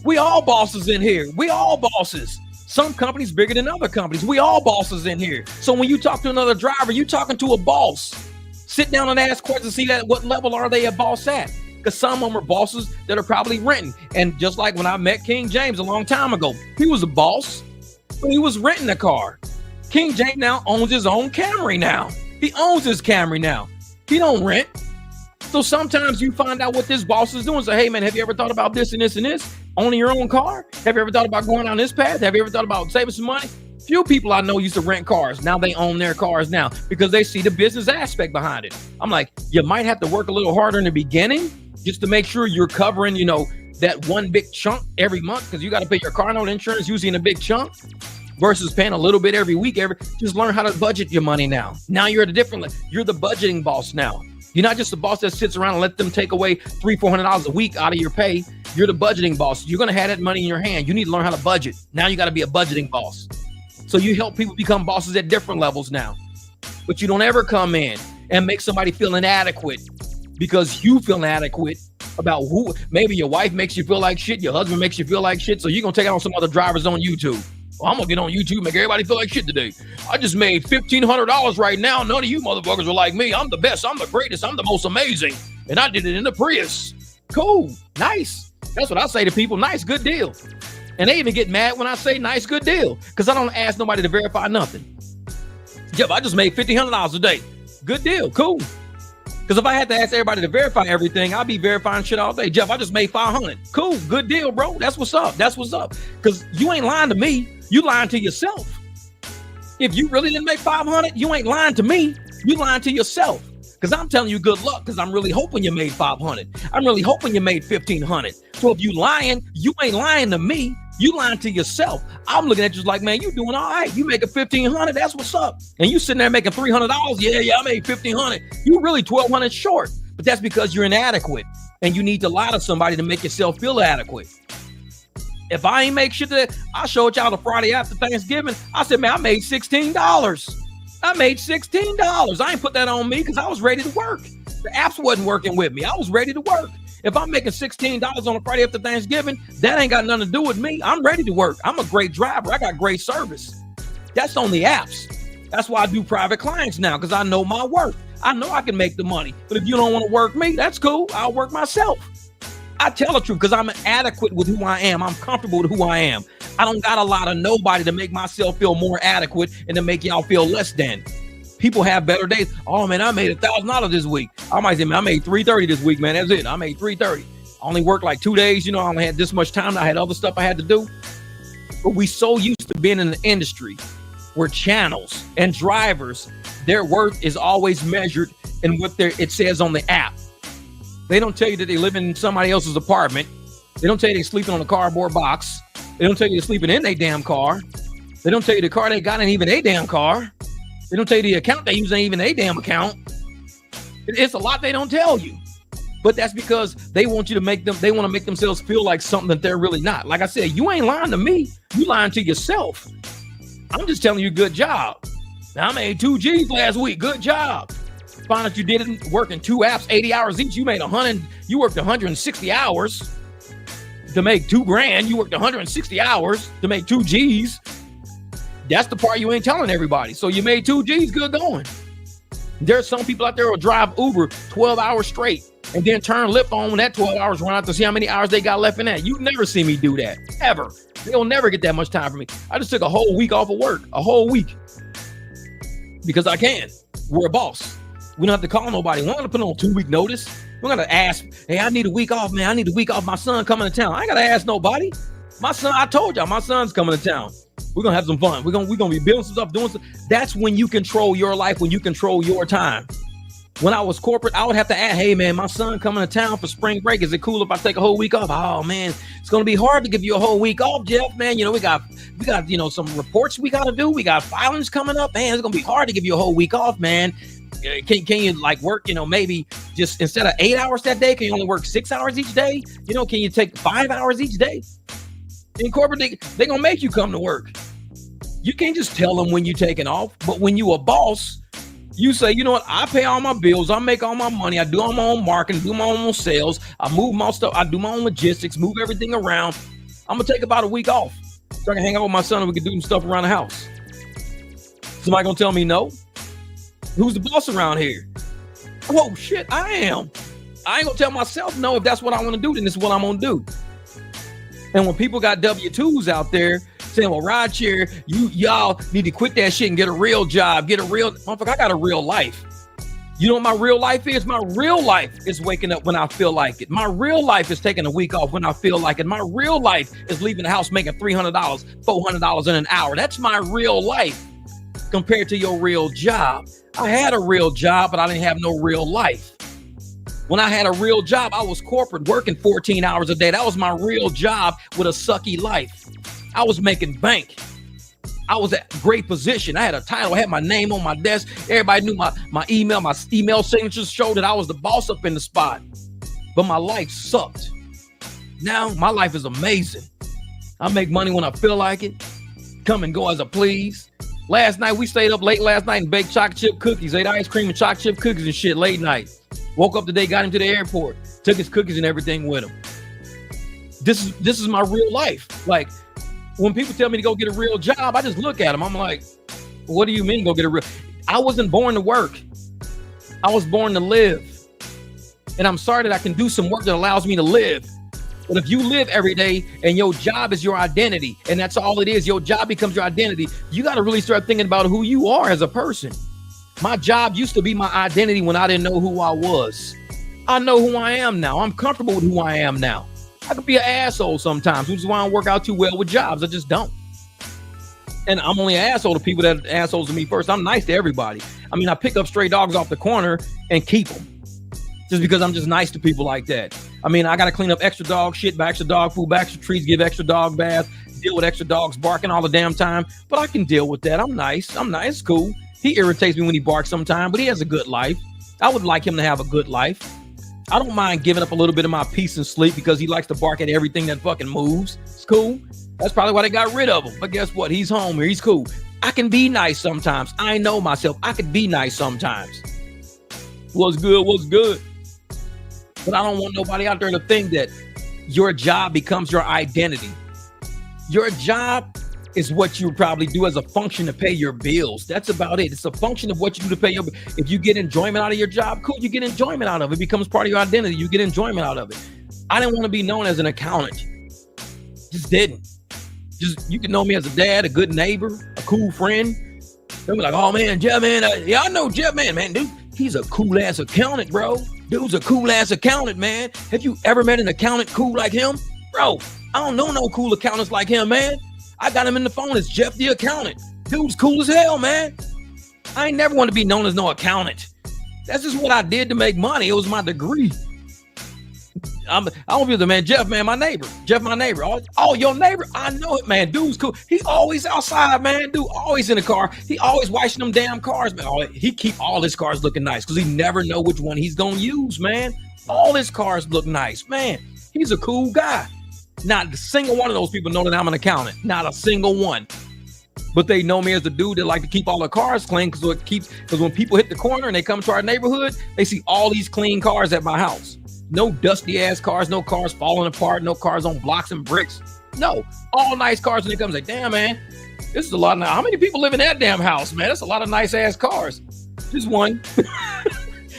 We all bosses in here. We all bosses. Some companies bigger than other companies. We all bosses in here. So when you talk to another driver, you talking to a boss. Sit down and ask questions, see that what level are they a boss at? Because some of them are bosses that are probably renting. And just like when I met King James a long time ago, he was a boss, but he was renting a car. King James now owns his own Camry now. He owns his Camry now. He don't rent. So sometimes you find out what this boss is doing. Say, hey man, have you ever thought about this and this and this? Owning your own car? Have you ever thought about going down this path? Have you ever thought about saving some money? Few people I know used to rent cars. Now they own their cars now because they see the business aspect behind it. I'm like, you might have to work a little harder in the beginning just to make sure you're covering, that one big chunk every month because you got to pay your car note insurance usually in a big chunk versus paying a little bit every week. Just learn how to budget your money now. Now you're at a different level. You're the budgeting boss now. You're not just the boss that sits around and let them take away $300-400 a week out of your pay. You're the budgeting boss. You're going to have that money in your hand. You need to learn how to budget. Now you got to be a budgeting boss. So you help people become bosses at different levels now. But you don't ever come in and make somebody feel inadequate because you feel inadequate about who. Maybe your wife makes you feel like shit. Your husband makes you feel like shit. So you're going to take out on some other drivers on YouTube. Well, I'm going to get on YouTube and make everybody feel like shit today. I just made $1,500 right now. None of you motherfuckers are like me. I'm the best. I'm the greatest. I'm the most amazing. And I did it in the Prius. Cool. Nice. That's what I say to people. Nice. Good deal. And they even get mad when I say nice, good deal. Because I don't ask nobody to verify nothing. Jeff, I just made $1,500 a day. Good deal. Cool. Because if I had to ask everybody to verify everything, I'd be verifying shit all day. Jeff, I just made $500. Cool. Good deal, bro. That's what's up. That's what's up. Because you ain't lying to me. You lying to yourself. If you really didn't make $500, you ain't lying to me. You lying to yourself. Because I'm telling you good luck because I'm really hoping you made $500. I'm really hoping you made $1,500. So if you lying, you ain't lying to me. You lying to yourself. I'm looking at you like, man, you doing all right. You making $1,500. That's what's up. And you sitting there making $300. Yeah, I made $1,500. You really $1,200 short. But that's because you're inadequate. And you need to lie to somebody to make yourself feel adequate. If I ain't make shit that I showed y'all the Friday after Thanksgiving, I said, man, I made $16. I made $16. I ain't put that on me because I was ready to work. The apps wasn't working with me. I was ready to work. If I'm making $16 on a Friday after Thanksgiving, that ain't got nothing to do with me. I'm ready to work. I'm a great driver. I got great service. That's on the apps. That's why I do private clients now, because I know my worth. I know I can make the money. But if you don't want to work me, that's cool. I'll work myself. I tell the truth because I'm adequate with who I am. I'm comfortable with who I am. I don't got a lot of nobody to make myself feel more adequate and to make y'all feel less than. People have better days. Oh man, I made $1,000 this week. I might say, man, I made $330 this week, man. That's it. I made $330. I only worked like 2 days. I only had this much time. I had other stuff I had to do. But we so used to being in an industry where channels and drivers, their worth is always measured in what it says on the app. They don't tell you that they live in somebody else's apartment. They don't tell you they're sleeping on a cardboard box. They don't tell you they're sleeping in their damn car. They don't tell you the car they got ain't even a damn car. They don't tell you the account they use ain't even a damn account. It's a lot they don't tell you. But that's because they want you to they want to make themselves feel like something that they're really not. Like I said, you ain't lying to me. You lying to yourself. I'm just telling you, good job. Now I made 2 G's last week. Good job. Find out you didn't work in 2 apps, 80 hours each. You made 100. You worked 160 hours to make $2,000. You worked 160 hours to make 2 G's. That's the part you ain't telling everybody. So you made 2 G's, good going. There's some people out there who drive Uber 12 hours straight and then turn Lyft on when that 12 hours run out to see how many hours they got left in that. You never see me do that, ever. They'll never get that much time from me. I just took a whole week off of work, a whole week, because I can. We're a boss. We don't have to call nobody. We're not going to put on 2-week notice. We're going to ask, hey, I need a week off, man. I need a week off. My son coming to town. I ain't got to ask nobody. My son, I told y'all, my son's coming to town. We're going to have some fun. We're going to be building some stuff, doing stuff. That's when you control your life, when you control your time. When I was corporate, I would have to ask, hey, man, my son coming to town for spring break. Is it cool if I take a whole week off? Oh, man, it's going to be hard to give you a whole week off, Jeff, man. We got some reports we got to do. We got filings coming up. Man, it's going to be hard to give you a whole week off, man. Can you like work, maybe just instead of 8 hours that day, can you only work 6 hours each day? Can you take 5 hours each day? In corporate, they're going to make you come to work. You can't just tell them when you're taking off. But when you a boss, you say, you know what? I pay all my bills. I make all my money. I do all my own marketing, do my own sales. I move my stuff. I do my own logistics, move everything around. I'm going to take about a week off so I can hang out with my son and we can do some stuff around the house. Somebody going to tell me no? Who's the boss around here? Oh, shit, I am. I ain't going to tell myself no. If that's what I want to do, then this is what I'm going to do. And when people got W-2s out there saying, well, Rideshare, y'all need to quit that shit and get a real job, motherfucker, I got a real life. You know what my real life is? My real life is waking up when I feel like it. My real life is taking a week off when I feel like it. My real life is leaving the house making $300, $400 in an hour. That's my real life compared to your real job. I had a real job, but I didn't have no real life. When I had a real job, I was corporate, working 14 hours a day. That was my real job with a sucky life. I was making bank. I was at a great position. I had a title. I had my name on my desk. Everybody knew my email signatures showed that I was the boss up in the spot. But my life sucked. Now my life is amazing. I make money when I feel like it. Come and go as I please. Last night, we stayed up late last night and baked chocolate chip cookies, ate ice cream and chocolate chip cookies and shit late night. Woke up today, got him to the airport, took his cookies and everything with him. This is my real life. Like, when people tell me to go get a real job, I just look at them. I'm like, what do you mean go get a real? I wasn't born to work. I was born to live. And I'm sorry that I can do some work that allows me to live. But if you live every day and your job is your identity, and that's all it is, your job becomes your identity, you got to really start thinking about who you are as a person. My job used to be my identity when I didn't know who I was. I know who I am now. I'm comfortable with who I am now. I could be an asshole sometimes, which is why I don't work out too well with jobs. I just don't. And I'm only an asshole to people that are assholes to me first. I'm nice to everybody. I mean, I pick up stray dogs off the corner and keep them. Just because I'm just nice to people like that. I mean, I got to clean up extra dog shit, buy extra dog food, buy extra treats, give extra dog baths, deal with extra dogs barking all the damn time, but I can deal with that. I'm nice. It's cool. He irritates me when he barks sometimes, but he has a good life. I would like him to have a good life. I don't mind giving up a little bit of my peace and sleep because he likes to bark at everything that fucking moves. It's cool. That's probably why they got rid of him. But guess what? He's home here. He's cool. I can be nice sometimes. I know myself. I could be nice sometimes. What's good? But I don't want nobody out there to think that your job becomes your identity. Your job is what you probably do as a function to pay your bills. That's about it. It's a function of what you do to pay your bills. If you get enjoyment out of your job, cool, you get enjoyment out of it. It becomes part of your identity. You get enjoyment out of it. I didn't want to be known as an accountant. Just didn't. You can know me as a dad, a good neighbor, a cool friend. They'll be like, oh man, Jeff, man, yeah, I know Jeff, man, dude, he's a cool ass accountant, bro. Dude's a cool ass accountant, man. Have you ever met an accountant cool like him? Bro, I don't know no cool accountants like him, man. I got him in the phone as Jeff the accountant. Dude's cool as hell, man. I ain't never want to be known as no accountant. That's just what I did to make money. It was my degree. I don't feel the man, Jeff, man, my neighbor. Jeff, my neighbor. Oh, your neighbor? I know it, man. Dude's cool. He always outside, man. Dude, always in the car. He always washing them damn cars, man. He keep all his cars looking nice because he never know which one he's going to use, man. All his cars look nice, man. He's a cool guy. Not a single one of those people know that I'm an accountant. Not a single one. But they know me as the dude that like to keep all the cars clean because when people hit the corner and they come to our neighborhood, they see all these clean cars at my house. No dusty ass cars, no cars falling apart, no cars on blocks and bricks. No, all nice cars. And they come and say, damn, man, this is a lot of, how many people live in that damn house, man? That's a lot of nice ass cars. Just one.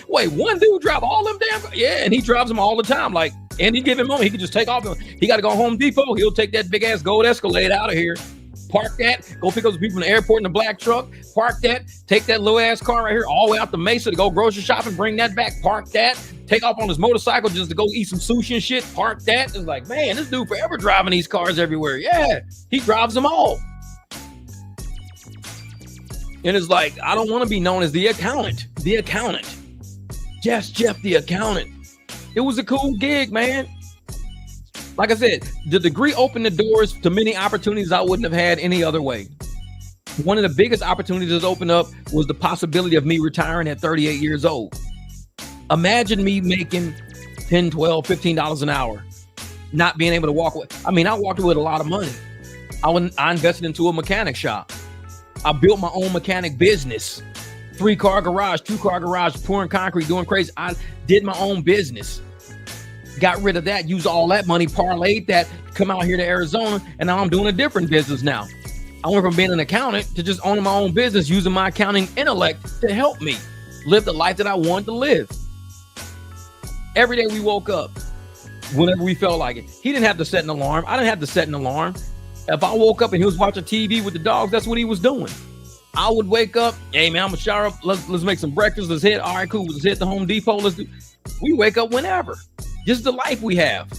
Wait, one dude drive all them damn cars? Yeah, and he drives them all the time. Like, and he give him money. He can just take off. He got to go Home Depot. He'll take that big ass gold Escalade out of here. Park that, go pick up the people from the airport in the black truck, park that, take that little ass car right here all the way out to Mesa to go grocery shopping, bring that back, park that, take off on his motorcycle just to go eat some sushi and shit, park that. It's like, man, this dude forever driving these cars everywhere. Yeah, he drives them all. And it's like, I don't want to be known as the accountant. The accountant. Jeff the accountant. It was a cool gig, man. Like I said, the degree opened the doors to many opportunities I wouldn't have had any other way. One of the biggest opportunities that opened up was the possibility of me retiring at 38 years old. Imagine me making $10, $12, $15 an hour, not being able to walk away. I mean, I walked away with a lot of money. I invested into a mechanic shop. I built my own mechanic business. 3-car garage, 2-car garage, pouring concrete, doing crazy. I did my own business. Got rid of that, used all that money, parlayed that, come out here to Arizona, and now I'm doing a different business now. I went from being an accountant to just owning my own business, using my accounting intellect to help me live the life that I wanted to live. Every day we woke up, whenever we felt like it. He didn't have to set an alarm. I didn't have to set an alarm. If I woke up and he was watching TV with the dogs, that's what he was doing. I would wake up, hey man, I'm gonna shower up, let's make some breakfast, let's hit, all right, cool, let's hit the Home Depot, we wake up whenever. Just the life we have.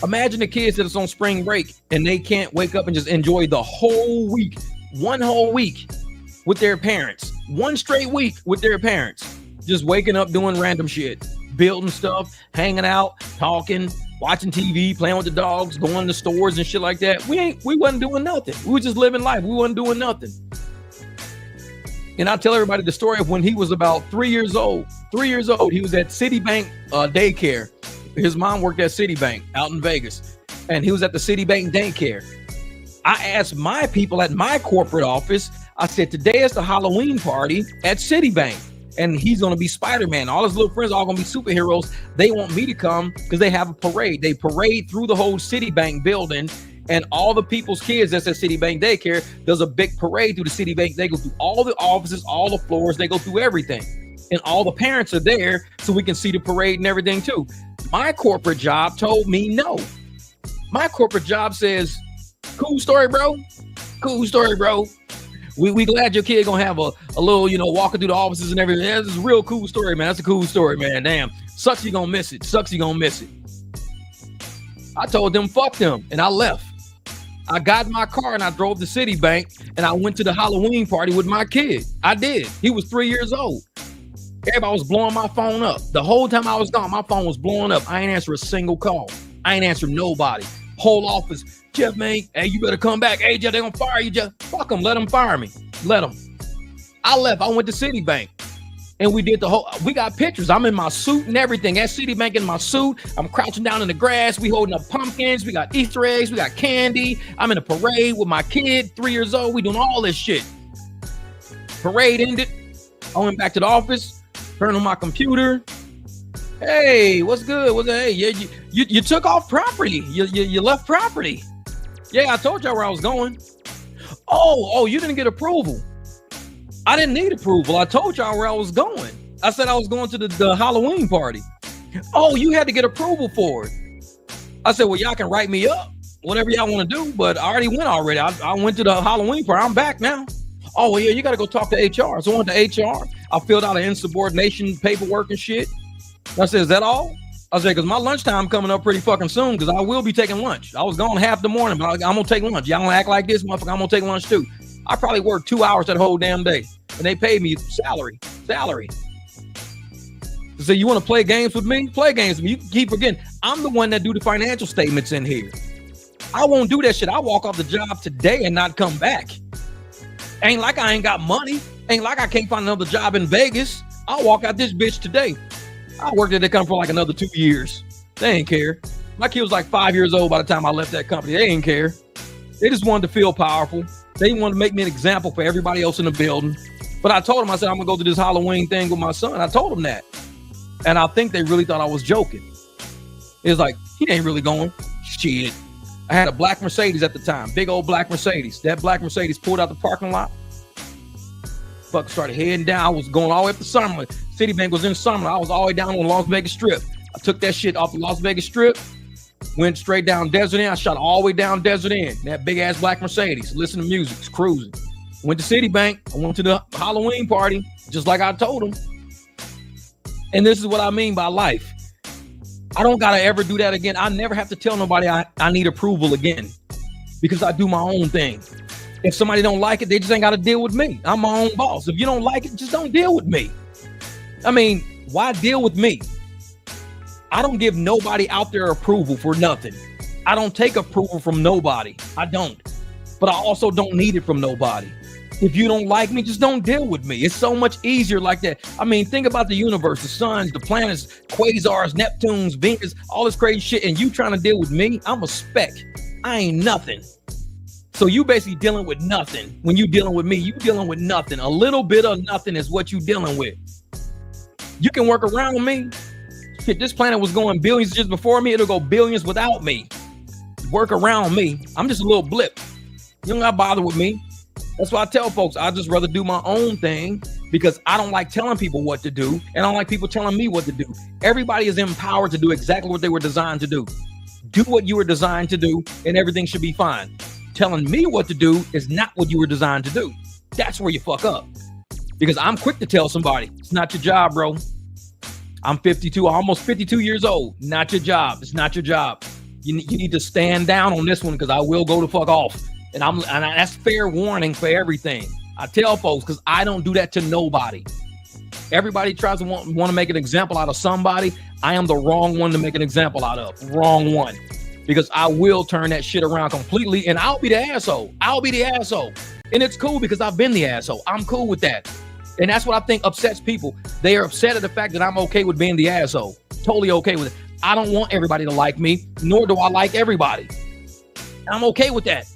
Imagine the kids that's on spring break and they can't wake up and just enjoy the whole week, one whole week with their parents, one straight week with their parents, just waking up doing random shit, building stuff, hanging out, talking, watching TV, playing with the dogs, going to stores and shit like that. We wasn't doing nothing. We were just living life. We wasn't doing nothing. And I tell everybody the story of when he was about 3 years old. 3 years old, he was at Citibank daycare. His mom worked at Citibank out in Vegas, and he was at the Citibank daycare. I asked my people at my corporate office, I said, today is the Halloween party at Citibank, and he's going to be Spider-Man. All his little friends are all going to be superheroes. They want me to come because they have a parade. They parade through the whole Citibank building, and all the people's kids that's at Citibank daycare, there's a big parade through the Citibank. They go through all the offices, all the floors. They go through everything. And all the parents are there so we can see the parade and everything too. My corporate job told me no. My corporate job says, cool story, bro. Cool story, bro. We glad your kid gonna have a little, walking through the offices and everything. That's a real cool story, man. That's a cool story, man. Damn. Sucks you gonna miss it. Sucks you gonna miss it. I told them, fuck them. And I left. I got in my car and I drove to Citibank and I went to the Halloween party with my kid. I did. He was 3 years old. Everybody was blowing my phone up. The whole time I was gone, my phone was blowing up. I ain't answer a single call. I ain't answer nobody. Whole office Jeff, man, hey, you better come back. Hey, Jeff, they're gonna fire you, Jeff. Fuck them, let them fire me. Let them. I left. I went to Citibank. And we did we got pictures. I'm in my suit and everything. At Citibank in my suit. I'm crouching down in the grass. We holding up pumpkins. We got Easter eggs. We got candy. I'm in a parade with my kid, 3 years old. We doing all this shit. Parade ended. I went back to the office, turned on my computer. Hey, what's good? Hey, yeah, you took off property. You left property. Yeah, I told y'all where I was going. Oh, you didn't get approval. I didn't need approval. I told y'all where I was going. I said I was going to the Halloween party. Oh, you had to get approval for it. I said, well, y'all can write me up, whatever y'all want to do, but I already went already. I went to the Halloween party. I'm back now. Oh, well, yeah, you got to go talk to HR. So I went to HR. I filled out an insubordination paperwork and shit. I said, is that all? I said, because my lunchtime coming up pretty fucking soon, because I will be taking lunch. I was gone half the morning, but I'm going to take lunch. Y'all don't act like this, motherfucker. I'm going to take lunch too. I probably worked 2 hours that whole damn day. And they paid me salary. So you want to play games with me? Play games with me. You can keep forgetting. I'm the one that do the financial statements in here. I won't do that shit. I walk off the job today and not come back. Ain't like I ain't got money. Ain't like I can't find another job in Vegas. I'll walk out this bitch today. I worked at that company for like another 2 years. They ain't care. My kid was like 5 years old by the time I left that company. They ain't care. They just wanted to feel powerful. They wanted to make me an example for everybody else in the building. But I told them, I said, I'm going to go to this Halloween thing with my son. I told them that. And I think they really thought I was joking. It was like, he ain't really going. Shit. I had a black Mercedes at the time. Big old black Mercedes. That black Mercedes pulled out the parking lot. Fuck, started heading down. I was going all the way up to Summerlin. Citibank was in Summerlin. I was all the way down on the Las Vegas Strip. I took that shit off the Las Vegas Strip. Went straight down Desert Inn. I shot all the way down Desert Inn. That big ass black Mercedes. Listen to music. It's cruising. Went to Citibank. I went to the Halloween party, just like I told them. And this is what I mean by life. I don't got to ever do that again. I never have to tell nobody I need approval again because I do my own thing. If somebody don't like it, they just ain't got to deal with me. I'm my own boss. If you don't like it, just don't deal with me. I mean, why deal with me? I don't give nobody out there approval for nothing. I don't take approval from nobody. I don't. But I also don't need it from nobody. If you don't like me, just don't deal with me. It's so much easier like that. I mean, think about the universe, the suns, the planets, quasars, Neptunes, Venus, all this crazy shit. And you trying to deal with me? I'm a speck. I ain't nothing. So you basically dealing with nothing. When you dealing with me, you dealing with nothing. A little bit of nothing is what you dealing with. You can work around me. Shit, this planet was going billions just before me. It'll go billions without me. Work around me. I'm just a little blip. You don't got to bother with me. That's why I tell folks, I just rather do my own thing because I don't like telling people what to do. And I don't like people telling me what to do. Everybody is empowered to do exactly what they were designed to do. Do what you were designed to do and everything should be fine. Telling me what to do is not what you were designed to do. That's where you fuck up. Because I'm quick to tell somebody, it's not your job, bro. I'm 52, almost 52 years old. Not your job. It's not your job. You need to stand down on this one because I will go the fuck off. And that's fair warning for everything. I tell folks because I don't do that to nobody. Everybody tries to want to make an example out of somebody. I am the wrong one to make an example out of. Wrong one. Because I will turn that shit around completely and I'll be the asshole. I'll be the asshole. And it's cool because I've been the asshole. I'm cool with that. And that's what I think upsets people. They are upset at the fact that I'm okay with being the asshole. Totally okay with it. I don't want everybody to like me, nor do I like everybody. I'm okay with that.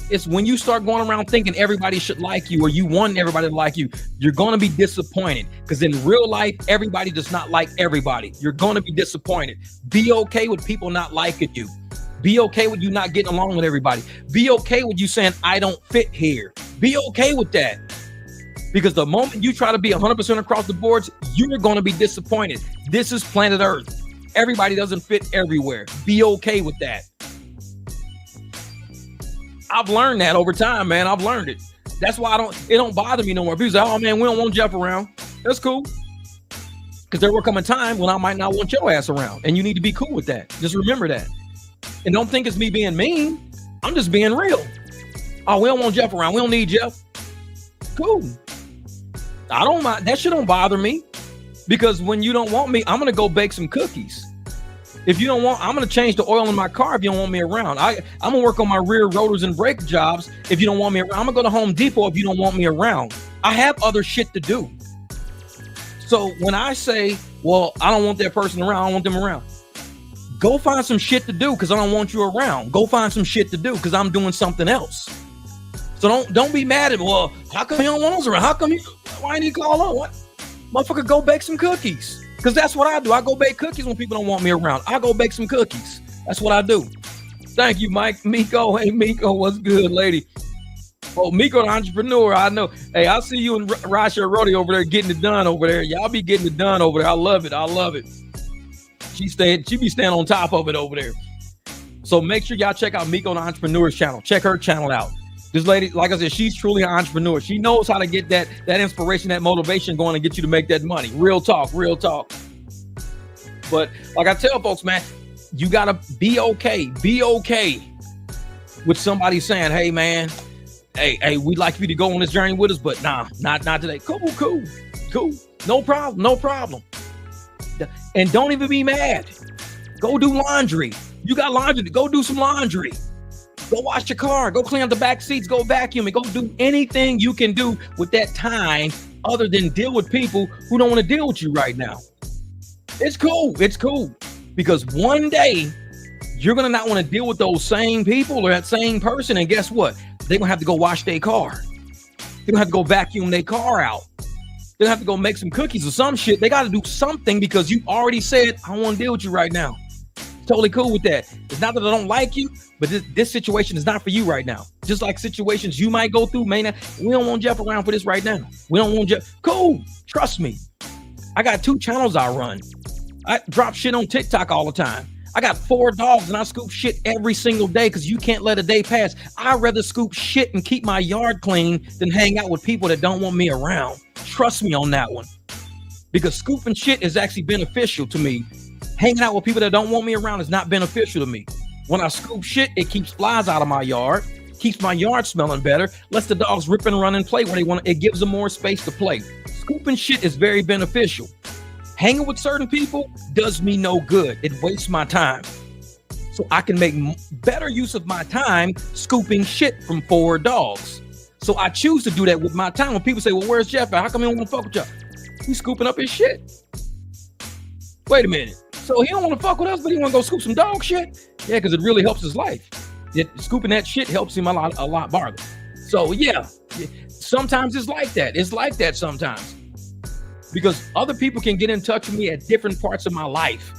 It's when you start going around thinking everybody should like you or you want everybody to like you, you're going to be disappointed because in real life, everybody does not like everybody. You're going to be disappointed. Be okay with people not liking you. Be okay with you not getting along with everybody. Be okay with you saying, I don't fit here. Be okay with that. Because the moment you try to be 100% across the boards, you're going to be disappointed. This is planet Earth. Everybody doesn't fit everywhere. Be okay with that. I've learned that over time, man. I've learned it. That's why it don't bother me no more. People say, oh man, we don't want Jeff around. That's cool. Because there will come a time when I might not want your ass around. And you need to be cool with that. Just remember that. And don't think it's me being mean. I'm just being real. Oh, we don't want Jeff around. We don't need Jeff. Cool. I don't mind. That shit don't bother me. Because when you don't want me, I'm going to go bake some cookies. If you don't want, I'm going to change the oil in my car if you don't want me around. I'm going to work on my rear rotors and brake jobs if you don't want me around. I'm going to go to Home Depot if you don't want me around. I have other shit to do. So when I say, well, I don't want that person around, I don't want them around. Go find some shit to do because I don't want you around. Go find some shit to do because I'm doing something else. So don't be mad at me. Well, how come you don't want us around? How come you, why didn't you call on? What? Motherfucker, go bake some cookies. Because that's what I do. I go bake cookies when people don't want me around. I go bake some cookies. That's what I do. Thank you, Mike. Miko. Hey, Miko, what's good, lady? Oh, Miko, the entrepreneur. I know. Hey, I see you in Rideshare Rodeo over there getting it done over there. Y'all be getting it done over there. I love it. I love it. She be staying on top of it over there. So make sure y'all check out Miko, the entrepreneur's channel. Check her channel out. This lady, like I said, she's truly an entrepreneur. She knows how to get that inspiration, that motivation going and get you to make that money. Real talk, real talk. But like I tell folks, man, you got to be okay. Be okay with somebody saying, hey, man, hey, we'd like you to go on this journey with us, but nah, not today. Cool. No problem. And don't even be mad. Go do laundry. You got laundry, go do some laundry. Go wash your car, go clean up the back seats, go vacuum, and go do anything you can do with that time other than deal with people who don't want to deal with you right now. It's cool. Because one day you're going to not want to deal with those same people or that same person. And guess what? They're going to have to go wash their car. They're going to have to go vacuum their car out. They're going to have to go make some cookies or some shit. They got to do something because you already said, I don't want to deal with you right now. Totally cool with that. It's not that I don't like you, but this situation is not for you right now. Just like situations you might go through, may not. We don't want Jeff around for this right now. We don't want Jeff. Cool. Trust me. I got 2 channels I run. I drop shit on TikTok all the time. I got 4 dogs and I scoop shit every single day because you can't let a day pass. I'd rather scoop shit and keep my yard clean than hang out with people that don't want me around. Trust me on that one. Because scooping shit is actually beneficial to me. Hanging out with people that don't want me around is not beneficial to me. When I scoop shit, it keeps flies out of my yard, keeps my yard smelling better, lets the dogs rip and run and play where they want. It gives them more space to play. Scooping shit is very beneficial. Hanging with certain people does me no good. It wastes my time. So I can make better use of my time scooping shit from 4 dogs. So I choose to do that with my time. When people say, well, where's Jeff? How come he don't want to fuck with y'all? He's scooping up his shit. Wait a minute. So he don't want to fuck with us, but he want to go scoop some dog shit? Yeah, because it really helps his life. Scooping that shit helps him a lot farther. So yeah, sometimes it's like that. It's like that sometimes. Because other people can get in touch with me at different parts of my life.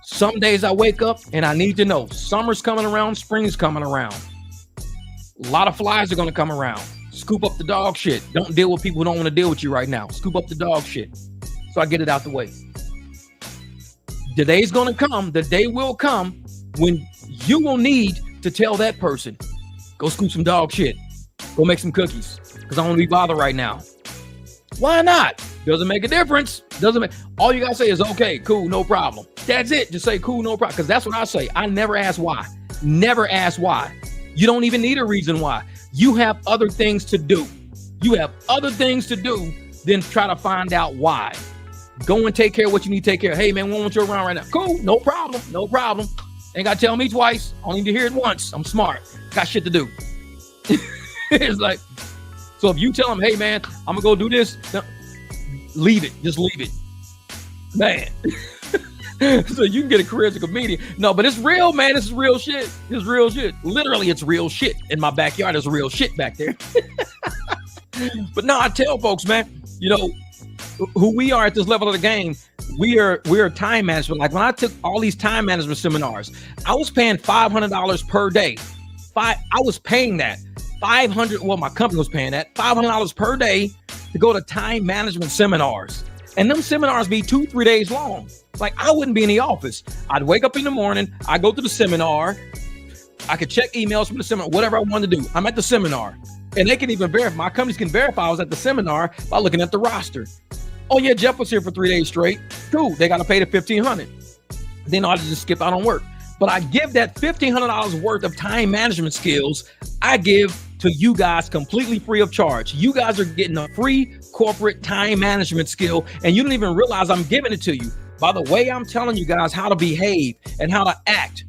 Some days I wake up and I need to know summer's coming around, spring's coming around. A lot of flies are going to come around. Scoop up the dog shit. Don't deal with people who don't want to deal with you right now. Scoop up the dog shit. So I get it out the way. The day's going to come. The day will come when you will need to tell that person, go scoop some dog shit. Go make some cookies because I don't want to be bothered right now. Why not? Doesn't make a difference. All you got to say is, okay, cool, no problem. That's it. Just say cool, no problem. Because that's what I say. I never ask why. Never ask why. You don't even need a reason why. You have other things to do. You have other things to do than try to find out why. Go and take care of what you need to take care of. Hey, man, we don't want you around right now. Cool, no problem, no problem. Ain't got to tell me twice. I only need to hear it once. I'm smart. Got shit to do. It's like, so if you tell them, hey, man, I'm going to go do this, no, leave it. Just leave it. Man. So you can get a career as a comedian. No, but it's real, man. This is real shit. It's real shit. Literally, it's real shit. In my backyard, there's real shit back there. But no, I tell folks, man, you know, who we are at this level of the game, we are time management. Like when I took all these time management seminars, I was paying $500 per day. I was paying that. $500. Well, my company was paying that $500 per day to go to time management seminars. And them seminars be 2-3 days long. Like I wouldn't be in the office. I'd wake up in the morning. I go to the seminar. I could check emails from the seminar, whatever I wanted to do. I'm at the seminar and they can even verify. My companies can verify I was at the seminar by looking at the roster. Oh yeah, Jeff was here for 3 days straight. Cool. They got to pay the $1,500. Then I just skip out on work. But I give that $1,500 worth of time management skills. I give to you guys completely free of charge. You guys are getting a free corporate time management skill and you don't even realize I'm giving it to you. By the way, I'm telling you guys how to behave and how to act.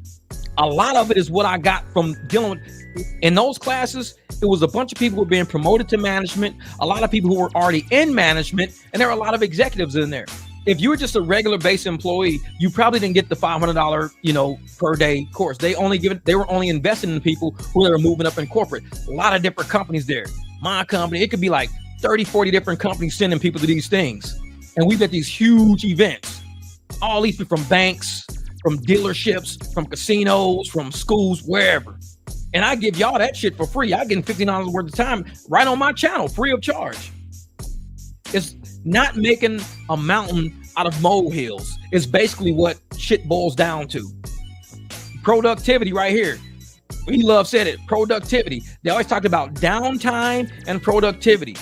A lot of it is what I got from dealing with in those classes. It was a bunch of people who were being promoted to management, a lot of people who were already in management, and there were a lot of executives in there. If you were just a regular base employee, you probably didn't get the $500, per day course. They were only investing in people who were moving up in corporate. A lot of different companies there. My company, it could be like 30, 40 different companies sending people to these things. And we've got these huge events, all these people from banks, from dealerships, from casinos, from schools, wherever. And I give y'all that shit for free. I get $15 worth of time right on my channel, free of charge. It's not making a mountain out of molehills. It's basically what shit boils down to. Productivity right here. We love said it, productivity. They always talked about downtime and productivity.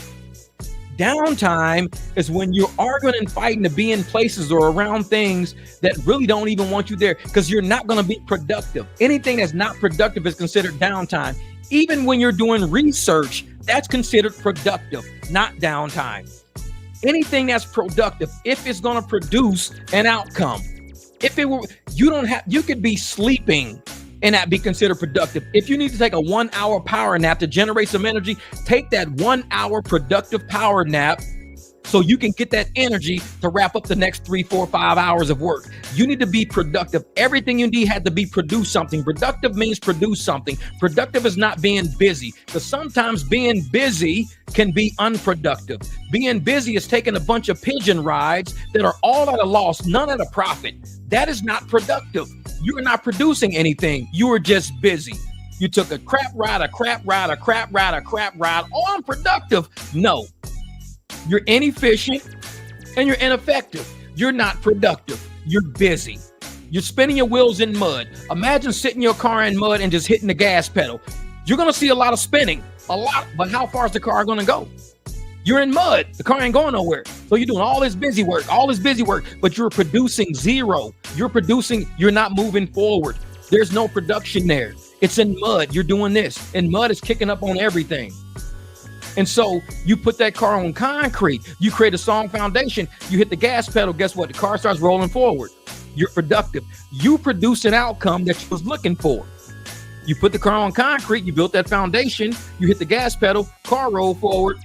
Downtime is when you're arguing and fighting to be in places or around things that really don't even want you there, because you're not going to be productive. Anything that's not productive is considered downtime. Even when you're doing research, that's considered productive, not downtime. Anything that's productive, if it's going to produce an outcome, you could be sleeping and that be considered productive. If you need to take a 1 hour power nap to generate some energy, take that 1 hour productive power nap so you can get that energy to wrap up the next 3, 4, 5 hours of work. You need to be productive. Everything you need had to be produce something. Productive means produce something. Productive is not being busy, because sometimes being busy can be unproductive. Being busy is taking a bunch of pigeon rides that are all at a loss, none at a profit. That is not productive. You are not producing anything. You are just busy. You took a crap ride, all unproductive. No. You're inefficient and you're ineffective. You're not productive. You're busy. You're spinning your wheels in mud. Imagine sitting your car in mud and just hitting the gas pedal. You're going to see a lot of spinning, but how far is the car going to go? You're in mud. The car ain't going nowhere. So you're doing all this busy work, but you're producing zero. You're not moving forward. There's no production there. It's in mud. You're doing this, and mud is kicking up on everything. And so you put that car on concrete, you create a strong foundation, you hit the gas pedal, guess what? The car starts rolling forward. You're productive. You produce an outcome that you was looking for. You put the car on concrete, you built that foundation, you hit the gas pedal, car roll forward.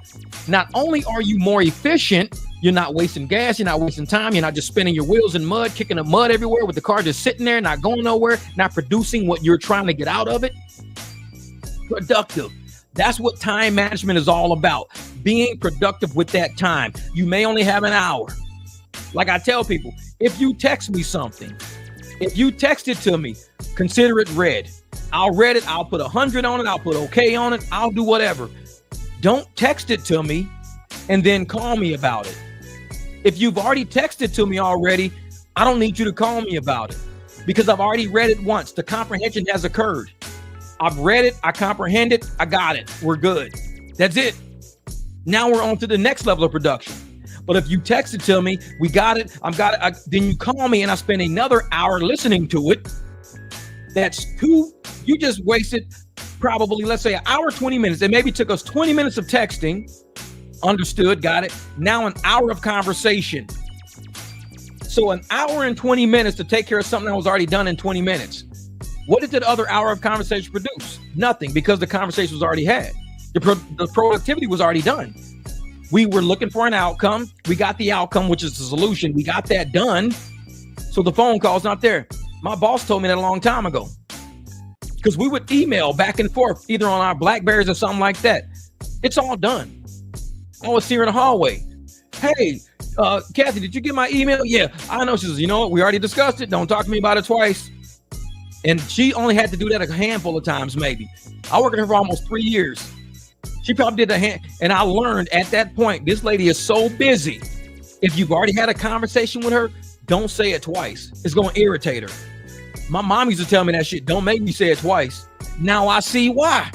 Not only are you more efficient, you're not wasting gas, you're not wasting time, you're not just spinning your wheels in mud, kicking up mud everywhere with the car just sitting there, not going nowhere, not producing what you're trying to get out of it. Productive. That's what time management is all about. Being productive with that time. You may only have an hour. Like I tell people, if you text me something, if you text it to me, consider it read. I'll read it. I'll put 100 on it. I'll put okay on it. I'll do whatever. Don't text it to me and then call me about it. If you've already texted to me already, I don't need you to call me about it, because I've already read it once. The comprehension has occurred. I've read it, I comprehend it, I got it, we're good. That's it. Now we're on to the next level of production. But if you text it to me, we got it, then you call me and I spend another hour listening to it. You just wasted probably, let's say, an hour, 20 minutes. It maybe took us 20 minutes of texting, understood, got it. Now an hour of conversation. So an hour and 20 minutes to take care of something that was already done in 20 minutes. What did that other hour of conversation produce? Nothing, because the conversation was already had. The productivity was already done. We were looking for an outcome. We got the outcome, which is the solution. We got that done. So the phone call's not there. My boss told me that a long time ago, because we would email back and forth, either on our Blackberries or something like that. It's all done. I was here in the hallway. Hey, Kathy, did you get my email? Yeah, I know. She says, you know what? We already discussed it. Don't talk to me about it twice. And she only had to do that a handful of times, maybe. I worked with her for almost 3 years. She probably did and I learned at that point, this lady is so busy. If you've already had a conversation with her, don't say it twice. It's going to irritate her. My mom used to tell me that shit. Don't make me say it twice. Now I see why.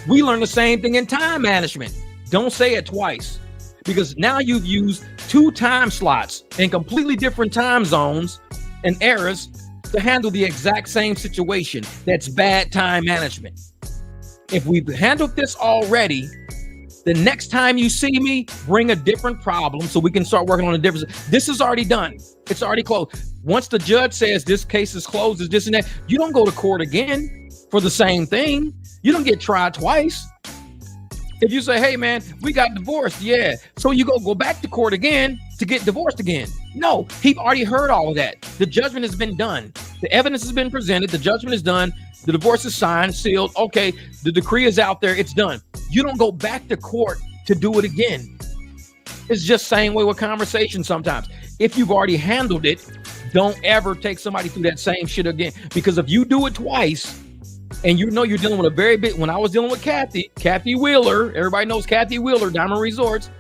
We learned the same thing in time management. Don't say it twice, because now you've used 2 time slots in completely different time zones and eras to handle the exact same situation. That's bad time management. If we've handled this already, The next time you see me, bring a different problem so we can start working on a different. This is already done. It's already closed. Once the judge says this case is closed, is this and that, you don't go to court again for the same thing. You don't get tried twice. If you say, hey man, we got divorced, yeah. So you go back to court again to get divorced again. No, he already heard all of that. The judgment has been done. The evidence has been presented. The judgment is done. The divorce is signed, sealed. Okay, the decree is out there. It's done. You don't go back to court to do it again. It's just same way with conversation sometimes. If you've already handled it, don't ever take somebody through that same shit again. Because if you do it twice, and you know you're dealing with a very big, when I was dealing with Kathy Wheeler, everybody knows Kathy Wheeler, Diamond Resorts.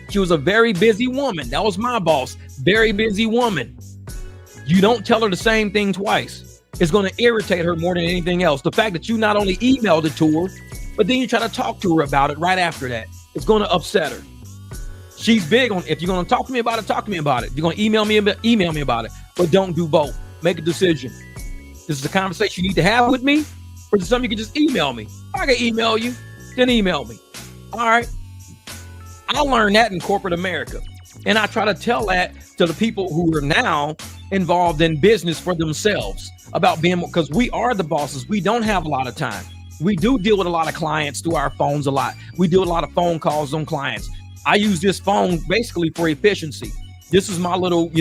She was a very busy woman. That was my boss. Very busy woman. You don't tell her the same thing twice. It's going to irritate her more than anything else. The fact that you not only emailed it to her, but then you try to talk to her about it right after that. It's going to upset her. She's big on, if you're going to talk to me about it, talk to me about it. If you're going to email me about it, but don't do both. Make a decision. This is a conversation you need to have with me, or is it something you can just email me? I can email you, then email me. All right. I learned that in corporate America. And I try to tell that to the people who are now involved in business for themselves about being, because we are the bosses. We don't have a lot of time. We do deal with a lot of clients through our phones a lot. We do a lot of phone calls on clients. I use this phone basically for efficiency. This is my little,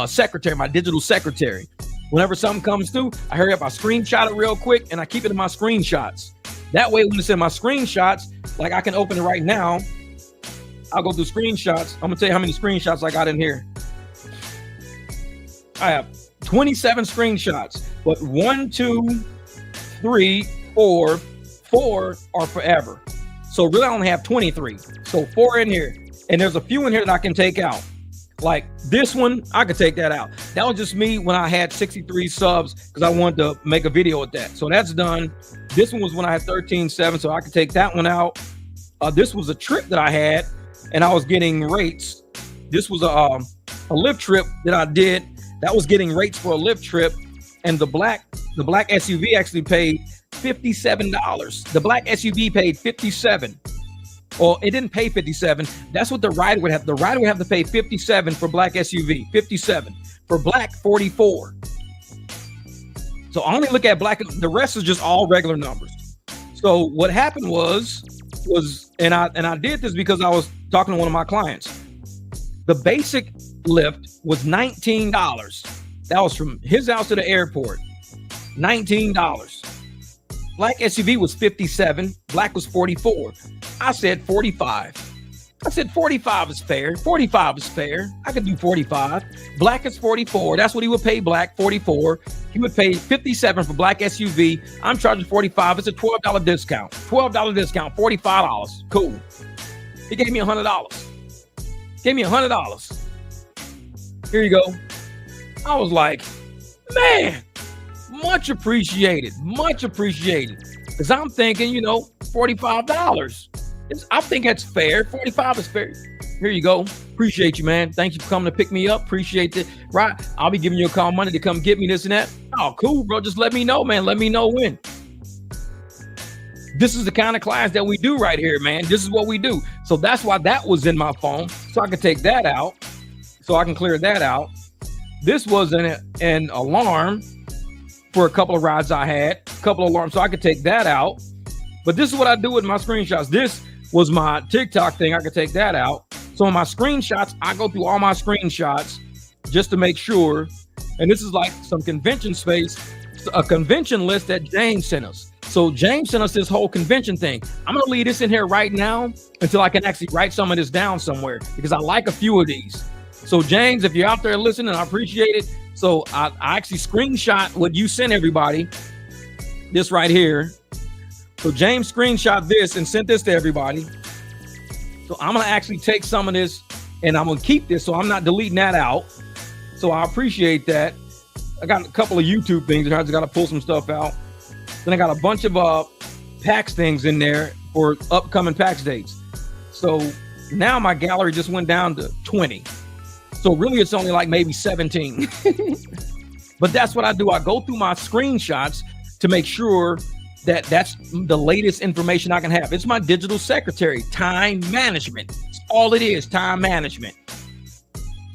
secretary, my digital secretary. Whenever something comes through, I hurry up, I screenshot it real quick, and I keep it in my screenshots. That way, when it's in my screenshots, like I can open it right now. I'll go through screenshots. I'm gonna tell you how many screenshots I got in here. I have 27 screenshots, but 1, 2, 3, 4 are forever. So really, I only have 23. So 4 in here, and there's a few in here that I can take out. Like this one, I could take that out. That was just me when I had 63 subs because I wanted to make a video with that. So that's done. This one was when I had 13.7, so I could take that one out. This was a trip that I had, and I was getting rates. This was a Lyft trip that I did. That was getting rates for a Lyft trip, and the black SUV actually paid $57. The black SUV paid $57. Well, it didn't pay 57. That's what the rider would have. The rider would have to pay 57 for black SUV, 57. For black, 44. So I only look at black. The rest is just all regular numbers. So what happened was, and I did this because I was talking to one of my clients. The basic Lyft was $19. That was from his house to the airport. $19. Black SUV was 57. Black was 44. I said 45. I said 45 is fair. 45 is fair. I could do 45. Black is 44. That's what he would pay black, 44. He would pay 57 for black SUV. I'm charging 45. It's a $12 discount. $12 discount, $45. Cool. He gave me $100. Gave me $100. Here you go. I was like, man, much appreciated. Much appreciated. Because I'm thinking, $45. I think that's fair. 45 is fair. Here you go. Appreciate you, man. Thank you for coming to pick me up. Appreciate it. Right. I'll be giving you a call Monday to come get me this and that. Oh, cool, bro. Just let me know, man. Let me know when. This is the kind of clients that we do right here, man. This is what we do. So that's why that was in my phone. So I can take that out. So I can clear that out. This was an alarm for a couple of rides I had. A couple of alarms. So I could take that out. But this is what I do with my screenshots. This was my TikTok thing. I could take that out. So in my screenshots, I go through all my screenshots just to make sure. And this is like some convention space, a convention list that James sent us. So James sent us this whole convention thing. I'm going to leave this in here right now until I can actually write some of this down somewhere because I like a few of these. So James, if you're out there listening, I appreciate it. So I actually screenshot what you sent everybody. This right here. So James screenshot this and sent this to everybody. So I'm going to actually take some of this and I'm going to keep this. So I'm not deleting that out. So I appreciate that. I got a couple of YouTube things and I just got to pull some stuff out. Then I got a bunch of PAX things in there for upcoming PAX dates. So now my gallery just went down to 20. So really it's only like maybe 17. But that's what I do. I go through my screenshots to make sure That's the latest information I can have. It's my digital secretary, time management. It's all it is, time management.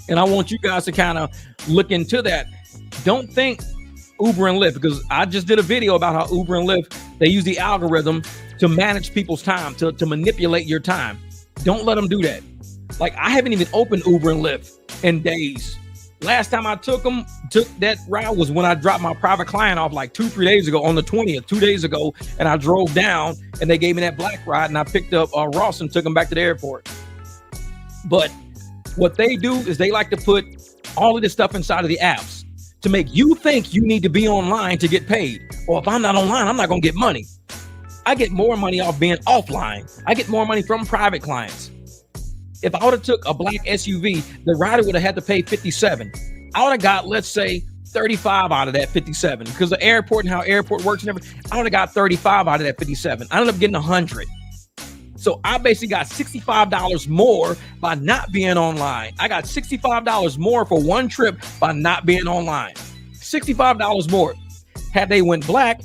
And I want you guys to kind of look into that. Don't think Uber and Lyft, because I just did a video about how Uber and Lyft, they use the algorithm to manage people's time, to manipulate your time. Don't let them do that. Like, I haven't even opened Uber and Lyft in days. Last time I took that route was when I dropped my private client off like 2-3 days ago on the 20th, 2 days ago. And I drove down and they gave me that black ride and I picked up Ross and took him back to the airport. But what they do is they like to put all of this stuff inside of the apps to make you think you need to be online to get paid. Or if I'm not online, I'm not going to get money. I get more money off being offline. I get more money from private clients. If I would have took a black SUV, the rider would have had to pay 57. I would have got, let's say, 35 out of that 57 because the airport and how airport works and everything. I would have got 35 out of that 57. I ended up getting 100. So I basically got $65 more by not being online. I got $65 more for one trip by not being online. $65 more. Had they went black,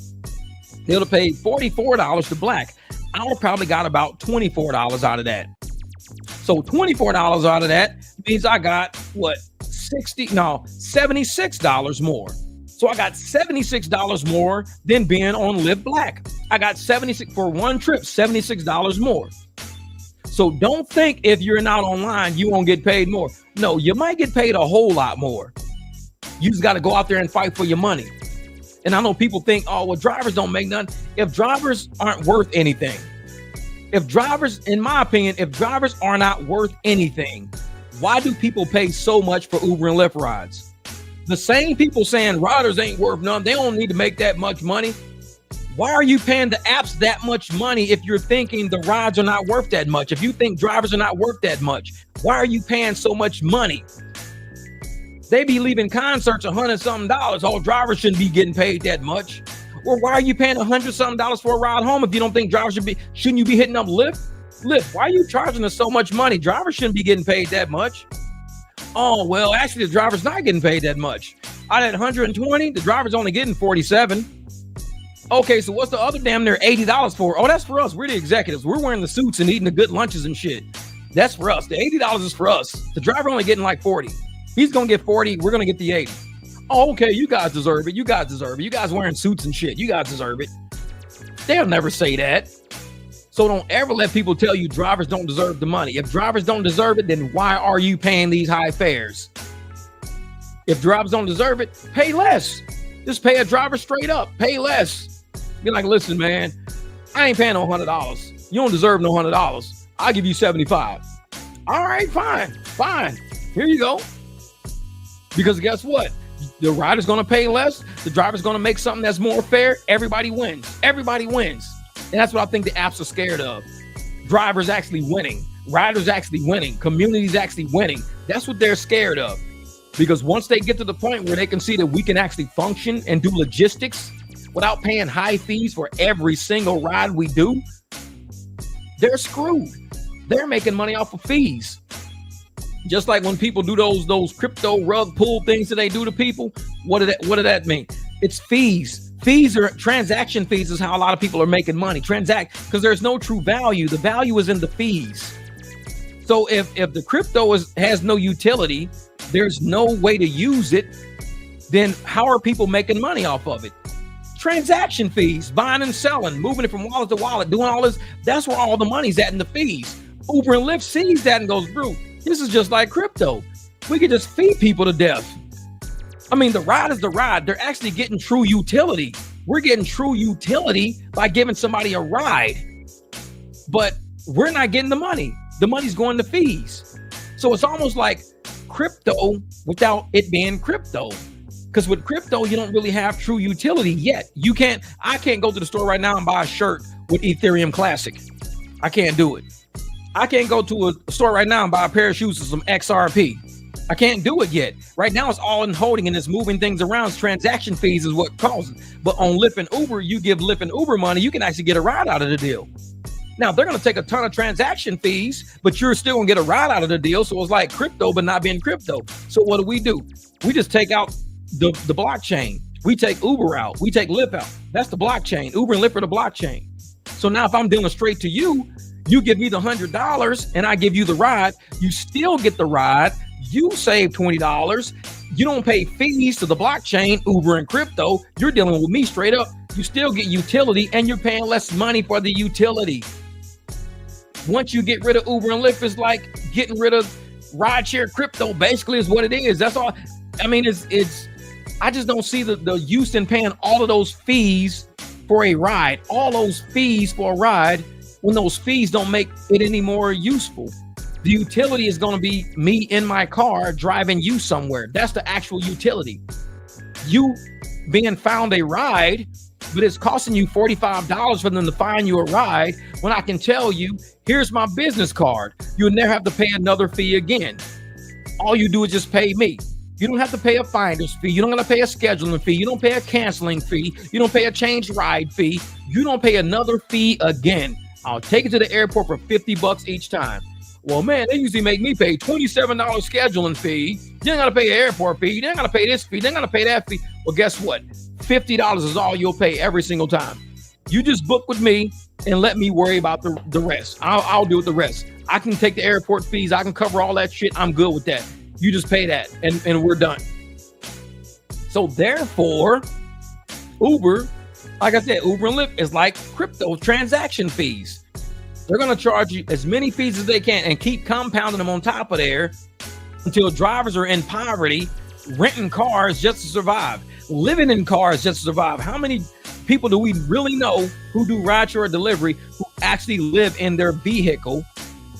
they would have paid $44 to black. I would have probably got about $24 out of that. So $24 out of that means I got what? $76 more. So I got $76 more than being on Live Black. I got 76 for one trip, $76 more. So don't think if you're not online, you won't get paid more. No, you might get paid a whole lot more. You just got to go out there and fight for your money. And I know people think, oh, well, drivers don't make none. If drivers aren't worth anything, if drivers, in my opinion, if drivers are not worth anything, why do people pay so much for Uber and Lyft rides? The same people saying riders ain't worth none, they don't need to make that much money. Why are you paying the apps that much money if you're thinking the rides are not worth that much? If you think drivers are not worth that much, why are you paying so much money? They be leaving concerts $100-something. All drivers shouldn't be getting paid that much. Or why are you paying $100-something for a ride home if you don't think drivers shouldn't you be hitting up Lyft? Lyft, why are you charging us so much money? Drivers shouldn't be getting paid that much. Oh, well, actually the driver's not getting paid that much. Out of 120, the driver's only getting 47. Okay, so what's the other damn near $80 for? Oh, that's for us. We're the executives. We're wearing the suits and eating the good lunches and shit. That's for us. The $80 is for us. The driver only getting like 40. He's going to get 40. We're going to get the 80. Oh, okay, you guys deserve it. You guys deserve it. You guys wearing suits and shit. You guys deserve it. They'll never say that. So don't ever let people tell you drivers don't deserve the money. If drivers don't deserve it, then why are you paying these high fares? If drivers don't deserve it, pay less. Just pay a driver straight up. Pay less. Be like, listen, man, I ain't paying no $100. You don't deserve no $100. I'll give you 75. All right, fine. Here you go. Because guess what? The rider's going to pay less. The driver's going to make something that's more fair. Everybody wins. Everybody wins. And that's what I think the apps are scared of. Drivers actually winning. Riders actually winning. Communities actually winning. That's what they're scared of. Because once they get to the point where they can see that we can actually function and do logistics without paying high fees for every single ride we do, they're screwed. They're making money off of fees. Just like when people do those crypto rug pull things that they do to people, what did that mean? It's fees. Fees are transaction fees is how a lot of people are making money. Because there's no true value. The value is in the fees. So if the crypto has no utility, there's no way to use it, then how are people making money off of it? Transaction fees, buying and selling, moving it from wallet to wallet, doing all this. That's where all the money's at in the fees. Uber and Lyft sees that and goes, bro, this is just like crypto. We could just feed people to death. I mean, the ride is the ride. They're actually getting true utility. We're getting true utility by giving somebody a ride. But we're not getting the money. The money's going to fees. So it's almost like crypto without it being crypto. Because with crypto, you don't really have true utility yet. I can't go to the store right now and buy a shirt with Ethereum Classic. I can't do it. I can't go to a store right now and buy a pair of shoes with some XRP. I can't do it yet. Right now, it's all in holding and it's moving things around. Transaction fees is what causes. But on Lyft and Uber, you give Lyft and Uber money, you can actually get a ride out of the deal. Now, they're going to take a ton of transaction fees, but you're still going to get a ride out of the deal. So it's like crypto, but not being crypto. So what do? We just take out the blockchain. We take Uber out. We take Lyft out. That's the blockchain. Uber and Lyft are the blockchain. So now if I'm dealing straight to you, you give me the $100 and I give you the ride. You still get the ride. You save $20. You don't pay fees to the blockchain, Uber and crypto. You're dealing with me straight up. You still get utility and you're paying less money for the utility. Once you get rid of Uber and Lyft, it's like getting rid of rideshare crypto, basically is what it is. That's all. I mean, I just don't see the use in paying all of those fees for a ride, all those fees for a ride, when those fees don't make it any more useful. The utility is going to be me in my car driving you somewhere. That's the actual utility. You being found a ride, but it's costing you $45 for them to find you a ride, when I can tell you, here's my business card. You'll never have to pay another fee again. All you do is just pay me. You don't have to pay a finder's fee. You don't have to pay a scheduling fee. You don't pay a canceling fee. You don't pay a change ride fee. You don't pay another fee again. I'll take it to the airport for $50 each time. Well, man, they usually make me pay $27 scheduling fee. You ain't got to pay an airport fee. You ain't got to pay this fee. You ain't got to pay that fee. Well, guess what? $50 is all you'll pay every single time. You just book with me and let me worry about the rest. I'll do the rest. I can take the airport fees. I can cover all that shit. I'm good with that. You just pay that and we're done. So therefore, Uber, like I said, Uber and Lyft is like crypto transaction fees. They're going to charge you as many fees as they can and keep compounding them on top of there until drivers are in poverty, renting cars just to survive, living in cars just to survive. How many people do we really know who do rideshare delivery who actually live in their vehicle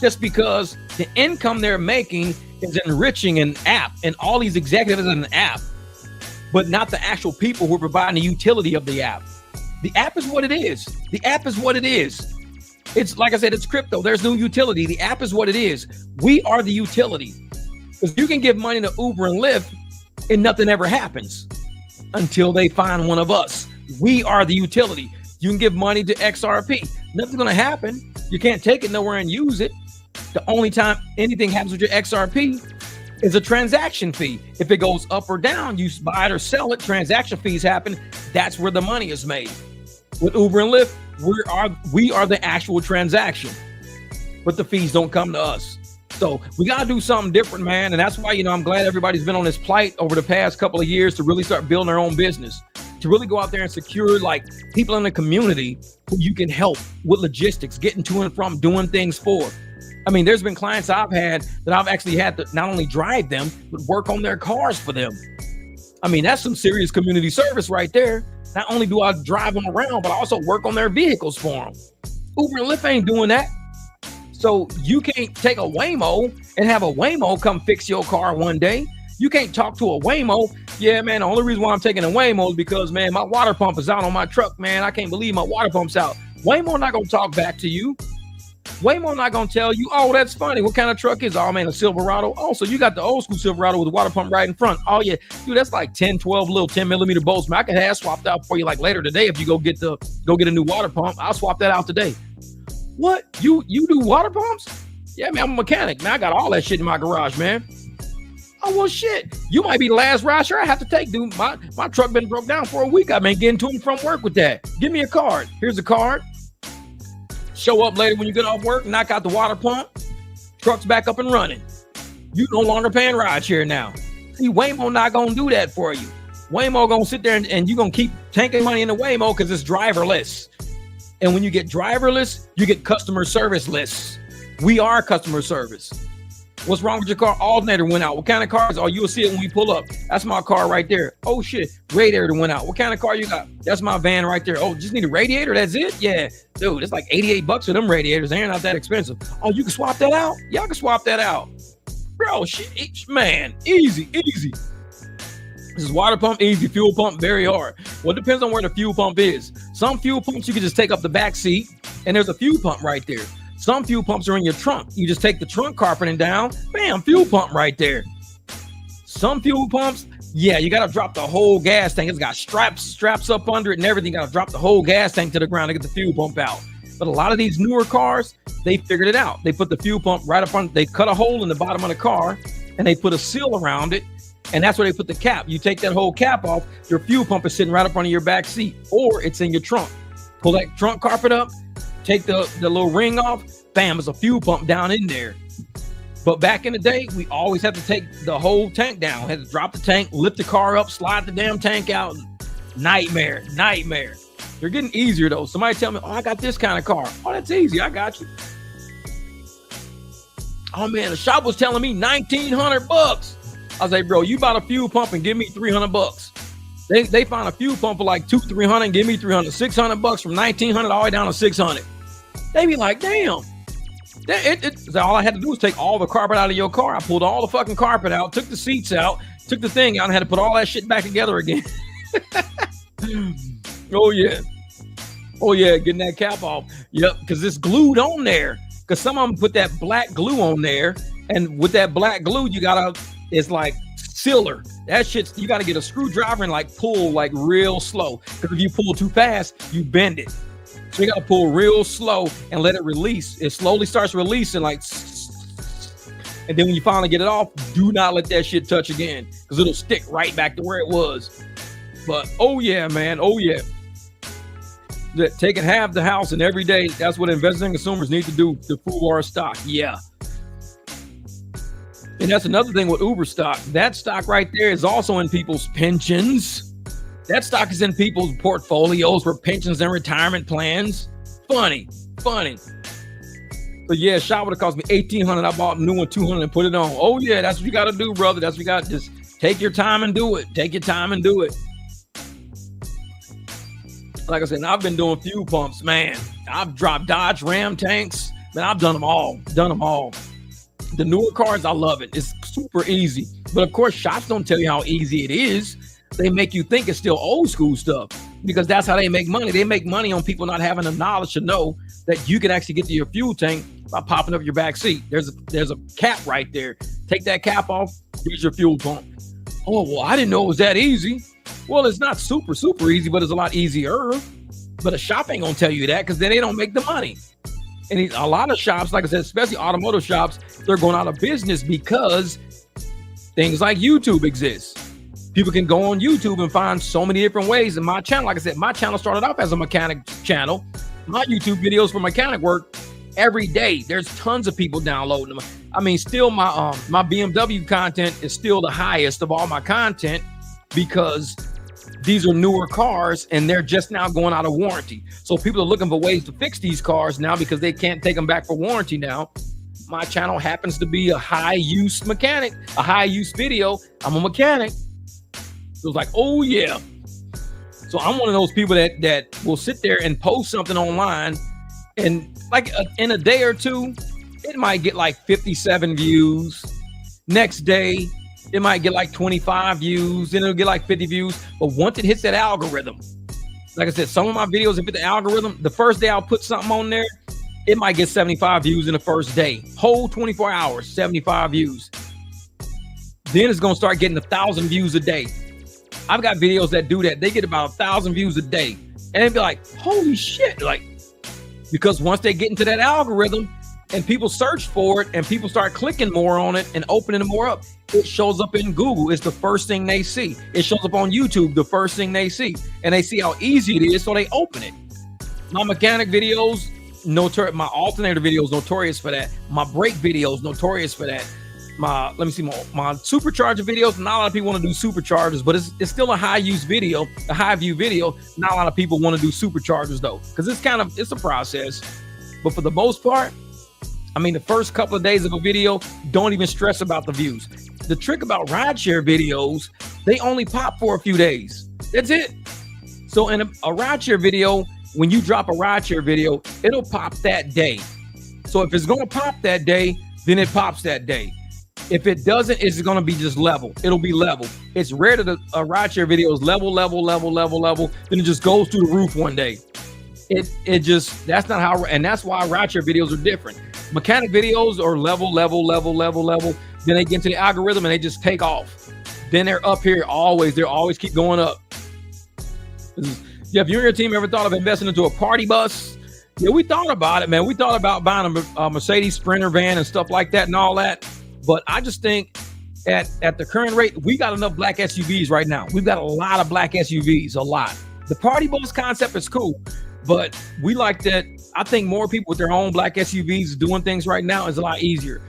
just because the income they're making is enriching an app and all these executives in an app, but not the actual people who are providing the utility of the app? The app is what it is. The app is what it is. It's like I said, it's crypto. There's no utility. The app is what it is. We are the utility. Because you can give money to Uber and Lyft and nothing ever happens until they find one of us. We are the utility. You can give money to XRP. Nothing's going to happen. You can't take it nowhere and use it. The only time anything happens with your XRP is a transaction fee. If it goes up or down, you buy it or sell it, transaction fees happen. That's where the money is made. With Uber and Lyft, we are the actual transaction, but the fees don't come to us. So we got to do something different, man. And that's why, I'm glad everybody's been on this plight over the past couple of years to really start building their own business, to really go out there and secure like people in the community who you can help with logistics, getting to and from, doing things for. I mean, there's been clients I've had that I've actually had to not only drive them, but work on their cars for them. I mean, that's some serious community service right there. Not only do I drive them around, but I also work on their vehicles for them. Uber and Lyft ain't doing that. So you can't take a Waymo and have a Waymo come fix your car one day. You can't talk to a Waymo. Yeah, man, the only reason why I'm taking a Waymo is because, man, my water pump is out on my truck, man. I can't believe my water pump's out. Waymo not going to talk back to you. Waymo not going to tell you, oh, that's funny. What kind of truck is it? Oh, man, a Silverado. Oh, so you got the old school Silverado with the water pump right in front. Oh, yeah. Dude, that's like 10, 12 little 10 millimeter bolts. Man, I could have swapped out for you like later today if you go get a new water pump. I'll swap that out today. What? You do water pumps? Yeah, man, I'm a mechanic. Man, I got all that shit in my garage, man. Oh, well, shit. You might be the last rideshare I have to take, dude. My truck been broke down for a week. I've been getting to and from work with that. Give me a card. Here's a card. Show up later when you get off work, knock out the water pump, truck's back up and running. You no longer paying rideshare now. See, Waymo not going to do that for you. Waymo going to sit there and you're going to keep tanking money into Waymo because it's driverless. And when you get driverless, you get customer service-less. We are customer service. What's wrong with your car? Alternator went out. What kind of car is it? Oh, you'll see it when we pull up. That's my car right there. Oh, shit. Radiator went out. What kind of car you got? That's my van right there. Oh, just need a radiator? That's it? Yeah. Dude, it's like $88 for them radiators. They're not that expensive. Oh, you can swap that out? Yeah, I can swap that out. Bro, shit, man. Easy. This is water pump, easy. Fuel pump, very hard. Well, it depends on where the fuel pump is. Some fuel pumps, you can just take up the back seat, and there's a fuel pump right there. Some fuel pumps are in your trunk. You just take the trunk carpeting down, bam, fuel pump right there. Some fuel pumps, yeah, you got to drop the whole gas tank. It's got straps up under it and everything. You got to drop the whole gas tank to the ground to get the fuel pump out. But a lot of these newer cars, they figured it out. They put the fuel pump right up on, they cut a hole in the bottom of the car and they put a seal around it. And that's where they put the cap. You take that whole cap off, your fuel pump is sitting right up front of your back seat, or it's in your trunk. Pull that trunk carpet up, take the little ring off, bam, there's a fuel pump down in there. But back in the day, we always had to take the whole tank down. Had to drop the tank, lift the car up, slide the damn tank out. Nightmare. They're getting easier though. Somebody tell me, oh, I got this kind of car. Oh, that's easy. I got you. Oh man, the shop was telling me $1,900. I was like, bro, you bought a fuel pump and give me $300. They found a fuel pump for like $200-$300 and give me $300, $600 from $1,900 all the way down to $600. They be like, damn. All I had to do was take all the carpet out of your car. I pulled all the fucking carpet out, took the seats out, took the thing out, and had to put all that shit back together again. Oh yeah, getting that cap off. Yep, because it's glued on there. Because some of them put that black glue on there, and with that black glue, it's like sealer. That shit's, you gotta get a screwdriver and like pull like real slow. Because if you pull too fast, you bend it. So you gotta pull real slow and let it release. It slowly starts releasing like, and then when you finally get it off, do not let that shit touch again, because it'll stick right back to where it was. But oh yeah, man, oh yeah. Taking half the house and every day, that's what investing consumers need to do to fool our stock. Yeah. And that's another thing with Uber stock. That stock right there is also in people's pensions. That stock is in people's portfolios for pensions and retirement plans. Funny. So yeah, shop would have cost me $1,800. I bought a new one, $200 and put it on. Oh yeah, that's what you got to do, brother. That's what you got to just take your time and do it. Like I said, I've been doing fuel pumps, man. I've dropped Dodge Ram tanks. Man, I've done them all. The newer cars, I love it. It's super easy. But of course, shops don't tell you how easy it is. They make you think it's still old school stuff, because that's how they make money. They make money on people not having the knowledge to know that you can actually get to your fuel tank by popping up your back seat. There's a cap right there. Take that cap off, here's your fuel pump. Oh, well, I didn't know it was that easy. Well, it's not super easy, but it's a lot easier. But a shop ain't gonna tell you that, because then they don't make the money. And a lot of shops, like I said, especially automotive shops, they're going out of business because things like YouTube exist. People can go on YouTube and find so many different ways. And my channel, like I said, my channel started off as a mechanic channel. My YouTube videos for mechanic work every day. There's tons of people downloading them. I mean, still my BMW content is still the highest of all my content, because these are newer cars and they're just now going out of warranty. So people are looking for ways to fix these cars now because they can't take them back for warranty now. My channel happens to be a high use mechanic, a high use video. I'm a mechanic. So it's like, oh yeah. So I'm one of those people that will sit there and post something online, and like in a day or two, it might get like 57 views. Next day, it might get like 25 views, then it'll get like 50 views. But once it hits that algorithm, like I said, some of my videos, if it's the algorithm, the first day I'll put something on there, it might get 75 views in the first day. Whole 24 hours, 75 views. Then it's gonna start getting 1,000 views a day. I've got videos that do that. They get about 1,000 views a day. And it'd be like, holy shit. Like, because once they get into that algorithm and people search for it and people start clicking more on it and opening it more up, it shows up in Google. It's the first thing they see. It shows up on YouTube, the first thing they see. And they see how easy it is, so they open it. My mechanic videos, my alternator videos, notorious for that. My brake videos, notorious for that. My supercharger videos, not a lot of people want to do superchargers, but it's still a high use video, a high view video. Not a lot of people want to do superchargers though, because it's a process. But for the most part, I mean, the first couple of days of a video, don't even stress about the views. The trick about rideshare videos, they only pop for a few days. That's it. So in a rideshare video, when you drop a rideshare video, it'll pop that day. So if it's going to pop that day, then it pops that day. If it doesn't, it's going to be just level. It'll be level. It's rare that a rideshare video is level. Then it just goes through the roof one day. That's not how, and that's why rideshare videos are different. Mechanic videos are level. Then they get into the algorithm and they just take off. Then they're up here always. They always keep going up. Yeah, if you and your team ever thought of investing into a party bus? Yeah, we thought about it, man. We thought about buying a Mercedes Sprinter van and stuff like that and all that. But I just think at the current rate, we got enough black SUVs right now. We've got a lot of black SUVs, a lot. The party bus concept is cool, but we like that. I think more people with their own black SUVs doing things right now is a lot easier.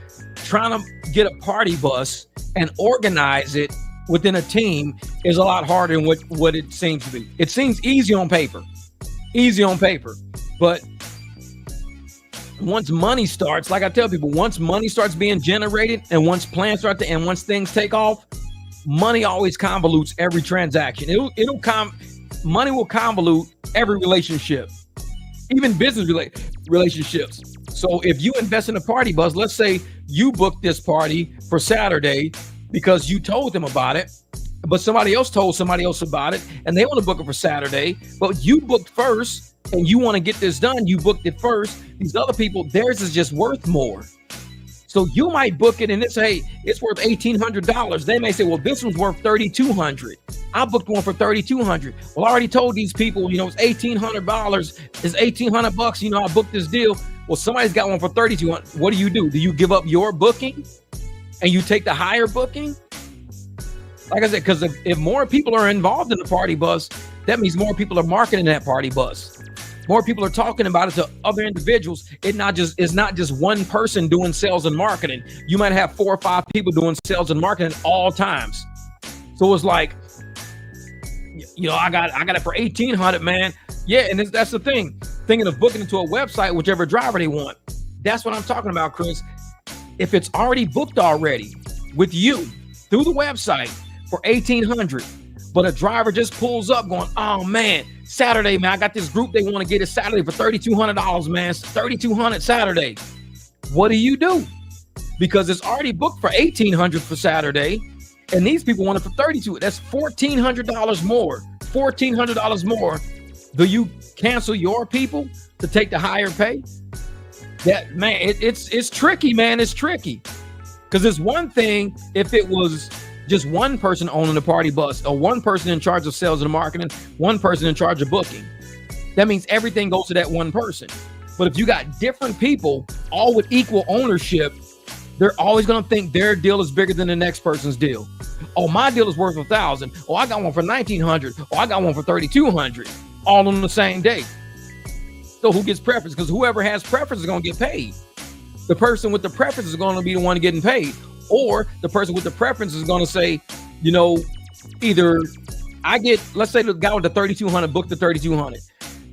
Trying to get a party bus and organize it within a team is a lot harder than what it seems to be. It seems easy on paper, but once money starts, like I tell people, once money starts being generated and once plans start to, and once things take off, money always convolutes every transaction. Money will convolute every relationship, even business relationships. So if you invest in a party bus, let's say you booked this party for Saturday because you told them about it, but somebody else told somebody else about it and they want to book it for Saturday, but you booked first and you want to get this done, you booked it first. These other people, theirs is just worth more. So you might book it and it's, hey, it's worth $1,800. They may say, well, this one's worth $3,200. I booked one for $3,200. Well, I already told these people, it's $1,800. It's $1,800. I booked this deal. Well, somebody's got one for $3,200. What do? Do you give up your booking and you take the higher booking? Like I said, because if more people are involved in the party bus, that means more people are marketing that party bus. More people are talking about it to other individuals. It's not just one person doing sales and marketing. You might have 4 or 5 people doing sales and marketing at all times. So it's like, I got it for $1,800, man. Yeah, and that's the thing. Thinking of booking into a website, whichever driver they want. That's what I'm talking about, Chris. If it's already booked already with you through the website for $1,800, but a driver just pulls up going, oh man, Saturday, man, I got this group, they want to get it Saturday for $3,200, man. $3,200 Saturday. What do? Because it's already booked for $1,800 for Saturday, and these people want it for $3,200. That's $1,400 more. $1,400 more. Do you cancel your people to take the higher pay? That, man, it's tricky, man. It's tricky. Because it's one thing if it was just one person owning the party bus, or one person in charge of sales and marketing, one person in charge of booking. That means everything goes to that one person. But if you got different people, all with equal ownership, they're always going to think their deal is bigger than the next person's deal. Oh, my deal is worth $1,000. Oh, I got one for $1,900. Oh, I got one for $3,200. All on the same day. So who gets preference? Because whoever has preference is going to get paid. The person with the preference is going to be the one getting paid. Or the person with the preference is going to say, either let's say the guy with the $3,200 booked the $3,200.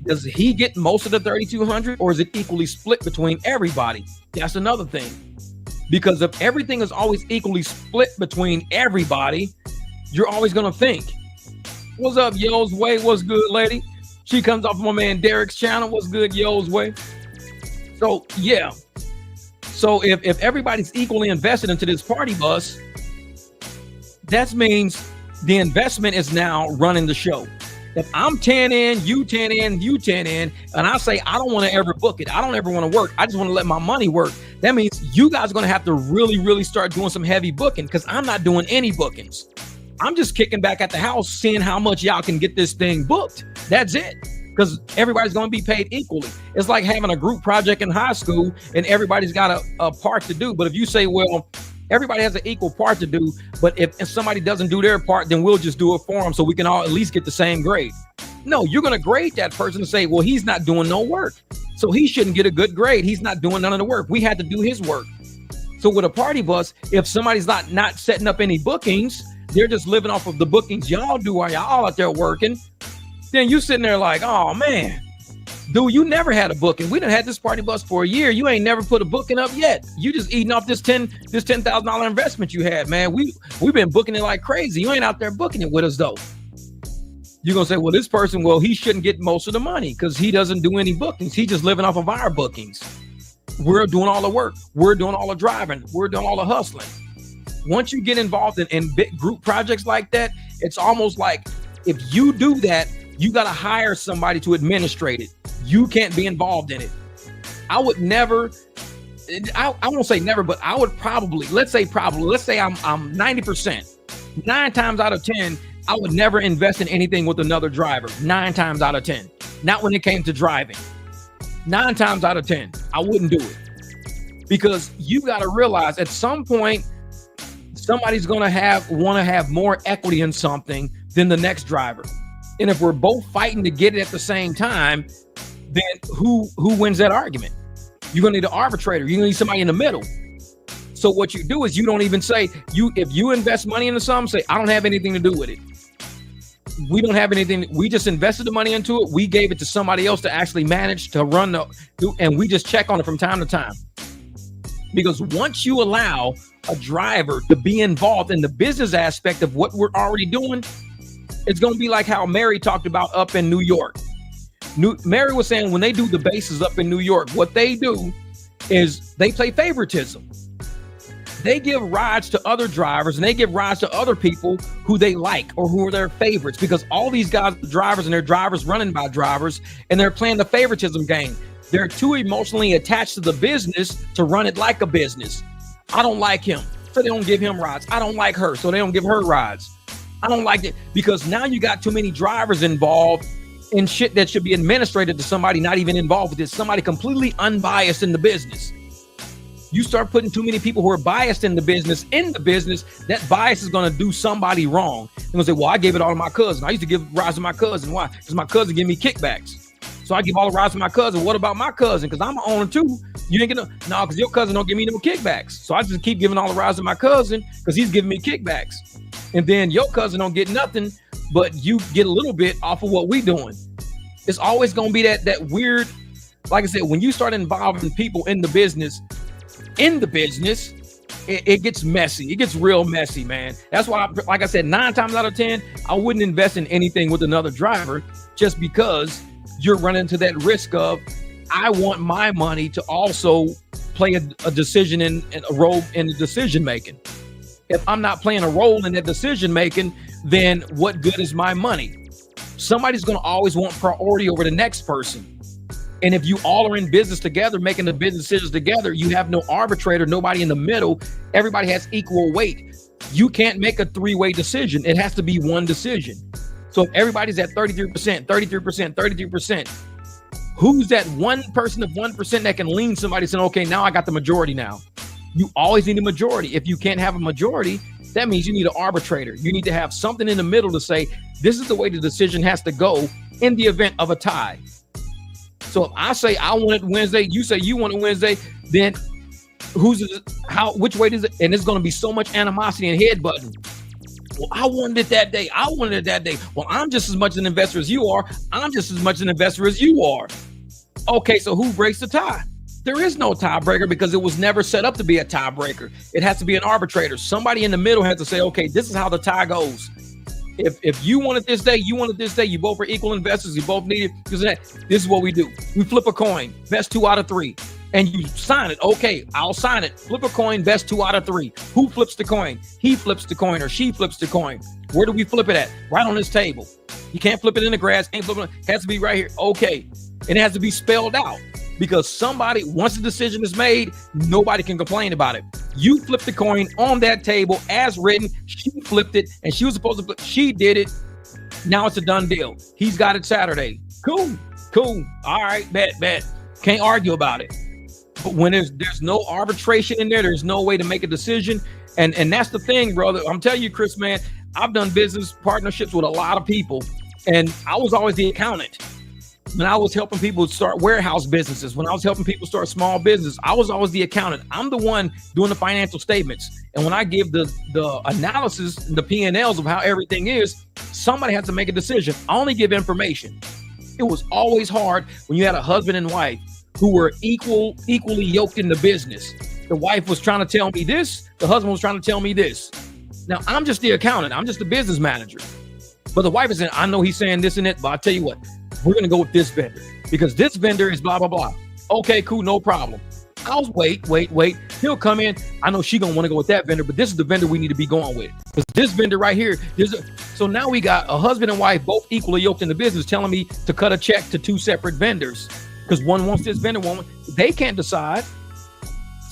Does he get most of the $3,200 or is it equally split between everybody? That's another thing. Because if everything is always equally split between everybody, you're always going to think, what's up, Yo's Way? What's good, lady? She comes off my man Derek's channel. What's good, Yo's Way? So, yeah. So if everybody's equally invested into this party bus, that means the investment is now running the show. If I'm 10 in, you 10 in, you 10 in, and I say, I don't want to ever book it. I don't ever want to work. I just want to let my money work. That means you guys are going to have to really, really start doing some heavy booking because I'm not doing any bookings. I'm just kicking back at the house, seeing how much y'all can get this thing booked. That's it. Because everybody's going to be paid equally. It's like having a group project in high school and everybody's got a part to do. But if you say, well, everybody has an equal part to do, but if somebody doesn't do their part, then we'll just do it for them so we can all at least get the same grade. No, you're going to grade that person and say, well, he's not doing no work, so he shouldn't get a good grade. He's not doing none of the work. We had to do his work. So with a party bus, if somebody's not setting up any bookings, they're just living off of the bookings y'all do while y'all out there working. Then you sitting there like, oh man, dude, you never had a booking. We done had this party bus for a year. You ain't never put a booking up yet. You just eating off this $10,000 investment you had, man. We've been booking it like crazy. You ain't out there booking it with us though. You're gonna say, well, this person, well, he shouldn't get most of the money because he doesn't do any bookings. He just living off of our bookings. We're doing all the work. We're doing all the driving. We're doing all the hustling. Once you get involved in big group projects like that, it's almost like if you do that, you got to hire somebody to administrate it. You can't be involved in it. I would never, I won't say never, but I would probably, let's say I'm 90%. 9 times out of 10, I would never invest in anything with another driver. 9 times out of 10. Not when it came to driving. 9 times out of 10, I wouldn't do it. Because you got to realize at some point, somebody's going to want to have more equity in something than the next driver. And if we're both fighting to get it at the same time, then who wins that argument? You're going to need an arbitrator. You're going to need somebody in the middle. So what you do is you don't even say, if you invest money into something, say, I don't have anything to do with it. We don't have anything. We just invested the money into it. We gave it to somebody else to actually manage to run and we just check on it from time to time. Because once you allow a driver to be involved in the business aspect of what we're already doing, it's going to be like how Mary talked about up in New York. Mary was saying when they do the bases up in New York, what they do is they play favoritism. They give rides to other drivers and they give rides to other people who they like or who are their favorites, because all these guys are drivers and they're drivers running by drivers and they're playing the favoritism game. They're too emotionally attached to the business to run it like a business. I don't like him, so they don't give him rides. I don't like her, so they don't give her rides. I don't like it because now you got too many drivers involved in shit that should be administrated to somebody not even involved with this, somebody completely unbiased in the business. You start putting too many people who are biased in the business, that bias is going to do somebody wrong. They're going to say, well, I gave it all to my cousin. I used to give rides to my cousin. Why? Because my cousin gave me kickbacks. So I give all the rides to my cousin. What about my cousin? Because I'm an owner too. You ain't gonna, no, because your cousin don't give me no kickbacks. So I just keep giving all the rides to my cousin because he's giving me kickbacks. And then your cousin don't get nothing, but you get a little bit off of what we doing. It's always going to be that weird, like I said, when you start involving people in the business, it gets messy. It gets real messy, man. That's why, like I said, 9 times out of 10, I wouldn't invest in anything with another driver just because you're running into that risk of, I want my money to also play a decision in a role in the decision making. If I'm not playing a role in that decision making, then what good is my money? Somebody's going to always want priority over the next person. And if you all are in business together, making the business decisions together, you have no arbitrator, nobody in the middle. Everybody has equal weight. You can't make a 3-way decision. It has to be one decision. So if everybody's at 33%, who's that one person of 1% that can lean somebody saying, okay, now I got the majority now? You always need a majority. If you can't have a majority, that means you need an arbitrator. You need to have something in the middle to say, this is the way the decision has to go in the event of a tie. So if I say I want it Wednesday, you say you want it Wednesday, then which way does it? And there's going to be so much animosity and headbutting. Well, I wanted it that day. Well, I'm just as much an investor as you are. I'm just as much an investor as you are. Okay, so who breaks the tie? There is no tiebreaker because it was never set up to be a tiebreaker. It has to be an arbitrator. Somebody in the middle has to say, okay, this is how the tie goes. If you want it this day, you want it this day, you both are equal investors, you both need it. This is what we do. We flip a coin, best 2 out of 3. And you sign it. Okay, I'll sign it. Flip a coin, best 2 out of 3. Who flips the coin? He flips the coin or she flips the coin. Where do we flip it at? Right on this table. You can't flip it in the grass. Can't flip it. It has to be right here. Okay. And it has to be spelled out because somebody, once the decision is made, nobody can complain about it. You flipped the coin on that table as written. She flipped it and she was supposed to flip. She did it. Now it's a done deal. He's got it Saturday. Cool. All right, bet. Can't argue about it. But when there's no arbitration in there's no way to make a decision. And that's the thing, brother. I'm telling you, Chris, man, I've done business partnerships with a lot of people. And I was always the accountant. When I was helping people start warehouse businesses, when I was helping people start small business, I was always the accountant. I'm the one doing the financial statements. And when I give the analysis, the P&Ls of how everything is, somebody has to make a decision. I only give information. It was always hard when you had a husband and wife who were equally yoked in the business. The wife was trying to tell me this. The husband was trying to tell me this. Now, I'm just the accountant. I'm just the business manager. But the wife is saying, I know he's saying this and that, but I'll tell you what, we're going to go with this vendor because this vendor is blah, blah, blah. Okay, cool, no problem. I'll wait. He'll come in. I know she's going to want to go with that vendor, but this is the vendor we need to be going with. Because this vendor right here, so now we got a husband and wife both equally yoked in the business telling me to cut a check to 2 separate vendors because one wants this vendor, they can't decide.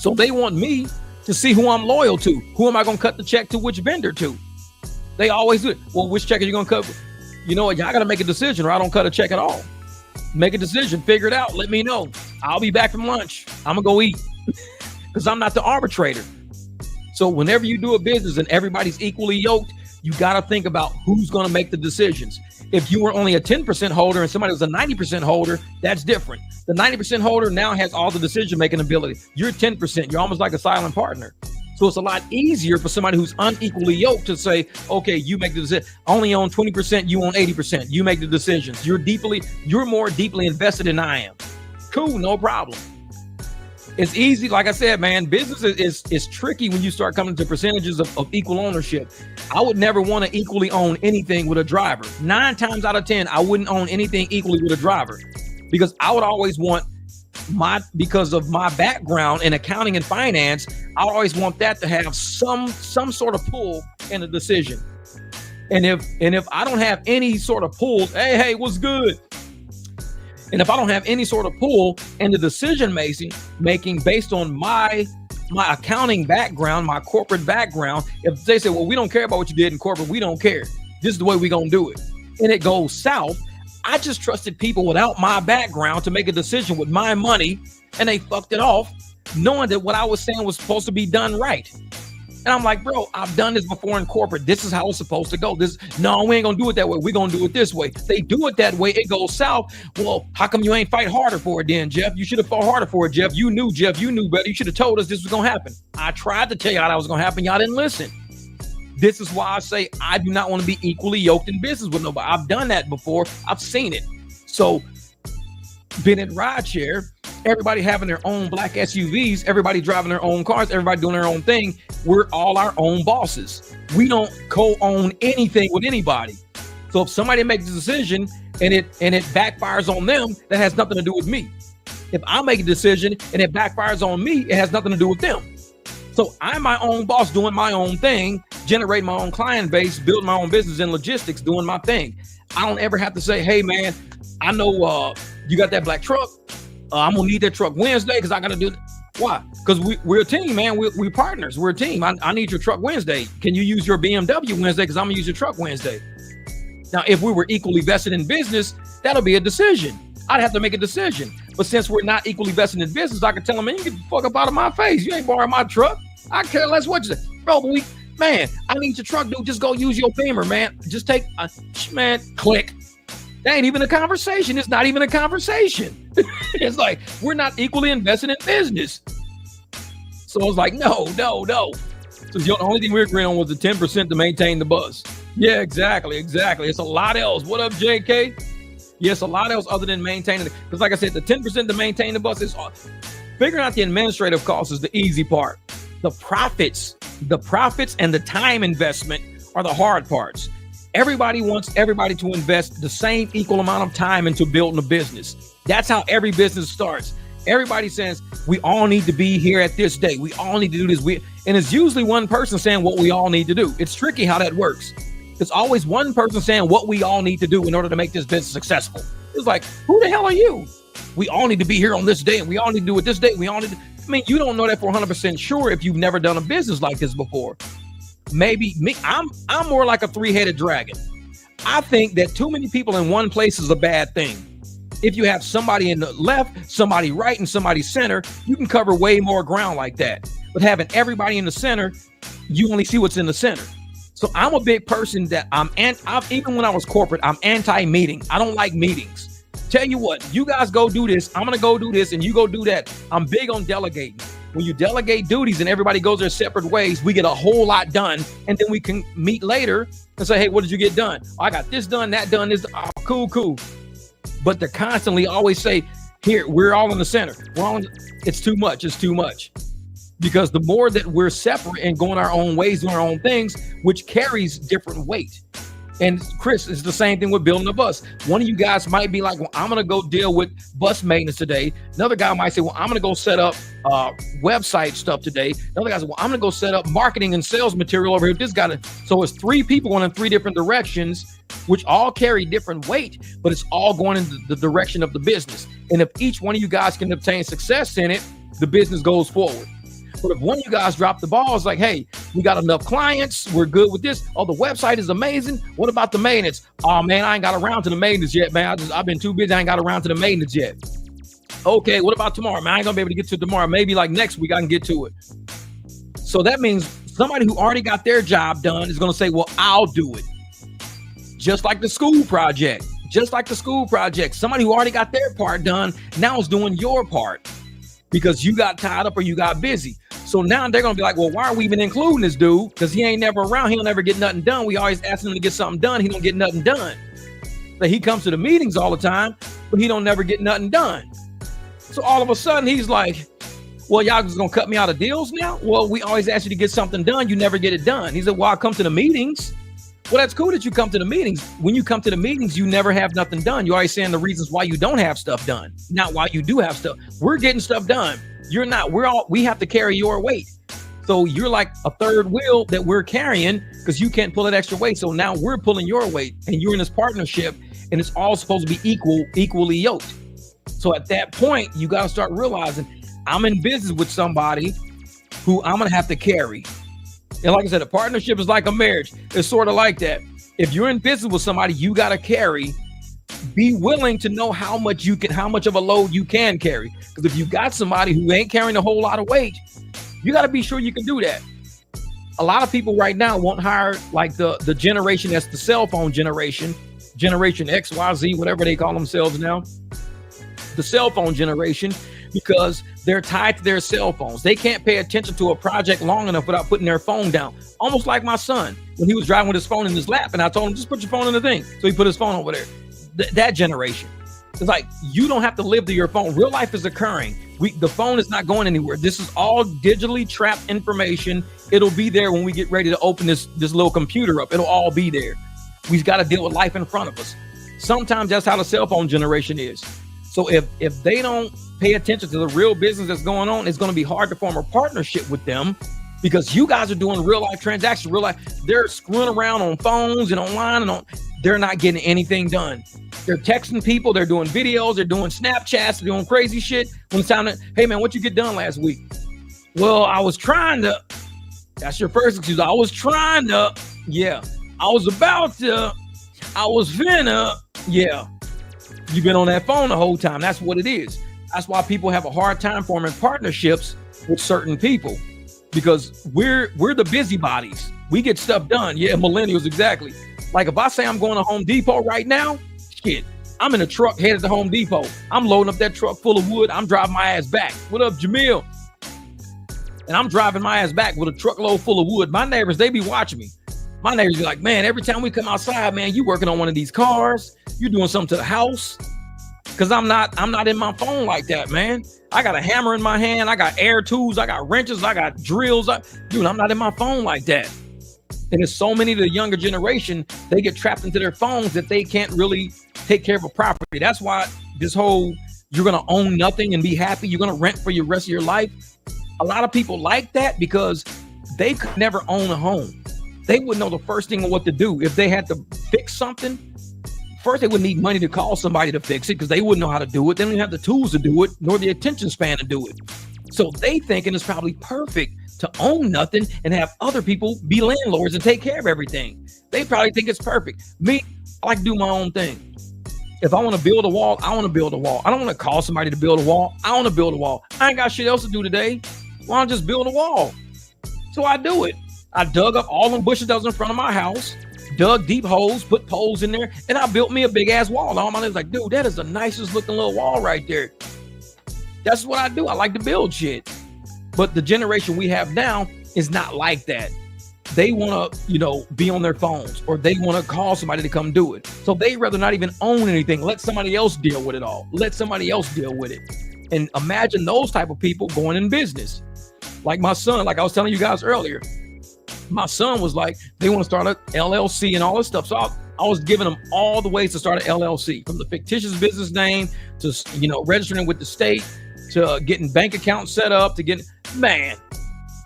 So they want me to see who I'm loyal to. Who am I going to cut the check to, which vendor to? They always do it. Well, which check are you going to cut? You know what? Y'all got to make a decision or I don't cut a check at all. Make a decision. Figure it out. Let me know. I'll be back from lunch. I'm going to go eat because I'm not the arbitrator. So whenever you do a business and everybody's equally yoked, you got to think about who's going to make the decisions. If you were only a 10% holder and somebody was a 90% holder, that's different. The 90% holder now has all the decision-making ability. You're 10%. You're almost like a silent partner. So it's a lot easier for somebody who's unequally yoked to say, okay, you make the decision. I only own 20%, you own 80%. You make the decisions. You're more deeply invested than I am. Cool, no problem. It's easy. Like I said, man, business is tricky when you start coming to percentages of equal ownership. I would never want to equally own anything with a driver. 9 times out of 10, I wouldn't own anything equally with a driver, because I would always want because of my background in accounting and finance, I would always want that to have some sort of pull in a decision. And if I don't have any sort of pull, hey, what's good? And if I don't have any sort of pull in the decision making based on my accounting background, my corporate background, if they say, well, we don't care about what you did in corporate, we don't care. This is the way we're going to do it. And it goes south. I just trusted people without my background to make a decision with my money, and they fucked it off, knowing that what I was saying was supposed to be done right. And I'm like, bro, I've done this before in corporate. This is how it's supposed to go. No, we ain't gonna do it that way. We're gonna do it this way. They do it that way, it goes south. Well, how come you ain't fight harder for it then, Jeff? You should have fought harder for it, Jeff. You knew better. You should have told us this was gonna happen. I tried to tell y'all that was gonna happen. Y'all didn't listen. This is why I say I do not want to be equally yoked in business with nobody. I've done that before. I've seen it. So been at Rideshare, everybody having their own black SUVs, everybody driving their own cars, everybody doing their own thing. We're all our own bosses. We don't co-own anything with anybody. So if somebody makes a decision and it backfires on them, that has nothing to do with me. If I make a decision and it backfires on me, it has nothing to do with them. So I'm my own boss doing my own thing, generating my own client base, building my own business in logistics, doing my thing. I don't ever have to say, hey, man, I know you got that black truck. I'm going to need that truck Wednesday because I got to do it. Why? Because we're a team, man. We're partners. We're a team. I need your truck Wednesday. Can you use your BMW Wednesday? Because I'm going to use your truck Wednesday. Now, if we were equally vested in business, that'll be a decision. I'd have to make a decision. But since we're not equally vested in business, I can tell them, man, you get the fuck up out of my face. You ain't borrowing my truck. I care less what you say. Bro, but man, I need your truck, dude. Just go use your Beamer, man. Just take man, click. That ain't even a conversation. It's not even a conversation. It's like, we're not equally invested in business. So I was like, no. So the only thing we agreed on was the 10% to maintain the bus. Yeah, exactly. It's a lot else. What up, JK? Yes, a lot else other than maintaining it. Because like I said, the 10% to maintain the bus is figuring out the administrative costs is the easy part. The profits and the time investment are the hard parts. Everybody wants everybody to invest the same equal amount of time into building a business. That's how every business starts. Everybody says we all need to be here at this day. We all need to do this. And it's usually one person saying what we all need to do. It's tricky how that works. There's always one person saying what we all need to do in order to make this business successful. It's like, who the hell are you? We all need to be here on this day, and we all need to do it this day. I mean, you don't know that for 100% sure if you've never done a business like this before. Maybe me, I'm more like a 3-headed dragon. I think that too many people in one place is a bad thing. If you have somebody in the left, somebody right, and somebody center, you can cover way more ground like that. But having everybody in the center, you only see what's in the center. So I'm a big person that even when I was corporate, I'm anti-meeting. I don't like meetings. Tell you what, you guys go do this. I'm going to go do this and you go do that. I'm big on delegating. When you delegate duties and everybody goes their separate ways, we get a whole lot done. And then we can meet later and say, hey, what did you get done? Oh, I got this done, that done, this. Oh, cool. But to constantly always say, here, we're all in the center. It's too much. Because the more that we're separate and going our own ways, doing our own things, which carries different weight. And Chris, it's the same thing with building a bus. One of you guys might be like, well, I'm going to go deal with bus maintenance today. Another guy might say, well, I'm going to go set up website stuff today. Another guy says, well, I'm going to go set up marketing and sales material over here. So it's 3 people going in 3 different directions, which all carry different weight, but it's all going in the direction of the business. And if each one of you guys can obtain success in it, the business goes forward. But if one of you guys drop the ball, it's like, hey, we got enough clients. We're good with this. Oh, the website is amazing. What about the maintenance? Oh, man, I ain't got around to the maintenance yet, man. I've been too busy. I ain't got around to the maintenance yet. Okay, what about tomorrow, man? I ain't going to be able to get to it tomorrow. Maybe like next week I can get to it. So that means Somebody who already got their job done is going to say, well, I'll do it. Just like the school project. Somebody who already got their part done now is doing your part because you got tied up or you got busy. So now they're going to be like, well, why are we even including this dude? Because he ain't never around. He'll never get nothing done. We always ask him to get something done. He don't get nothing done. But he comes to the meetings all the time, but he don't never get nothing done. So all of a sudden he's like, well, y'all just going to cut me out of deals now? Well, we always ask you to get something done. You never get it done. He said, well, I come to the meetings. Well, that's cool that you come to the meetings. When you come to the meetings, you never have nothing done. You're always saying the reasons why you don't have stuff done, not why you do have stuff. We're getting stuff done. You're not. We have to carry your weight. So you're like a third wheel that we're carrying because you can't pull that extra weight. So now we're pulling your weight and you're in this partnership and it's all supposed to be equally yoked. So at that point, you got to start realizing I'm in business with somebody who I'm going to have to carry. And like I said, a partnership is like a marriage. It's sort of like that. If you're in business with somebody, you got to carry. Be willing to know how much of a load you can carry. Because if you got somebody who ain't carrying a whole lot of weight, you got to be sure you can do that. A lot of people right now won't hire like the generation that's the cell phone generation X, Y, Z, whatever they call themselves now. The cell phone generation, because they're tied to their cell phones. They can't pay attention to a project long enough without putting their phone down. Almost like my son, when he was driving with his phone in his lap, and I told him, just put your phone in the thing. So he put his phone over there. That generation. It's like, you don't have to live to your phone. Real life is occurring. The phone is not going anywhere. This is all digitally trapped information. It'll be there when we get ready to open this little computer up. It'll all be there. We've got to deal with life in front of us. Sometimes that's how the cell phone generation is. So if they don't pay attention to the real business that's going on, it's going to be hard to form a partnership with them because you guys are doing real life transactions, real life. They're screwing around on phones and online they're not getting anything done. They're texting people, they're doing videos, they're doing Snapchats, they're doing crazy shit. When it's time to, hey man, what you get done last week? Well, I was trying to, that's your first excuse. I was trying to, yeah. I was about to, I was finna, yeah. You've been on that phone the whole time. That's what it is. That's why people have a hard time forming partnerships with certain people because we're the busybodies. We get stuff done. Yeah, millennials, exactly. Like if I say I'm going to Home Depot right now, shit, I'm in a truck headed to Home Depot. I'm loading up that truck full of wood. I'm driving my ass back. What up, Jamil? And I'm driving my ass back with a truckload full of wood. My neighbors, they be watching me. My neighbors be like, man, every time we come outside, man, you working on one of these cars. You doing something to the house. Cause I'm not in my phone like that, man. I got a hammer in my hand. I got air tools. I got wrenches. I got drills. Dude, I'm not in my phone like that. And there's so many of the younger generation, they get trapped into their phones that they can't really take care of a property. That's why this whole, you're going to own nothing and be happy. You're going to rent for your rest of your life. A lot of people like that because they could never own a home. They would know the first thing of what to do. If they had to fix something, first they would need money to call somebody to fix it because they wouldn't know how to do it. They don't even have the tools to do it, nor the attention span to do it. So they thinking it's probably perfect to own nothing and have other people be landlords and take care of everything. They probably think it's perfect. Me, I like to do my own thing. If I want to build a wall, I want to build a wall. I don't want to call somebody to build a wall. I want to build a wall. I ain't got shit else to do today. Why don't I just build a wall? So I do it. I dug up all them bushes that was in front of my house, dug deep holes, put poles in there, and I built me a big ass wall. And all my neighbors like, dude, that is the nicest looking little wall right there. That's what I do. I like to build shit. But the generation we have now is not like that. They want to, be on their phones or they want to call somebody to come do it. So they rather not even own anything. Let somebody else deal with it all. Let somebody else deal with it. And imagine those type of people going in business. Like my son, like I was telling you guys earlier, my son was like, they want to start an LLC and all this stuff. So I was giving them all the ways to start an LLC, from the fictitious business name to, registering with the state, to getting bank accounts set up, to getting, man,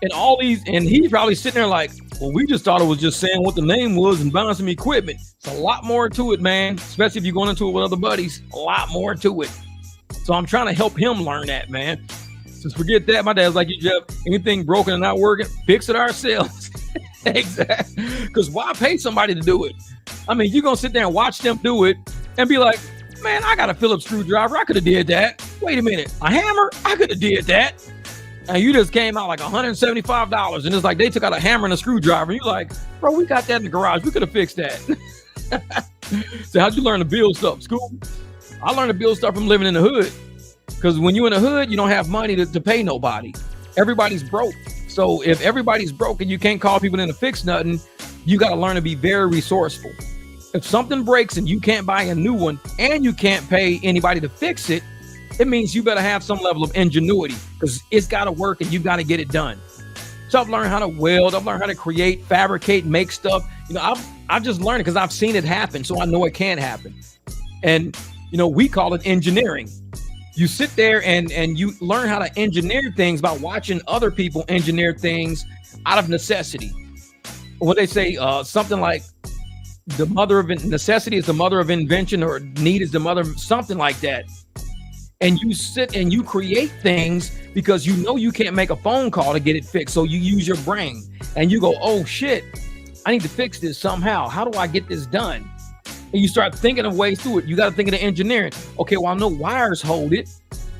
and all these, and he's probably sitting there like, well, we just thought it was just saying what the name was and buying some equipment. It's a lot more to it, man, especially if you're going into it with other buddies, a lot more to it. So I'm trying to help him learn that, man. Just forget that. My dad's like, you Jeff, anything broken and not working, fix it ourselves. Exactly. Because why pay somebody to do it? I mean, you're going to sit there and watch them do it and be like, man, I got a Phillips screwdriver. I could have did that. Wait a minute. A hammer? I could have did that. and you just came out like $175, and it's like they took out a hammer and a screwdriver. And you're like, bro, we got that in the garage. We could have fixed that. So how'd you learn to build stuff? School? I learned to build stuff from living in the hood. Because when you're in the hood, you don't have money to pay nobody. Everybody's broke. So if everybody's broke and you can't call people in to fix nothing, you got to learn to be very resourceful. If something breaks and you can't buy a new one and you can't pay anybody to fix it, it means you better have some level of ingenuity, because it's got to work and you got to get it done. So I've learned how to weld. I've learned how to create, fabricate, make stuff. You know, I've just learned it because I've seen it happen. So I know it can happen. And, you know, we call it engineering. You sit there and you learn how to engineer things by watching other people engineer things out of necessity. When they say something like the mother of necessity is the mother of invention, or need is the mother, something like that. And you sit and you create things because you know you can't make a phone call to get it fixed. So you use your brain and you go, oh shit, I need to fix this somehow. How do I get this done? And you start thinking of ways to it. You got to think of the engineering. Okay, well, I know wires hold it.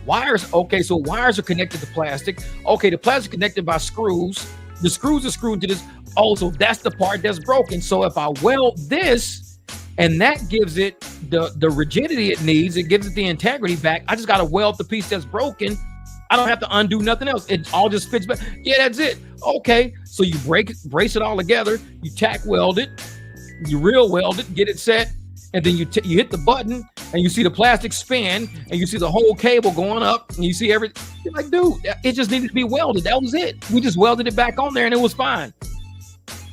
Wires, okay, so wires are connected to plastic. Okay, the plastic connected by screws. The screws are screwed to this. Oh, so that's the part that's broken. So if I weld this, and that gives it the rigidity it needs, it gives it the integrity back. I just got to weld the piece that's broken. I don't have to undo nothing else. It all just fits back. Yeah, that's it. Okay, so you brace it all together. You tack weld it. You real weld it, get it set, and then you hit the button, and you see the plastic spin, and you see the whole cable going up, and you see everything. You're like, dude, it just needed to be welded. That was it. We just welded it back on there, and it was fine.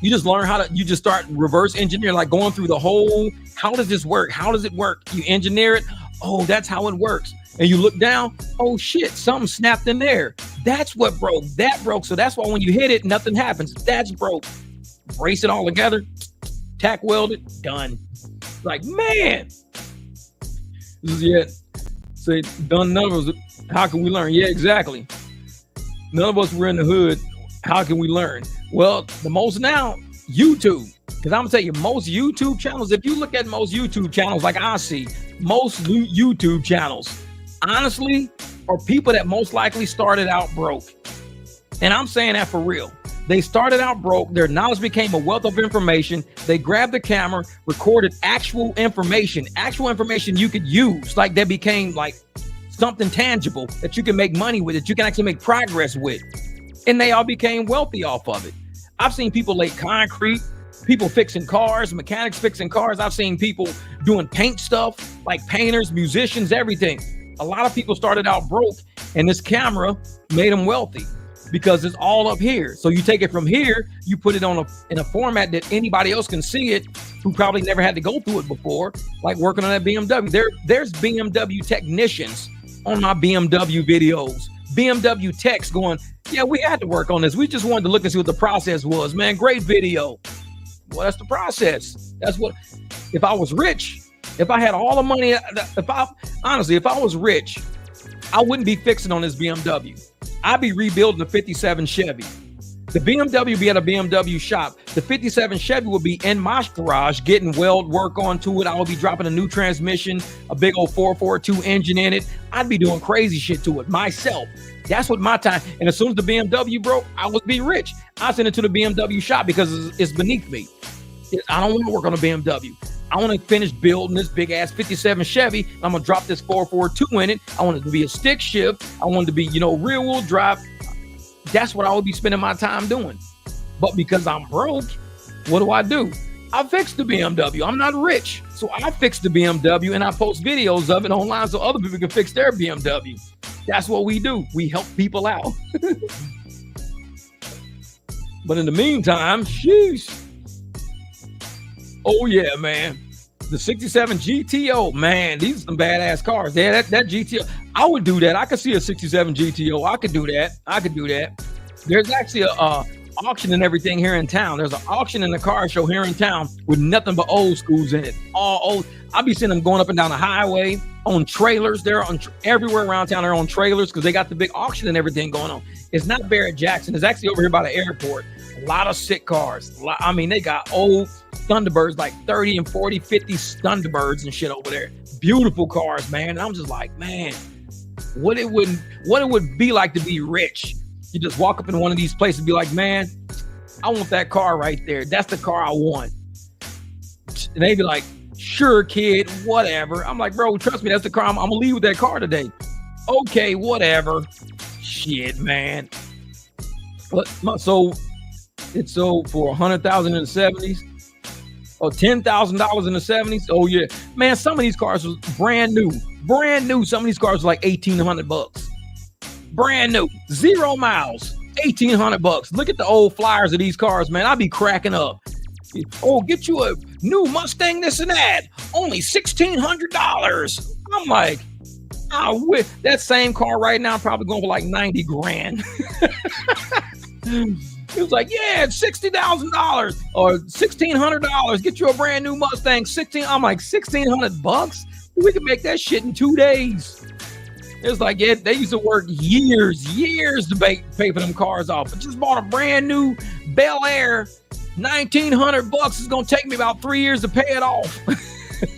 You just learn you just start reverse engineering, like going through the whole, how does this work? How does it work? You engineer it. Oh, that's how it works. And you look down, oh shit, something snapped in there. That's what broke. That broke. So that's why when you hit it, nothing happens. That's broke. Brace it all together, tack weld it, done. Like, man, this is it. Say, done. None of us. How can we learn? Yeah, exactly. None of us were in the hood. How can we learn? Well, the most now, YouTube. Because I'm gonna tell you, most YouTube channels, if you look at most YouTube channels, like I see, most YouTube channels, honestly, are people that most likely started out broke. And I'm saying that for real. They started out broke. Their knowledge became a wealth of information. They grabbed the camera, recorded actual information you could use. Like that became like something tangible that you can make money with, that you can actually make progress with. And they all became wealthy off of it. I've seen people lay concrete, people fixing cars, mechanics fixing cars. I've seen people doing paint stuff, like painters, musicians, everything. A lot of people started out broke, and this camera made them wealthy because it's all up here. So you take it from here, you put it in a format that anybody else can see it, who probably never had to go through it before, like working on that BMW. There's BMW technicians on my BMW videos. BMW techs going, yeah, we had to work on this. We just wanted to look and see what the process was, man. Great video. Well, that's the process. That's what, if I was rich, if I had all the money, if I was rich, I wouldn't be fixing on this BMW. I'd be rebuilding the 57 Chevy. The BMW be at a BMW shop. The 57 Chevy would be in my garage getting weld work onto it. I would be dropping a new transmission, a big old 442 engine in it. I'd be doing crazy shit to it myself. That's what my time. And as soon as the BMW broke, I would be rich. I send it to the BMW shop because it's beneath me. I don't want to work on a BMW. I want to finish building this big ass 57 Chevy. I'm going to drop this 442 in it. I want it to be a stick shift. I want it to be, rear wheel drive. That's what I would be spending my time doing. But because I'm broke, what do? I fix the BMW. I'm not rich. So I fix the BMW and I post videos of it online so other people can fix their BMW. That's what we do. We help people out. But in the meantime, sheesh. Oh yeah, man. The 67 GTO, man, these are some badass cars. Yeah, that GTO, I would do that. I could see a 67 GTO. I could do that. There's actually a auction and everything here in town. There's an auction and a car show here in town with nothing but old schools in it. All old. I'll be seeing them going up and down the highway on trailers. They're on everywhere around town. They're on trailers because they got the big auction and everything going on. It's not Barrett Jackson. It's actually over here by the airport. A lot of sick cars. I mean, they got old Thunderbirds, like 30 and 40, 50 Thunderbirds and shit over there. Beautiful cars, man. And I'm just like, man, what it would be like to be rich You just walk up in one of these places and be like, man, I want that car right there. That's the car I want. And they be like, sure, kid, whatever. I'm like, bro, trust me, that's the car. I'm gonna leave with that car today. Okay, whatever. Shit, man. But so it's sold for $100,000 in the 70s. Or $10,000 in the 70s. Oh yeah, man. Some of these cars was brand new. Some of these cars were like $1,800. Brand new, 0 miles, $1,800. Look at the old flyers of these cars, man. I'd be cracking up. Oh, get you a new Mustang, this and that. Only $1,600. I'm like, I wish that same car right now probably going for like 90 grand. It was like, yeah, it's $60,000 or $1,600. Get you a brand new Mustang. I'm like, $1,600? We can make that shit in 2 days. It's like, yeah, they used to work years to pay for them cars off. I just bought a brand new Bel Air. $1,900 is gonna take me about 3 years to pay it off.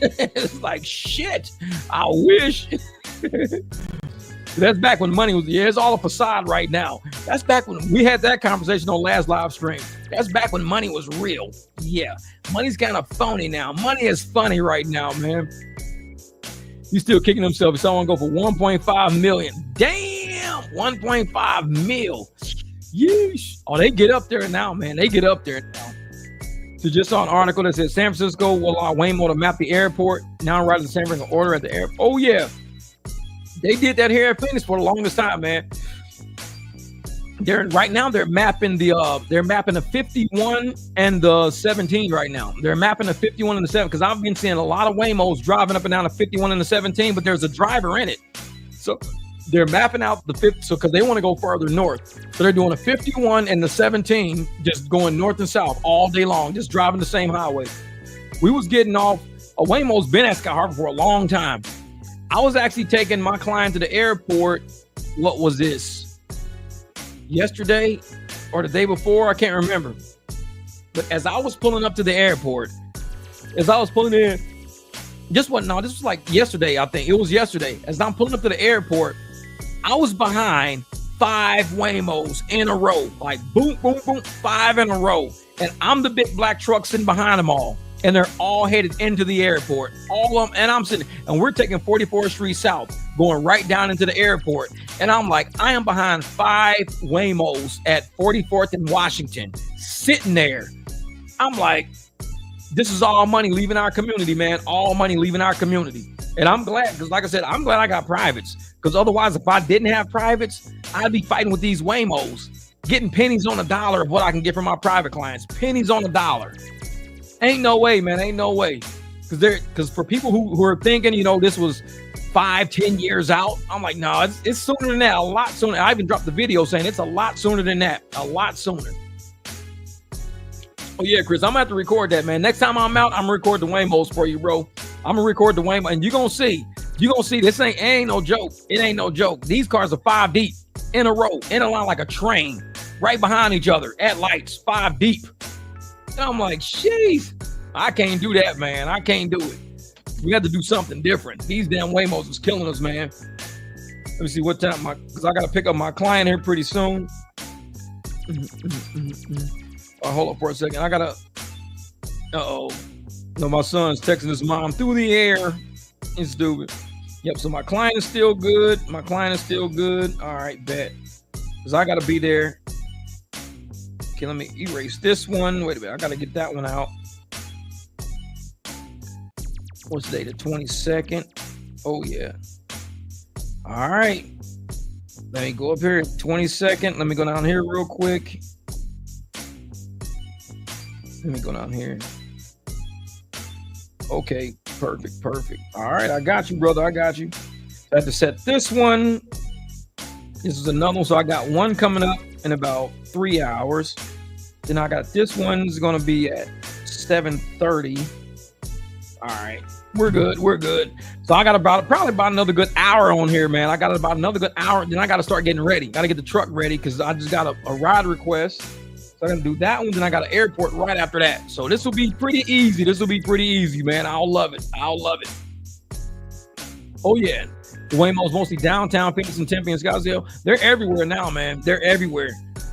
It's like, shit. I wish. That's back when money was, yeah, it's all a facade right now. That's back when we had that conversation on last live stream. That's back when money was real. Yeah, money's kind of phony now. Money is funny right now, man. You still kicking himself if someone go for 1.5 million. Damn, 1.5 mil. Yeesh. Oh, they get up there now, man. They get up there now. So just saw an article that says San Francisco will allow Waymo to map the airport. Now riders in San Francisco order at the airport. Oh yeah. They did that here at Phoenix for the longest time, man. They're mapping the 51 and the 17 right now. They're mapping the 51 and the 7 because I've been seeing a lot of Waymos driving up and down the 51 and the 17, but there's a driver in it. So they're mapping out the 50, so because they want to go further north. So they're doing a 51 and the 17, just going north and south all day long, just driving the same highway. We was getting off. A Waymo's been at Sky Harbor for a long time. I was actually taking my client to the airport. What was this? Yesterday or the day before? I can't remember. But as I was pulling up to the airport, as I was pulling in, this was like yesterday, I think. It was yesterday. As I'm pulling up to the airport, I was behind 5 Waymos in a row. Like boom, boom, boom, 5 in a row. And I'm the big black truck sitting behind them all. And they're all headed into the airport. All of them, and I'm sitting, and we're taking 44th Street South, going right down into the airport. And I'm like, I am behind 5 Waymos at 44th and Washington, sitting there. I'm like, this is all money leaving our community, man. All money leaving our community. And I'm glad, because like I said, I'm glad I got privates. Because otherwise, if I didn't have privates, I'd be fighting with these Waymos, getting pennies on the dollar of what I can get from my private clients. Pennies on the dollar. Ain't no way, man. Ain't no way. Because for people who are thinking, this was 5-10 years out, I'm like, no, it's sooner than that. A lot sooner. I even dropped the video saying it's a lot sooner than that. A lot sooner. Oh yeah, Chris, I'm gonna have to record that, man. Next time I'm out, I'm gonna record the Waymos for you, bro. I'm gonna record the Waymo, and you're gonna see this ain't no joke. It ain't no joke. These cars are 5 deep in a row, in a line like a train, right behind each other at lights, 5 deep. And I'm like, jeez, I can't do that, man. I can't do it. We got to do something different. These damn Waymos is killing us, man. Let me see what time, because I got to pick up my client here pretty soon. Oh, hold up for a second. I got to, no, my son's texting his mom through the air. It's stupid. Yep, so my client is still good. All right, bet. Because I got to be there. Okay, let me erase this one. Wait a minute, I gotta get that one out. What's the date? The 22nd. Oh yeah. All right. Let me go up here. 22nd. Let me go down here real quick. Let me go down here. Okay, perfect. All right, I got you, brother. I got you. I have to set this one. This is another one. So I got one coming up in about 3 hours. Then I got this one's gonna be at 7:30. All right, we're good. So I got probably about another good hour on here, man. I got about another good hour. Then I got to start getting ready. Got to get the truck ready because I just got a ride request. So I'm gonna do that one. Then I got an airport right after that. So this will be pretty easy. Man. I'll love it. Oh yeah. The Waymos, mostly downtown Phoenix and Tempe and Scottsdale. They're everywhere now, man. They're everywhere.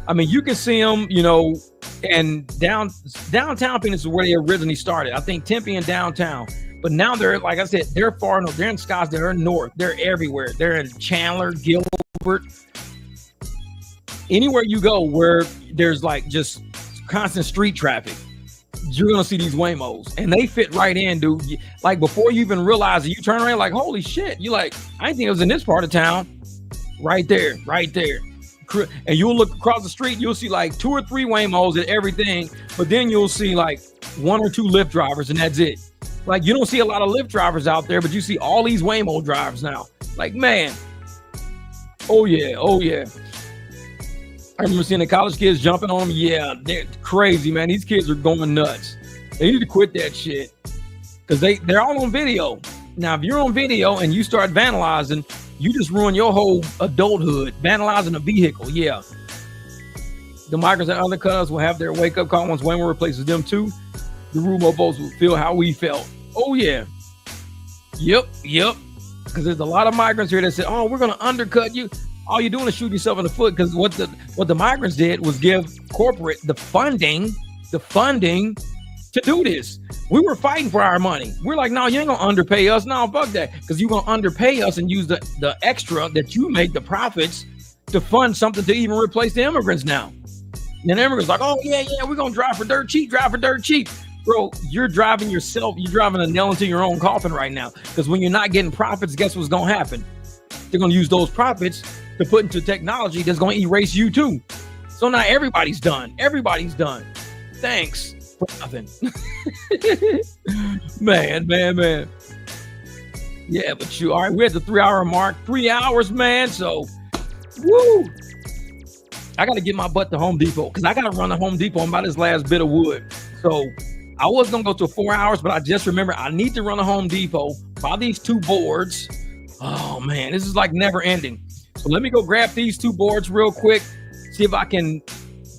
I mean, you can see them, you know, and downtown Phoenix is where they originally started. I think Tempe and downtown. But now they're, like I said, they're far north. They're in Scottsdale. They're north. They're everywhere. They're in Chandler, Gilbert. Anywhere you go where there's like just constant street traffic, you're going to see these Waymos. And they fit right in, dude. Like before you even realize it, you turn around like, holy shit. You're like, I didn't think it was in this part of town. Right there. Right there. And you'll look across the street, you'll see like 2 or 3 Waymos and everything, but then you'll see like 1 or 2 Lyft drivers, and that's it. Like you don't see a lot of Lyft drivers out there, but you see all these Waymo drivers now. Like, man, oh yeah. I remember seeing the college kids jumping on them. Yeah, they're crazy, man. These kids are going nuts. They need to quit that shit because they're all on video. Now, if you're on video and you start vandalizing, you just ruin your whole adulthood, vandalizing a vehicle. Yeah. The migrants and undercutters will have their wake-up call once Waymo replaces them too. The rude mofos will feel how we felt. Oh, yeah. Yep. Because there's a lot of migrants here that say, oh, we're going to undercut you. All you're doing is shoot yourself in the foot, because what the migrants did was give corporate the funding to do this. We were fighting for our money. We're like, no, you ain't gonna underpay us. No, fuck that. Because you're gonna underpay us and use the extra that you make, the profits, to fund something to even replace the immigrants now. And the immigrants like, oh yeah, we're gonna drive for dirt cheap. Bro, you're driving yourself. You're driving a nail into your own coffin right now. Because when you're not getting profits, guess what's gonna happen? They're gonna use those profits to put into technology that's gonna erase you too. So now everybody's done. Thanks. Nothing. man. Yeah, but all right, we're at the 3-hour mark. 3 hours, man. So, woo. I got to get my butt to Home Depot because I got to run to Home Depot and buy this last bit of wood. So, I was going to go to 4 hours, but I just remember I need to run to Home Depot, buy these 2 boards. Oh, man, this is like never ending. So, let me go grab these 2 boards real quick, see if I can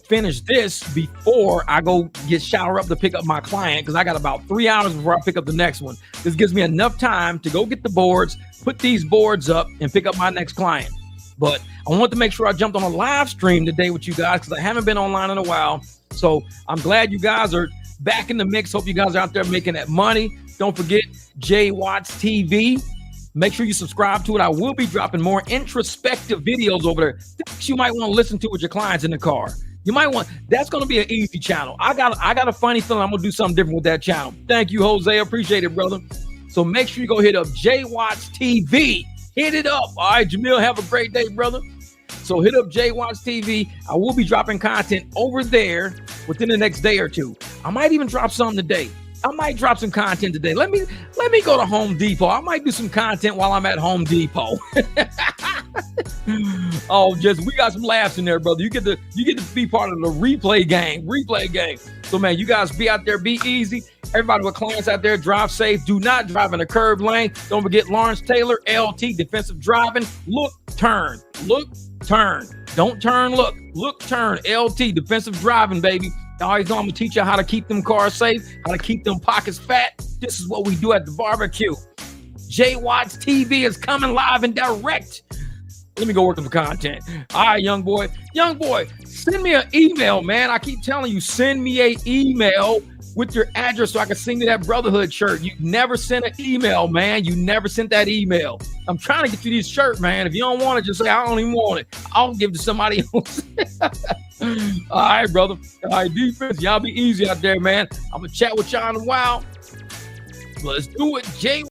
finish this before I go shower up to pick up my client, because I got about 3 hours before I pick up the next one. This gives me enough time to go get the boards, put these boards up, and pick up my next client. But I want to make sure I jumped on a live stream today with you guys because I haven't been online in a while. So I'm glad you guys are back in the mix. Hope you guys are out there making that money. Don't forget Jay Watts TV. Make sure you subscribe to it. I will be dropping more introspective videos over there. Things you might want to listen to with your clients in the car. You might want, that's going to be an easy channel. I got a funny feeling I'm going to do something different with that channel. Thank you, Jose. Appreciate it, brother. So make sure you go hit up Jay Watts TV. Hit it up. All right, Jamil, have a great day, brother. So hit up Jay Watts TV. I will be dropping content over there within the next day or 2. I might even drop something today. I might drop some content today. Let me go to Home Depot. I might do some content while I'm at Home Depot. Oh, we got some laughs in there, brother. You get to be part of the replay game. So man, you guys be out there, be easy. Everybody with clients out there, drive safe. Do not drive in a curved lane. Don't forget Lawrence Taylor, LT, defensive driving. Look, turn. Don't turn, look, turn. LT, defensive driving, baby. I always know I'm gonna teach you how to keep them cars safe, how to keep them pockets fat. This is what we do at the barbecue. Jay Watts TV is coming live and direct. Let me go work on the content. All right, young boy, send me an email, man. I keep telling you, send me an email with your address so I can send you that Brotherhood shirt. You never sent an email, man. You never sent that email. I'm trying to get you this shirt, man. If you don't want it, just say, I don't even want it. I'll give it to somebody else. All right, brother. All right, defense. Y'all be easy out there, man. I'm going to chat with y'all in a while. Let's do it. Jay